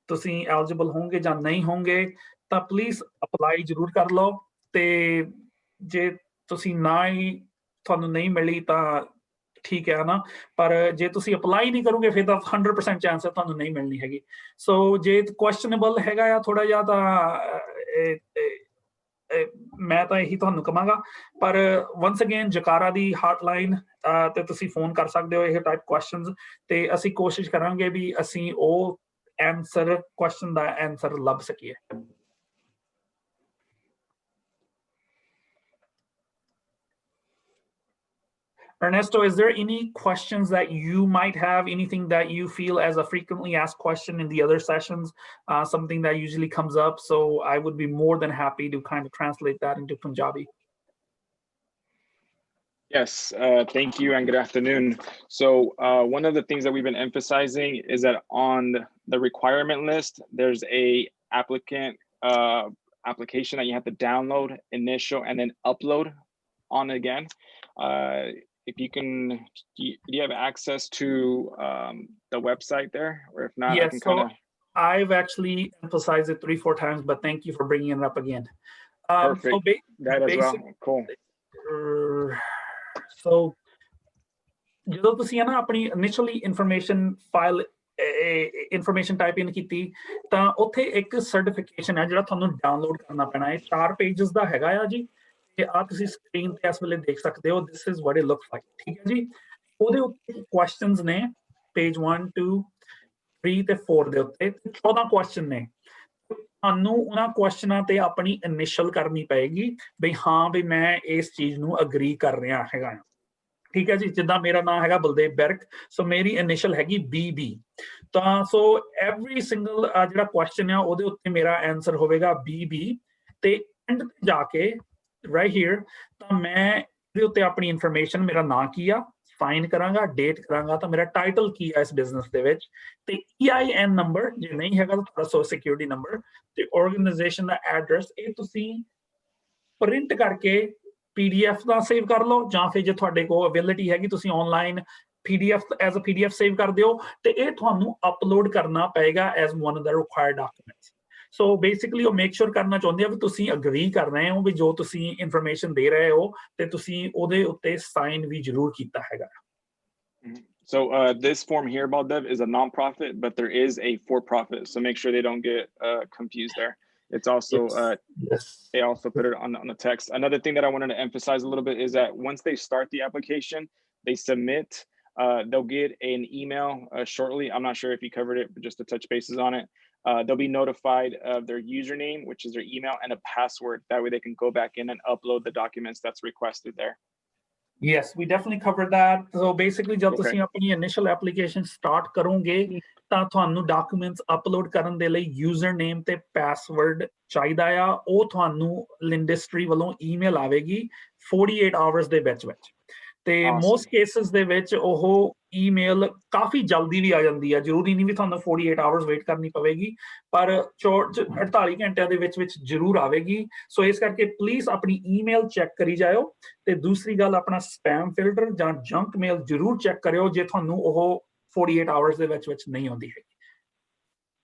ਤੁਸੀਂ ਐਲੀਜੀਬਲ ਹੋਵੋਗੇ ਜਾਂ ਨਹੀਂ ਹੋਵੋਗੇ ਤਾਂ ਪਲੀਜ਼ ਅਪਲਾਈ ਜ਼ਰੂਰ ਕਰ ਲਓ ਤੇ ਜੇ ਤੁਸੀਂ ਨਾ ਹੀ ਤੁਹਾਨੂੰ ਨਹੀਂ ਮਿਲੀ ਤਾਂ ਠੀਕ ਹੈ ਨਾ ਪਰ ਜੇ ਤੁਸੀਂ ਅਪਲਾਈ ਨਹੀਂ ਕਰੋਗੇ ਫਿਰ ਤਾਂ 100% ਚਾਂਸ ਹੈ ਤੁਹਾਨੂੰ ਨਹੀਂ ਮਿਲਣੀ ਹੈਗੀ ਸੋ ਜੇ ਕੁਐਸਚਨੇਬਲ ਹੈਗਾ ਆ ਥੋੜਾ ਜਿਹਾ ਤਾਂ ਮੈਂ ਤਾਂ ਇਹੀ ਤੁਹਾਨੂੰ ਕਹਾਂਗਾ ਪਰ once again ਜਕਾਰਾ ਦੀ ਹੌਟਲਾਈਨ ਤੇ ਤੁਸੀਂ ਫੋਨ ਕਰ ਸਕਦੇ ਹੋ ਇਹ ਟਾਈਪ ਕੁਐਸਚਨਸ ਤੇ ਅਸੀਂ ਕੋਸ਼ਿਸ਼ ਕਰਾਂਗੇ ਵੀ ਅਸੀਂ ਉਹ ਆਨਸਰ ਕੁਐਸਚਨ ਦਾ ਆਨਸਰ ਲੱਭ ਸਕੀਏ Ernesto, is there any questions that you might have, anything that you feel as a frequently asked question in the other sessions, something that usually comes up? So I would be more than happy to kind of translate that into Punjabi. Yes, thank you and good afternoon. So one of the things that we've been emphasizing is that on the requirement list, there's a application that you have to download, initial, and then upload on again. if you can, do you have access to the website there? Or if not, I Yes, can so kind of. I've actually emphasized it 3-4 times, but thank you for bringing it up again. Perfect. That as well. Cool. So ਜਦੋਂ ਤੁਸੀਂ ਨਾ ਆਪਣੀ initially information type ਇਨ ਕੀਤੀ ਤਾਂ ਉੱਥੇ ਇੱਕ certification ਹੈ ਜਿਹੜਾ ਤੁਹਾਨੂੰ ਡਾਊਨਲੋਡ ਕਰਨਾ ਪੈਣਾ ਹੈ 4 ਪੇजेस ਦਾ ਹੈਗਾ ਆ ਜੀ ਤੇ ਆ ਤੁਸੀਂ ਸਕਰੀਨ ਤੇ ਇਸ ਵੇਲੇ ਦੇਖ ਸਕਦੇ ਹੋ this is what it looks like ਠੀਕ ਹੈ ਜੀ ਉਹਦੇ ਉੱਤੇ ਕੁਐਸਚਨਸ ਨੇ ਪੇਜ 1 2 3 ਤੇ 4 ਦੇ ਉੱਤੇ 14 ਕੁਐਸਚਨ ਨੇ ਤੁਹਾਨੂੰ ਉਹਨਾਂ ਕੁਐਸਚਨਾਂ ਤੇ ਆਪਣੀ ਇਨੀਸ਼ੀਅਲ ਕਰਨੀ ਪਏਗੀ ਬਈ ਹਾਂ ਵੀ ਮੈਂ ਇਸ ਚੀਜ਼ ਨੂੰ ਅਗਰੀ ਕਰ ਰਿਹਾ ਹੈਗਾ ਠੀਕ ਹੈ ਜੀ ਜਿੱਦਾਂ ਮੇਰਾ ਨਾਮ ਹੈਗਾ ਬਲਦੇਵ ਬੈਰਕ ਸੋ ਮੇਰੀ ਇਨੀਸ਼ੀਅਲ ਹੈਗੀ BB ਤਾਂ ਸੋ ਐਵਰੀ ਸਿੰਗਲ ਜਿਹੜਾ ਕੁਐਸਚਨ ਆ ਉਹਦੇ ਉੱਤੇ ਮੇਰਾ ਆਨਸਰ ਹੋਵੇਗਾ BB ਤੇ ਐਂਡ ਤੇ ਜਾ ਕੇ ਰਾਈਟ ਹੇਅਰ ਤਾਂ ਮੈਂ ਇਹਦੇ ਉੱਤੇ ਆਪਣੀ ਇਨਫੋਰਮੇਸ਼ਨ ਮੇਰਾ ਨਾਮ ਕੀ ਆ ਸਾਈਨ ਕਰਾਂਗਾ ਡੇਟ ਕਰਾਂਗਾ ਤਾਂ ਮੇਰਾ ਟਾਈਟਲ ਕੀ ਹੈ ਇਸ ਬਿਜ਼ਨਸ ਦੇ ਵਿੱਚ ਤੇ EIN ਨੰਬਰ ਜੇ ਨਹੀਂ ਹੈਗਾ ਤਾਂ ਤੁਹਾਡਾ ਸੋਸ਼ਲ ਸਿਕਿਉਰਿਟੀ ਨੰਬਰ ਤੇ ਆਰਗੇਨਾਈਜੇਸ਼ਨ ਦਾ ਐਡਰੈਸ ਇਹ ਤੁਸੀਂ ਪ੍ਰਿੰਟ ਕਰਕੇ PDF ਦਾ ਸੇਵ ਕਰ ਲਓ ਜਾਂ ਫਿਰ ਜੇ ਤੁਹਾਡੇ ਕੋਲ ਅਵੇਲੇਬਿਲਿਟੀ ਹੈਗੀ ਤੁਸੀਂ online PDF as a PDF save ਕਰ ਦਿਓ ਤੇ ਇਹ ਤੁਹਾਨੂੰ ਅਪਲੋਡ ਕਰਨਾ ਪਏਗਾ as one of the required documents so basically ਉਹ ਮੇਕ ਸ਼ੋਰ ਕਰਨਾ ਚਾਹੁੰਦੇ ਆ ਵੀ ਤੁਸੀਂ ਅਗਰੀ ਕਰ ਰਹੇ ਹੋ ਵੀ ਜੋ ਤੁਸੀਂ ਇਨਫੋਰਮੇਸ਼ਨ ਦੇ ਰਹੇ ਹੋ ਤੇ ਤੁਸੀਂ ਉਹਦੇ ਉੱਤੇ ਸਾਈਨ ਵੀ ਜ਼ਰੂਰ ਕੀਤਾ ਹੈਗਾ So this form here, Baldev, is a non-profit, but there is a for-profit. So make sure they don't get confused there. It's also, they also put it on the text. Another thing that I wanted to emphasize a little bit is that once they start the application, they submit, they'll get an email shortly. I'm not sure if you covered it, but just to touch bases on it. They'll be notified of their username, which is their email, and a password. That way they can go back in and upload the documents that's requested there. Yes, we definitely covered that. So basically, जब तुसी अपनी initial application start करोगे, ਤਾਂ ਤੁਹਾਨੂੰ documents upload ਕਰਨ ਦੇ ਲਈ username ਤੇ password ਚਾਹੀਦਾ ਆ ਉਹ ਤੁਹਾਨੂੰ Lindustry ਵੱਲੋਂ email ਆਵੇਗੀ 48 hours ਦੇ ਵਿੱਚ ਤੇ most cases ਦੇ ਵਿੱਚ ਉਹ email ਕਾਫੀ ਜਲਦੀ ਵੀ ਆ ਜਾਂਦੀ ਹੈ ਜ਼ਰੂਰੀ ਨਹੀਂ ਵੀ ਤੁਹਾਨੂੰ 48 hours ਵੇਟ ਕਰਨੀ ਪਵੇਗੀ ਪਰ 48 ਘੰਟਿਆਂ ਦੇ ਵਿੱਚ ਜ਼ਰੂਰ ਆਵੇਗੀ ਸੋ ਇਸ ਕਰਕੇ ਪਲੀਜ਼ ਆਪਣੀ ਈਮੇਲ ਚੈੱਕ ਕਰੀ ਜਾਇਓ ਤੇ ਦੂਸਰੀ ਗੱਲ ਆਪਣਾ ਸਪੈਮ ਫਿਲਟਰ ਜਾਂ ਜੰਕ ਮੇਲ ਜ਼ਰੂਰ ਚੈੱਕ ਕਰਿਓ ਜੇ ਤੁਹਾਨੂੰ ਉਹ 48 hours ਦੇ ਵਿੱਚ ਨਹੀਂ ਆਉਂਦੀ ਹੈ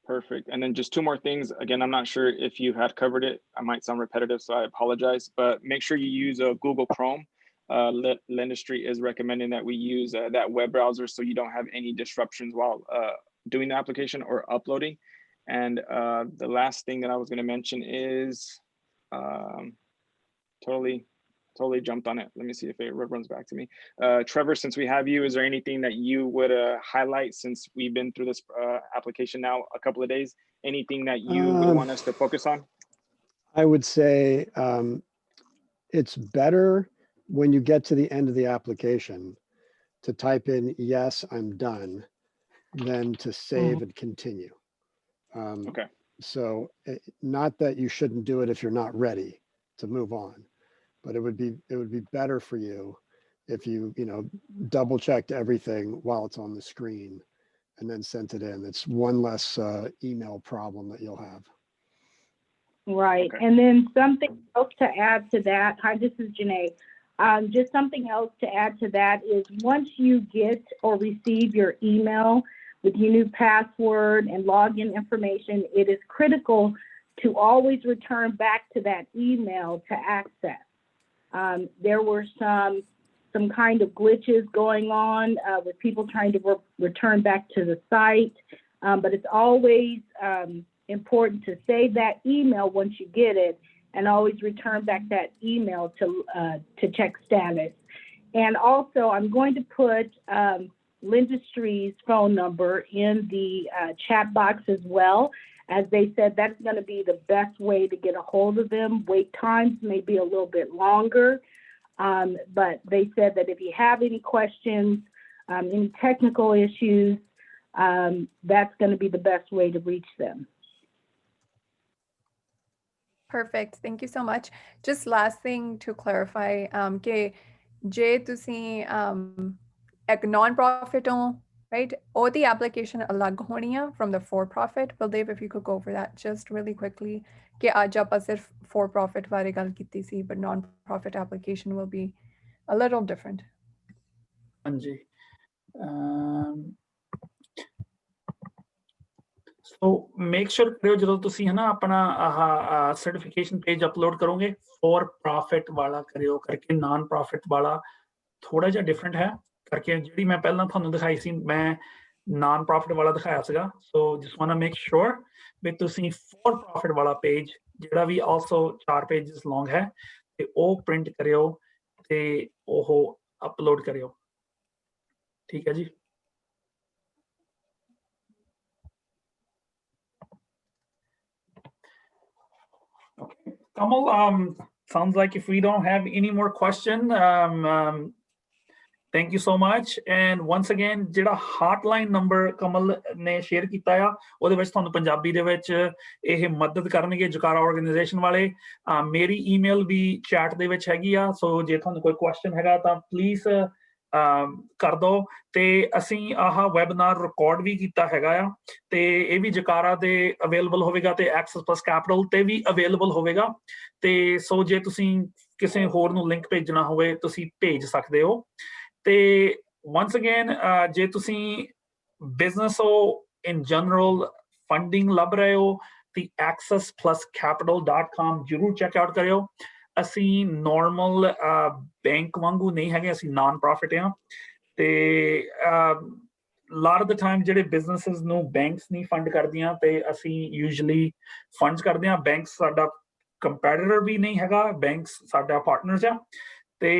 Perfect. And then just 2 more things. Again, I'm not sure if you had covered it. I might sound repetitive, so I apologize. But make sure you use Google Chrome. Lindustry is recommending that we use that web browser so you don't have any disruptions while doing the application or uploading. And the last thing that I was going to mention is totally jumped on it. Let me see if it runs back to me. Trevor, since we have you, is there anything that you would highlight since we've been through this application now a couple of days? Anything that you would want us to focus on? I would say it's better when you get to the end of the application to type in, yes, I'm done, than to save and continue. Okay. So not that you shouldn't do it if you're not ready to move on. But it would be better for you if you double checked everything while it's on the screen and then sent it in. It's one less email problem that you'll have. Right. Okay. And then something else to add to that. Hi, this is Janae. Just something else to add to that is once you get or receive your email with your new password and login information, it is critical to always return back to that email to access. There were some kind of glitches going on with people trying to return back to the site, but it's always important to save that email once you get it and always return back that email to check status. And also, I'm going to put Lindustry's phone number in the chat box as well. As they said, that's going to be the best way to get a hold of them. Wait times may be a little bit longer, but they said that if you have any questions, any technical issues, that's going to be the best way to reach them. Perfect. Thank you so much. Just last thing to clarify, que je tusi ek non-profit ho, right? Or the application alag honi hai from the for-profit. Baldev, if you could go over that just really quickly. Ke aaj aapa sirf for-profit baare gal kiti si, but non-profit application will be a little different. ਹਾਂਜੀ ਸੋ make sure ਕਰਿਓ ਜਦੋਂ ਤੁਸੀਂ ਹਨਾ ਆਪਣਾ ਆਹ certification page upload ਕਰੋਗੇ for profit ਵਾਲਾ ਕਰਿਓ ਕਰਕੇ ਨਾਨ ਪ੍ਰੋਫਿਟ ਵਾਲਾ ਥੋੜਾ ਜਿਹਾ ਡਿਫਰੈਂਟ ਹੈ ਕਰਕੇ ਜਿਹੜੀ ਮੈਂ ਪਹਿਲਾਂ ਤੁਹਾਨੂੰ ਦਿਖਾਈ ਸੀ ਮੈਂ ਨਾਨ ਪ੍ਰੋਫਿਟ ਵਾਲਾ ਦਿਖਾਇਆ ਸੀਗਾ so just want to make sure ਵੀ ਤੁਸੀਂ ਫॉर ਪ੍ਰੋਫਿਟ ਵਾਲਾ ਪੇਜ ਜਿਹੜਾ ਵੀ ਆਲਸੋ 4 ਪੇजेस ਲੌਂਗ ਹੈ ਤੇ ਉਹ ਪ੍ਰਿੰਟ ਕਰਿਓ ਤੇ ਉਹ ਅਪਲੋਡ ਕਰਿਓ ਠੀਕ ਹੈ ਜੀ Okay. Kamal, sounds like if we don't have any more question, thank you so much. And once again, ਜਿਹੜਾ hotline number ਕਮਲ ਨੇ ਸ਼ੇਅਰ ਕੀਤਾ ਆ ਉਹਦੇ ਵਿੱਚ ਤੁਹਾਨੂੰ ਪੰਜਾਬੀ ਦੇ ਵਿੱਚ ਇਹ ਮਦਦ ਕਰਨਗੇ ਜਕਾਰਾ ਆਰਗੇਨਾਈਜੇਸ਼ਨ ਵਾਲੇ ਮੇਰੀ ਈਮੇਲ ਵੀ ਚੈਟ ਦੇ ਵਿੱਚ ਹੈਗੀ ਆ ਸੋ ਜੇ ਤੁਹਾਨੂੰ ਕੋਈ ਕੁਐਸਚਨ ਹੈਗਾ ਤਾਂ ਪਲੀਜ਼ ਕਰ ਦੋ ਤੇ ਅਸੀਂ ਆਹ ਵੈਬਿਨਾਰ ਰਿਕਾਰਡ ਵੀ ਕੀਤਾ ਹੈਗਾ ਆ ਤੇ ਇਹ ਵੀ ਜਕਾਰਾ ਤੇ ਅਵੇਲੇਬਲ ਹੋਵੇਗਾ ਤੇ ਐਕਸੈਸ ਪਲੱਸ ਕੈਪੀਟਲ ਤੇ ਵੀ ਅਵੇਲੇਬਲ ਹੋਵੇਗਾ ਤੇ ਸੋ ਜੇ ਤੁਸੀਂ ਕਿਸੇ ਹੋਰ ਨੂੰ ਲਿੰਕ ਭੇਜਣਾ ਹੋਵੇ ਤੁਸੀਂ ਭੇਜ ਸਕਦੇ ਹੋ ਤੇ once again ਜੇ ਤੁਸੀਂ ਬਿਜ਼ਨਸ ਹੋ in general ਫੰਡਿੰਗ ਲੱਭ ਰਹੇ ਹੋ ਤੇ accesspluscapital.com ਜ਼ਰੂਰ ਚੈੱਕ ਆਊਟ ਕਰਿਓ ਅਸੀਂ ਨਾਰਮਲ ਬੈਂਕ ਵਾਂਗੂ ਨਹੀਂ ਹੈਗੇ ਅਸੀਂ ਨਾਨ ਪ੍ਰੋਫਿਟ ਆ ਤੇ lot of the time ਜਿਹੜੇ ਬਿਜ਼ਨੈਸਸ ਨੂੰ ਬੈਂਕਸ ਨਹੀਂ ਫੰਡ ਕਰਦੀਆਂ ਤੇ ਅਸੀਂ ਯੂਜੂਅਲੀ ਫੰਡਸ ਕਰਦੇ ਆ ਬੈਂਕਸ ਸਾਡਾ ਕੰਪੀਟੀਟਰ ਵੀ ਨਹੀਂ ਹੈਗਾ ਬੈਂਕਸ ਸਾਡਾ ਪਾਰਟਨਰਸ ਆ ਤੇ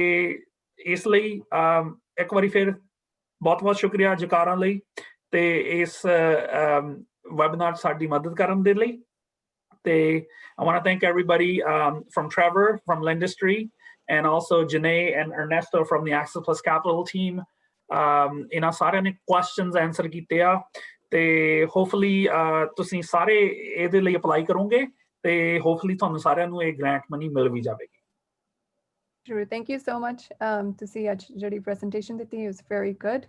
ਇਸ ਲਈ ਇੱਕ ਵਾਰੀ ਫਿਰ ਬਹੁਤ ਸ਼ੁਕਰੀਆ ਜਕਾਰਾਂ ਲਈ ਤੇ ਇਸ ਵੈਬਿਨਾਰ ਸਾਡੀ ਮਦਦ ਕਰਨ ਦੇ ਲਈ I want to thank everybody from Trevor from Lendistry and also Janae and Ernesto from the Access Plus Capital team. ਇਹਨਾਂ ਸਾਰਿਆਂ ਨੇ questions answer ਕੀਤੇ ਆ ਤੇ hopefully ਤੁਸੀਂ ਸਾਰੇ ਇਹਦੇ ਲਈ ਅਪਲਾਈ ਕਰੋਗੇ ਤੇ hopefully ਤੁਹਾਨੂੰ ਸਾਰਿਆਂ ਨੂੰ ਇਹ grant money ਮਿਲ ਵੀ ਜਾਵੇਗੀ True. Thank you so much to see ਜਿਹੜੀ presentation ਦਿੱਤੀ was very good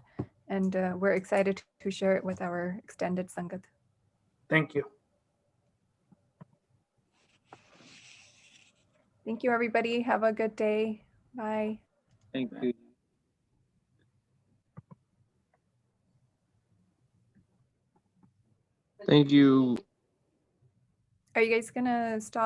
and we're excited to share it with our extended Sangat. Thank you. Thank you, everybody. Have a good day. Bye. Thank you. Thank you. Are you guys gonna stop?